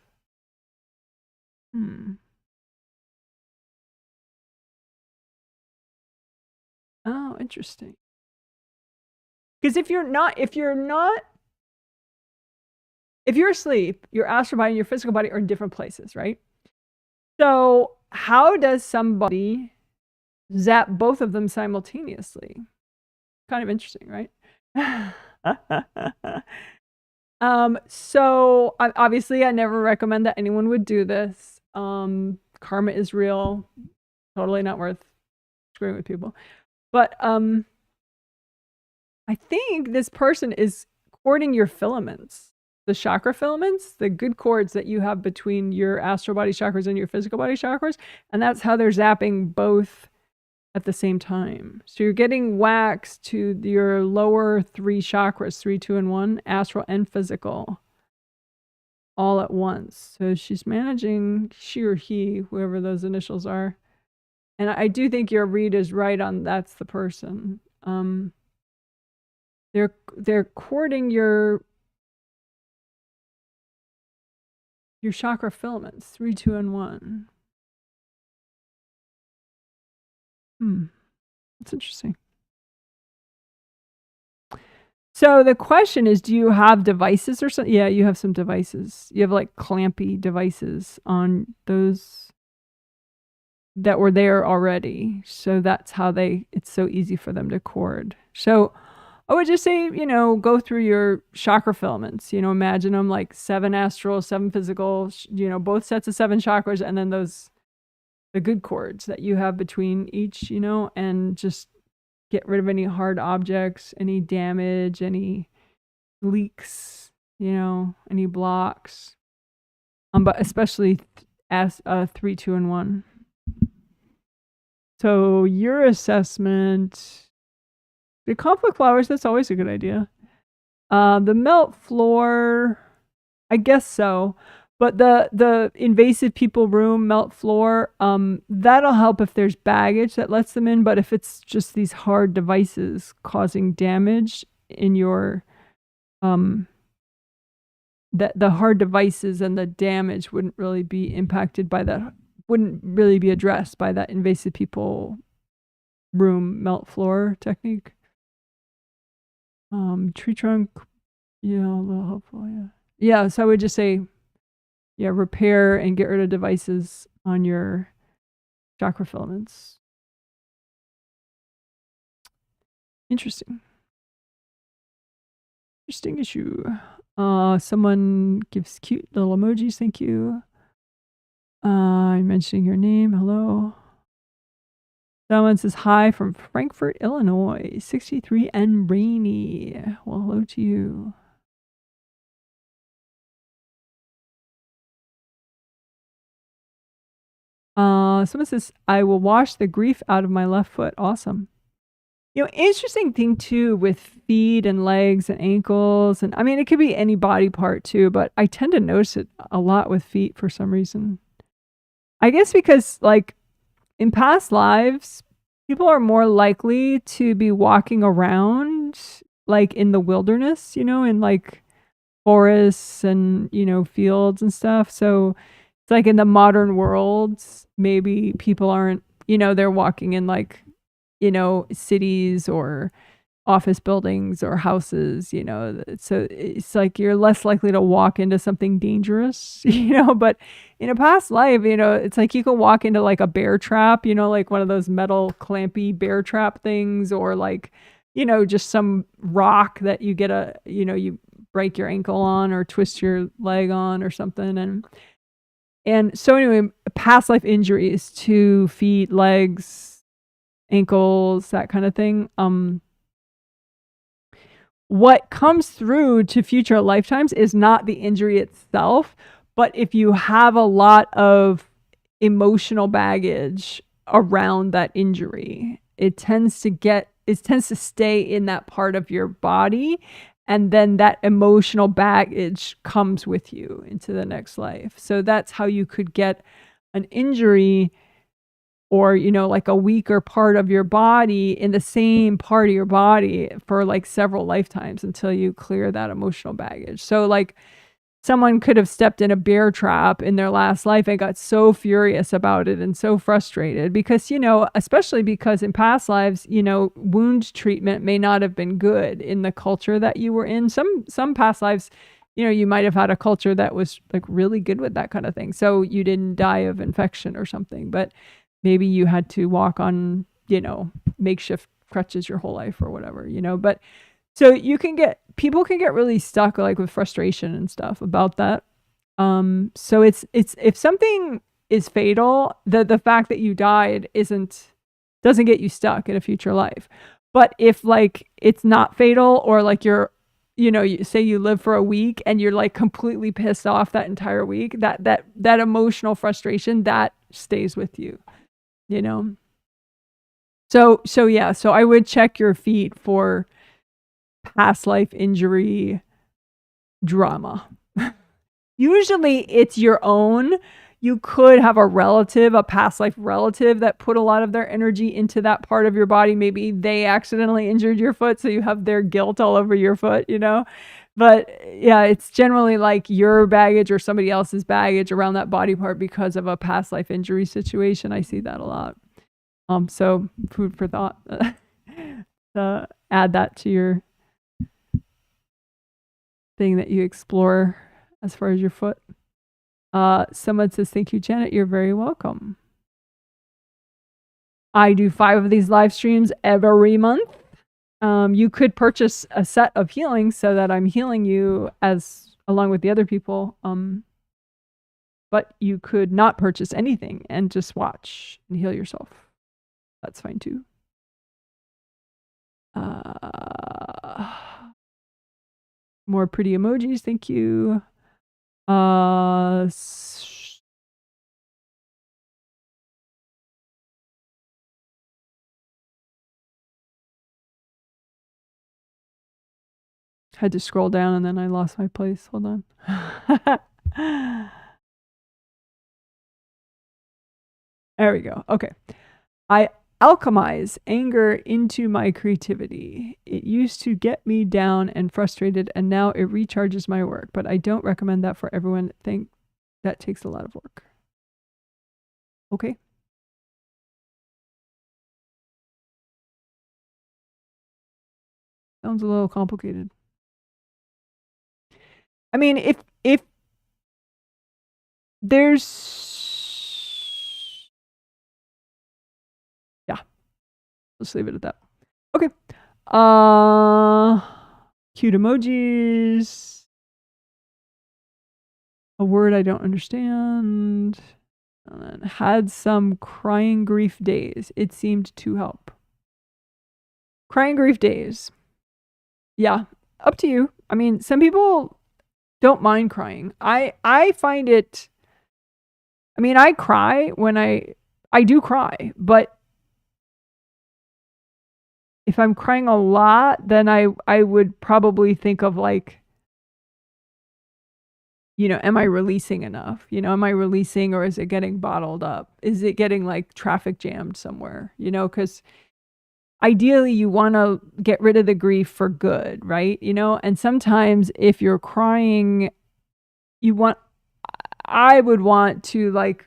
Oh, interesting. Because if you're asleep, your astral body and your physical body are in different places, right? So how does somebody zap both of them simultaneously? Kind of interesting, right? So obviously I never recommend that anyone would do this. Karma is real, totally not worth screwing with people. But I think this person is cording your filaments, the chakra filaments, the good cords that you have between your astral body chakras and your physical body chakras, and that's how they're zapping both at the same time. So you're getting wax to your lower 3 chakras, 3, 2, and 1, astral and physical, all at once. So she's managing, she or he, whoever those initials are. And I do think your read is right on that's the person. They're cording your chakra filaments, 3, 2, and 1. That's interesting. So the question is, do you have devices or something? Yeah, you have some devices. You have like clampy devices on those that were there already. So that's how it's so easy for them to cord. So I would just say, go through your chakra filaments, imagine them like 7 astral, 7 physical, both sets of 7 chakras, and then the good cords that you have between each, and just get rid of any hard objects, any damage, any leaks, any blocks. But especially as 3, 2, and 1. So your assessment, the conflict flowers, that's always a good idea. The melt floor, I guess so. But the invasive people room, melt floor, that'll help if there's baggage that lets them in. But if it's just these hard devices causing damage in your, the hard devices and the damage wouldn't really be impacted by that, wouldn't really be addressed by that invasive people room melt floor technique. Tree trunk, yeah, a little helpful, yeah. Yeah, so I would just say, yeah, repair and get rid of devices on your chakra filaments. Interesting. Interesting issue. Someone gives cute little emojis, thank you. I'm mentioning your name, hello. Someone says hi from Frankfort, Illinois, 63 and rainy. Well, hello to you. Someone says, I will wash the grief out of my left foot. Awesome. Interesting thing too with feet and legs and ankles. And I mean, it could be any body part too, but I tend to notice it a lot with feet for some reason. I guess because like in past lives, people are more likely to be walking around like in the wilderness, in like forests and, fields and stuff. So it's like in the modern world, maybe people aren't, they're walking in like, cities or office buildings or houses, so it's like you're less likely to walk into something dangerous, but in a past life, it's like you can walk into like a bear trap, like one of those metal clampy bear trap things, or like, just some rock that you get you break your ankle on or twist your leg on or something. And so anyway, past life injuries to feet, legs, ankles, that kind of thing. What comes through to future lifetimes is not the injury itself, but if you have a lot of emotional baggage around that injury, it tends to stay in that part of your body, and then that emotional baggage comes with you into the next life. So that's how you could get an injury, or like a weaker part of your body in the same part of your body for like several lifetimes until you clear that emotional baggage. So like someone could have stepped in a bear trap in their last life and got so furious about it and so frustrated because, especially because in past lives, wound treatment may not have been good in the culture that you were in. Some past lives, you might have had a culture that was like really good with that kind of thing. So you didn't die of infection or something, but maybe you had to walk on, makeshift crutches your whole life or whatever, but so people can get really stuck like with frustration and stuff about that. So it's if something is fatal, the fact that you died doesn't get you stuck in a future life. But if like it's not fatal, or like you're, you say you live for a week and you're like completely pissed off that entire week, that emotional frustration that stays with you. So yeah, so I would check your feet for past life injury drama. Usually it's your own. You could have a past life relative that put a lot of their energy into that part of your body. Maybe they accidentally injured your foot, so you have their guilt all over your foot, But yeah, it's generally like your baggage or somebody else's baggage around that body part because of a past life injury situation. I see that a lot. So food for thought. Add that to your thing that you explore as far as your foot. Someone says, thank you, Janet. You're very welcome. I do 5 of these live streams every month. You could purchase a set of healing so that I'm healing you as along with the other people. But you could not purchase anything and just watch and heal yourself. That's fine too. More pretty emojis, thank you. Had to scroll down and then I lost my place. Hold on. There we go. Okay. I alchemize anger into my creativity. It used to get me down and frustrated, and now it recharges my work, but I don't recommend that for everyone. Think that takes a lot of work. Okay. Sounds a little complicated. I mean, if there's, yeah, let's leave it at that. Okay. Cute emojis. A word I don't understand. And then had some crying grief days. It seemed to help. Crying grief days. Yeah, up to you. I mean, some people don't mind crying. I find it, I mean, I cry when I do cry, but if I'm crying a lot, then I would probably think of like, you know, am I releasing enough? You know, am I releasing, or is it getting bottled up? Is it getting like traffic jammed somewhere? You know, because ideally you want to get rid of the grief for good, right? You know, and sometimes if you're crying, I would want to like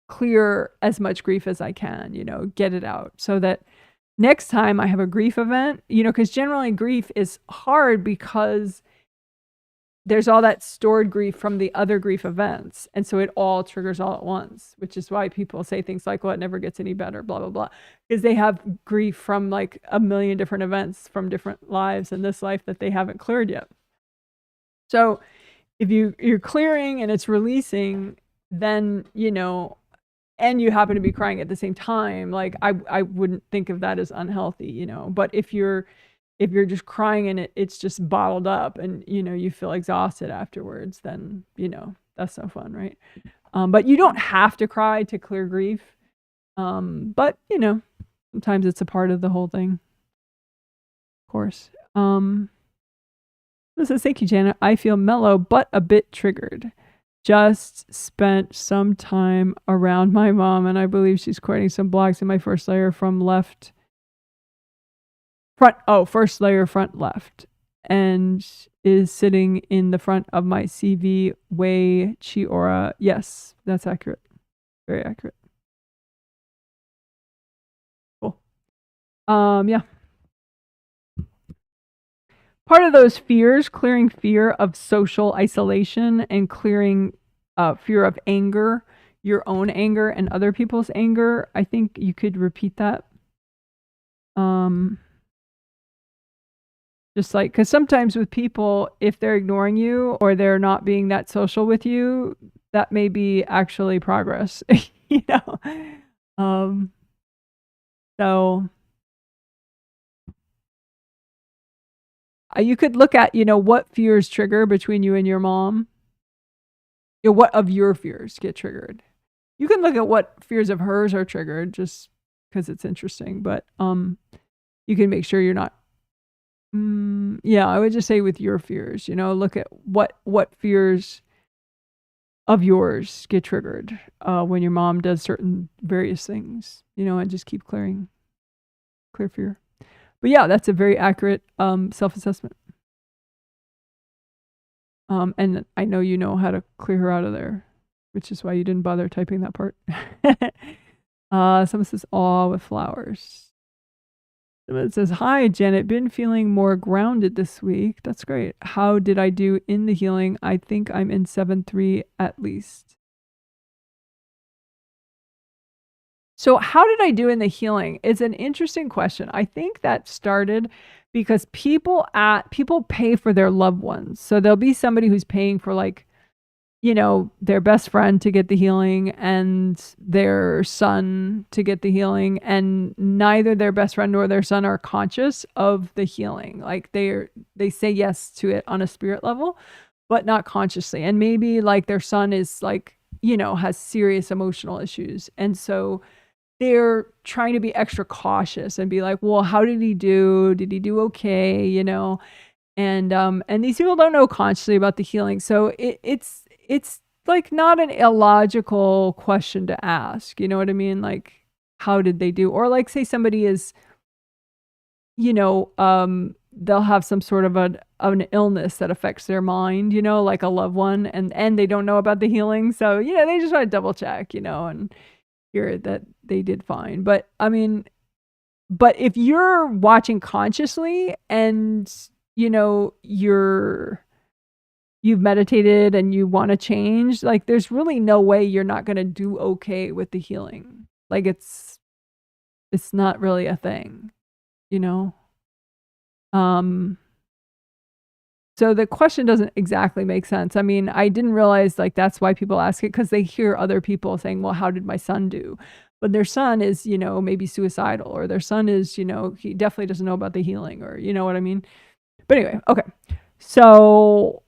clear as much grief as I can, you know, get it out so that next time I have a grief event, you know, because generally grief is hard because there's all that stored grief from the other grief events. And so it all triggers all at once, which is why people say things like, well, it never gets any better, blah, blah, blah. Because they have grief from like a million different events from different lives in this life that they haven't cleared yet. So if you're clearing and it's releasing, then, you know, and you happen to be crying at the same time, like I wouldn't think of that as unhealthy, you know. But if you're just crying and it's just bottled up and, you know, you feel exhausted afterwards, then, you know, that's no fun, right? But you don't have to cry to clear grief. But, you know, sometimes it's a part of the whole thing, of course. This is, thank you, Janet. I feel mellow, but a bit triggered. Just spent some time around my mom, and I believe she's creating some blocks in my first layer from first layer front left, and is sitting in the front of my CV way chi aura. Yes, that's accurate. Very accurate. Cool. Yeah. Part of those fears, clearing fear of social isolation and clearing fear of anger, your own anger and other people's anger. I think you could repeat that. Just like, because sometimes with people, if they're ignoring you or they're not being that social with you, that may be actually progress, you know? So you could look at, you know, what fears trigger between you and your mom. You know, what of your fears get triggered? You can look at what fears of hers are triggered just because it's interesting, but you can make sure you're not. Yeah, I would just say with your fears, you know, look at what fears of yours get triggered when your mom does certain various things, you know, and just keep clear fear. But yeah, that's a very accurate self-assessment. And I know you know how to clear her out of there, which is why you didn't bother typing that part. Someone says, aw, with flowers. Someone says, hi, Janet, been feeling more grounded this week. That's great. How did I do in the healing? I think I'm in 7-3 at least. So how did I do in the healing? It's an interesting question. I think that started because people pay for their loved ones. So there'll be somebody who's paying for like, you know, their best friend to get the healing and their son to get the healing, and neither their best friend nor their son are conscious of the healing. Like they say yes to it on a spirit level, but not consciously. And maybe like their son is like, you know, has serious emotional issues. And so they're trying to be extra cautious and be like, well, how did he do? Did he do okay? You know? And these people don't know consciously about the healing. So it's like not an illogical question to ask. You know what I mean? Like, how did they do? Or like say somebody is, you know, they'll have some sort of an illness that affects their mind, you know, like a loved one, and they don't know about the healing. So, you know, they just want to double check, you know, and hear that they did fine. But I mean, but if you're watching consciously and, you know, you've meditated and you want to change, like there's really no way you're not going to do okay with the healing. Like it's not really a thing, you know? So the question doesn't exactly make sense. I mean, I didn't realize like that's why people ask it, because they hear other people saying, well, how did my son do? But their son is, you know, maybe suicidal, or their son is, you know, he definitely doesn't know about the healing, or you know what I mean? But anyway, okay. So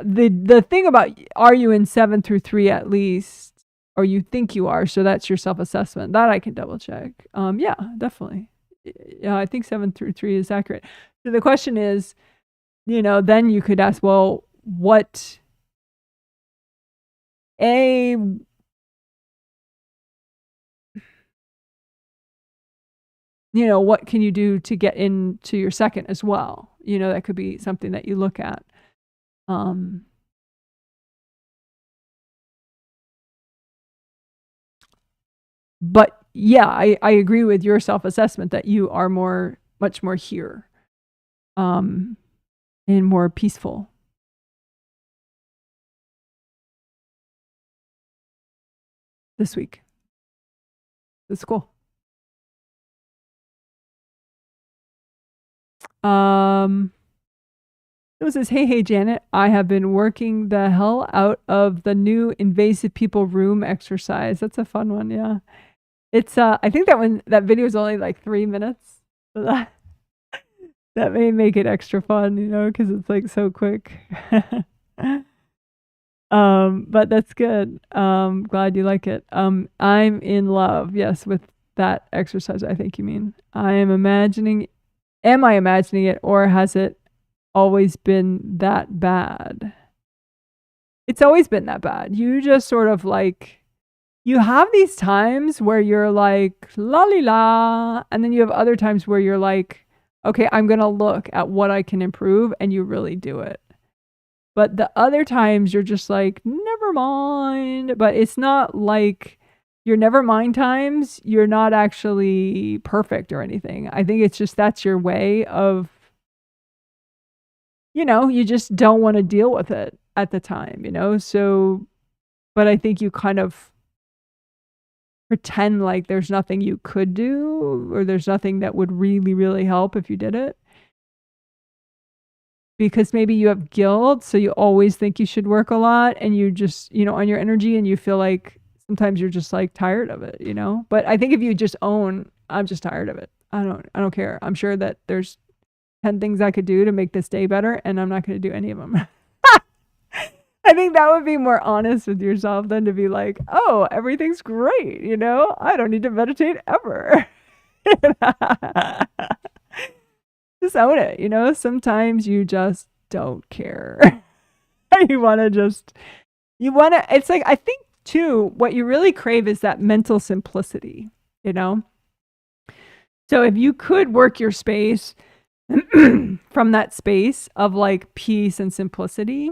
the thing about, are you in 7 through 3 at least, or you think you are, so that's your self-assessment. That I can double check. Yeah, definitely. Yeah, I think 7 through 3 is accurate. So the question is, you know, then you could ask, well, what you know, what can you do to get into your second as well? You know, that could be something that you look at. But yeah, I agree with your self-assessment that you are much more here, and more peaceful. This week. That's cool. It says, hey, Janet, I have been working the hell out of the new invasive people room exercise. That's a fun one. Yeah. It's, I think that video is only like 3 minutes. So that may make it extra fun, you know, cause it's like so quick. But that's good. Glad you like it. I'm in love. Yes. With that exercise, I think you mean. Am I imagining it, or has it always been that bad? It's always been that bad. You just sort of like, you have these times where you're like, la li la. And then you have other times where you're like, okay, I'm going to look at what I can improve. And you really do it. But the other times you're just like, never mind. But it's not like your never mind times, you're not actually perfect or anything. I think it's just that's your way of, you know, you just don't want to deal with it at the time, you know? So, but I think you kind of pretend like there's nothing you could do, or there's nothing that would really, really help if you did it. Because maybe you have guilt, so you always think you should work a lot, and you just, you know, on your energy, and you feel like sometimes you're just like tired of it, you know? But I think if you just own, I'm just tired of it. I don't care. I'm sure that there's 10 things I could do to make this day better, and I'm not going to do any of them. I think that would be more honest with yourself than to be like, oh, everything's great, you know? I don't need to meditate ever. Just own it, you know? Sometimes you just don't care. It's like, I think too, what you really crave is that mental simplicity, you know? So if you could work your space from that space of like peace and simplicity,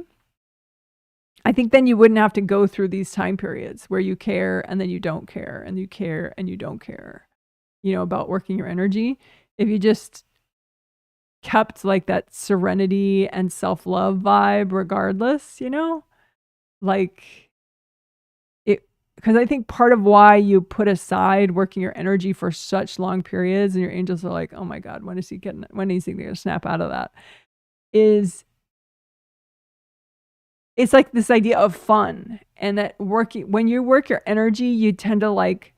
I think then you wouldn't have to go through these time periods where you care and then you don't care, and you care and you don't care, you know, about working your energy. If you just kept like that serenity and self-love vibe regardless, you know, like because I think part of why you put aside working your energy for such long periods, and your angels are like, oh my God, when is he going to snap out of that? Is it's like this idea of fun, and that when you work your energy, you tend to like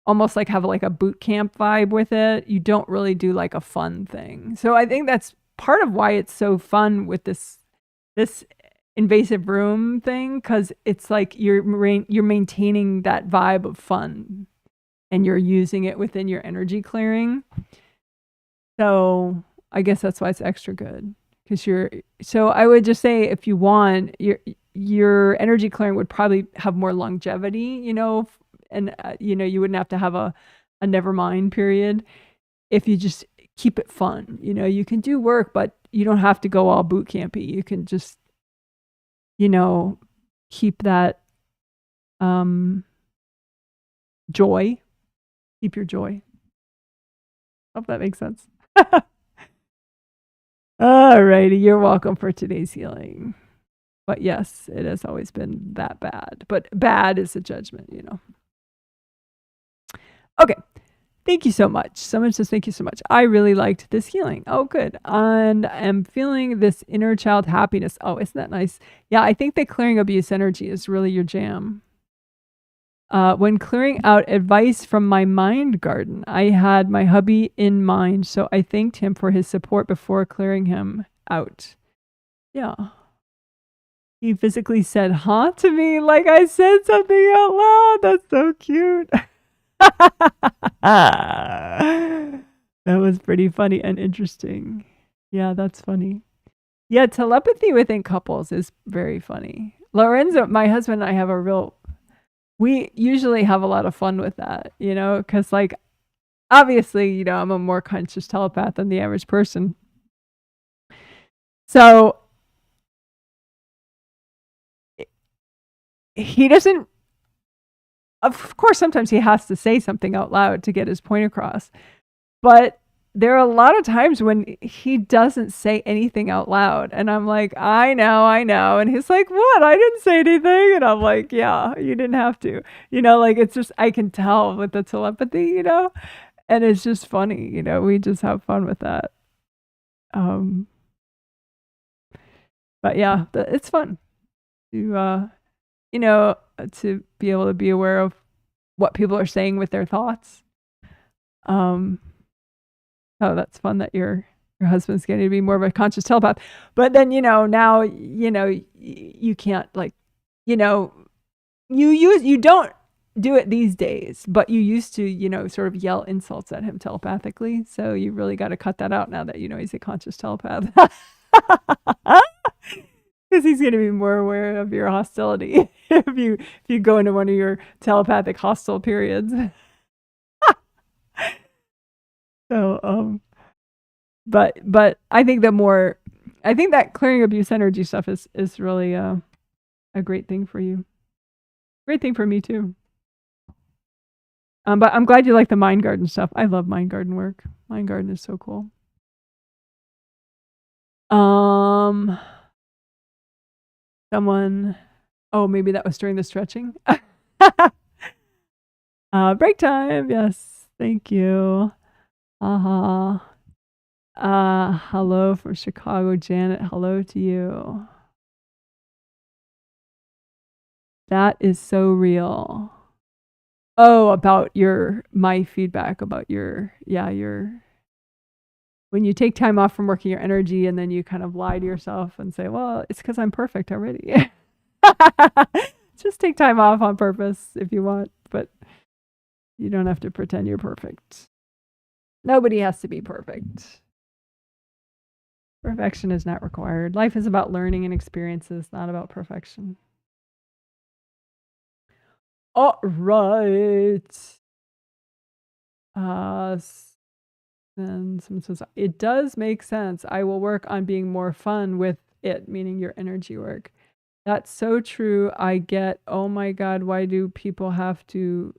almost like have like a boot camp vibe with it. You don't really do like a fun thing. So I think that's part of why it's so fun with this invasive room thing, because it's like you're maintaining that vibe of fun, and you're using it within your energy clearing. So I guess that's why it's extra good, because so I would just say, if you want, your energy clearing would probably have more longevity, and you wouldn't have to have a never mind period if you just keep it fun. You can do work, but you don't have to go all boot campy. You can just keep that joy. Keep your joy. Hope that makes sense. Alrighty, you're welcome for today's healing. But yes, it has always been that bad. But bad is a judgment, Okay. Thank you so much. Someone says, thank you so much. I really liked this healing. Oh, good. And I'm feeling this inner child happiness. Oh, isn't that nice? Yeah, I think that clearing abuse energy is really your jam. When clearing out advice from my mind garden, I had my hubby in mind, so I thanked him for his support before clearing him out. Yeah. He physically said, huh, to me, like I said something out loud. That's so cute. That was pretty funny and interesting. Yeah, that's funny. Yeah, telepathy within couples is very funny. Lorenzo, my husband and I have we usually have a lot of fun with that, because like, obviously, I'm a more conscious telepath than the average person. So he doesn't, of course, sometimes he has to say something out loud to get his point across. But there are a lot of times when he doesn't say anything out loud. And I'm like, I know. And he's like, what? I didn't say anything. And I'm like, yeah, you didn't have to. Like, it's just, I can tell with the telepathy, and it's just funny, we just have fun with that. But yeah, it's fun to, to be able to be aware of what people are saying with their thoughts. Oh, that's fun that your husband's getting to be more of a conscious telepath. But then, now, you can't like, you don't do it these days, but you used to, sort of yell insults at him telepathically. So you really got to cut that out now that, he's a conscious telepath. Because he's going to be more aware of your hostility if you go into one of your telepathic hostile periods. So, but I think that clearing abuse energy stuff is really a great thing for you. Great thing for me too. But I'm glad you like the mind garden stuff. I love mind garden work. Mind garden is so cool. Maybe that was during the stretching. Break time. Yes. Thank you. Hello from Chicago, Janet. Hello to you. That is so real. Oh, about my feedback about when you take time off from working your energy and then you kind of lie to yourself and say, well, it's because I'm perfect already. Just take time off on purpose if you want, but you don't have to pretend you're perfect. Nobody has to be perfect. Perfection is not required. Life is about learning and experiences, not about perfection. All right. And someone says, it does make sense. I will work on being more fun with it, meaning your energy work. That's so true. I get, oh my God, why do people have to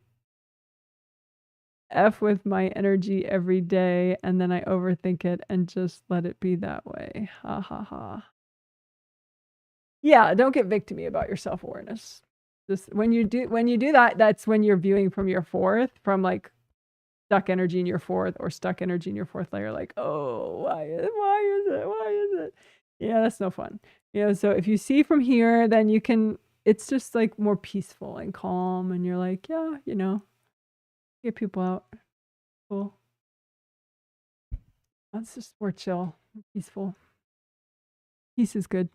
F with my energy every day? And then I overthink it and just let it be that way. Ha ha ha. Yeah, don't get victimy about your self-awareness. Just when you do that, that's when you're viewing from your fourth, from like stuck energy in your fourth or stuck energy in your fourth layer, like, oh, why is it? Yeah, that's no fun. So if you see from here, then you can, it's just like more peaceful and calm, and you're like, yeah, get people out. Cool. That's just more chill, peaceful. Peace is good.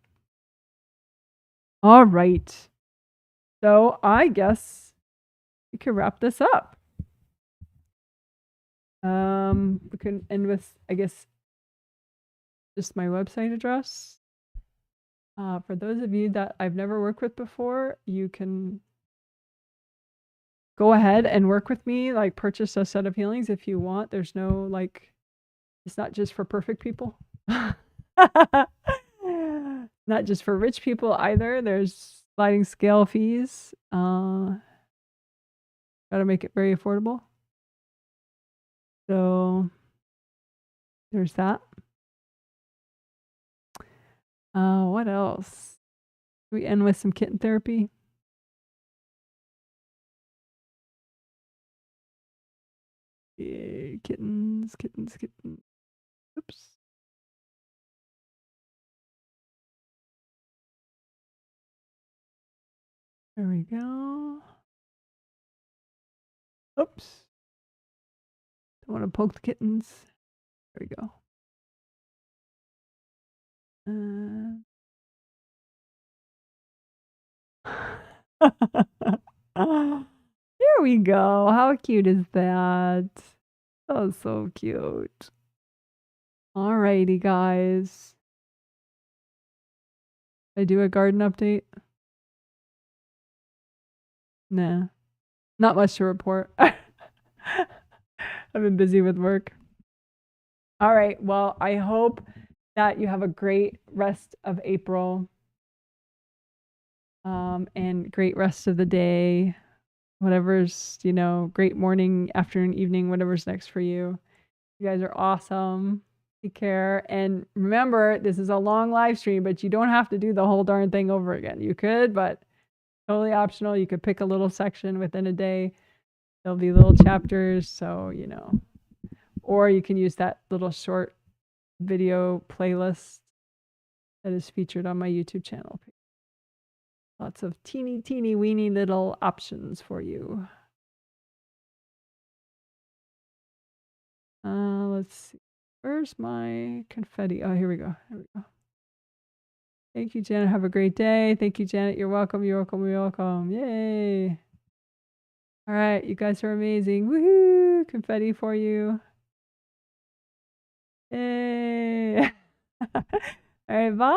All right. So I guess we could wrap this up. We can end with, I guess, just my website address. For those of you that I've never worked with before, you can go ahead and work with me, like purchase a set of healings if you want. There's no, like, it's not just for perfect people. Not just for rich people either. There's sliding scale fees. Got to make it very affordable. So there's that. What else? Should we end with some kitten therapy? Yeah, kittens. Oops. There we go. Oops. Don't want to poke the kittens. There we go. Here we go. How cute is that? Oh, so cute. Alrighty, guys. I do a garden update? Nah. Not much to report. I've been busy with work. All right. Well, I hope that you have a great rest of April. And great rest of the day. Whatever's, great morning, afternoon, evening, whatever's next for you. You guys are awesome. Take care. And remember, this is a long live stream, but you don't have to do the whole darn thing over again. You could, but totally optional. You could pick a little section within a day. There'll be little chapters. So, or you can use that little short video playlist that is featured on my YouTube channel. Lots of teeny weeny little options for you. Let's see. Where's my confetti? Oh, here we go. Thank you, Janet. Have a great day. Thank you, Janet. You're welcome. You're welcome. Yay. All right. You guys are amazing. Woohoo. Confetti for you. Yay. All right. Bye.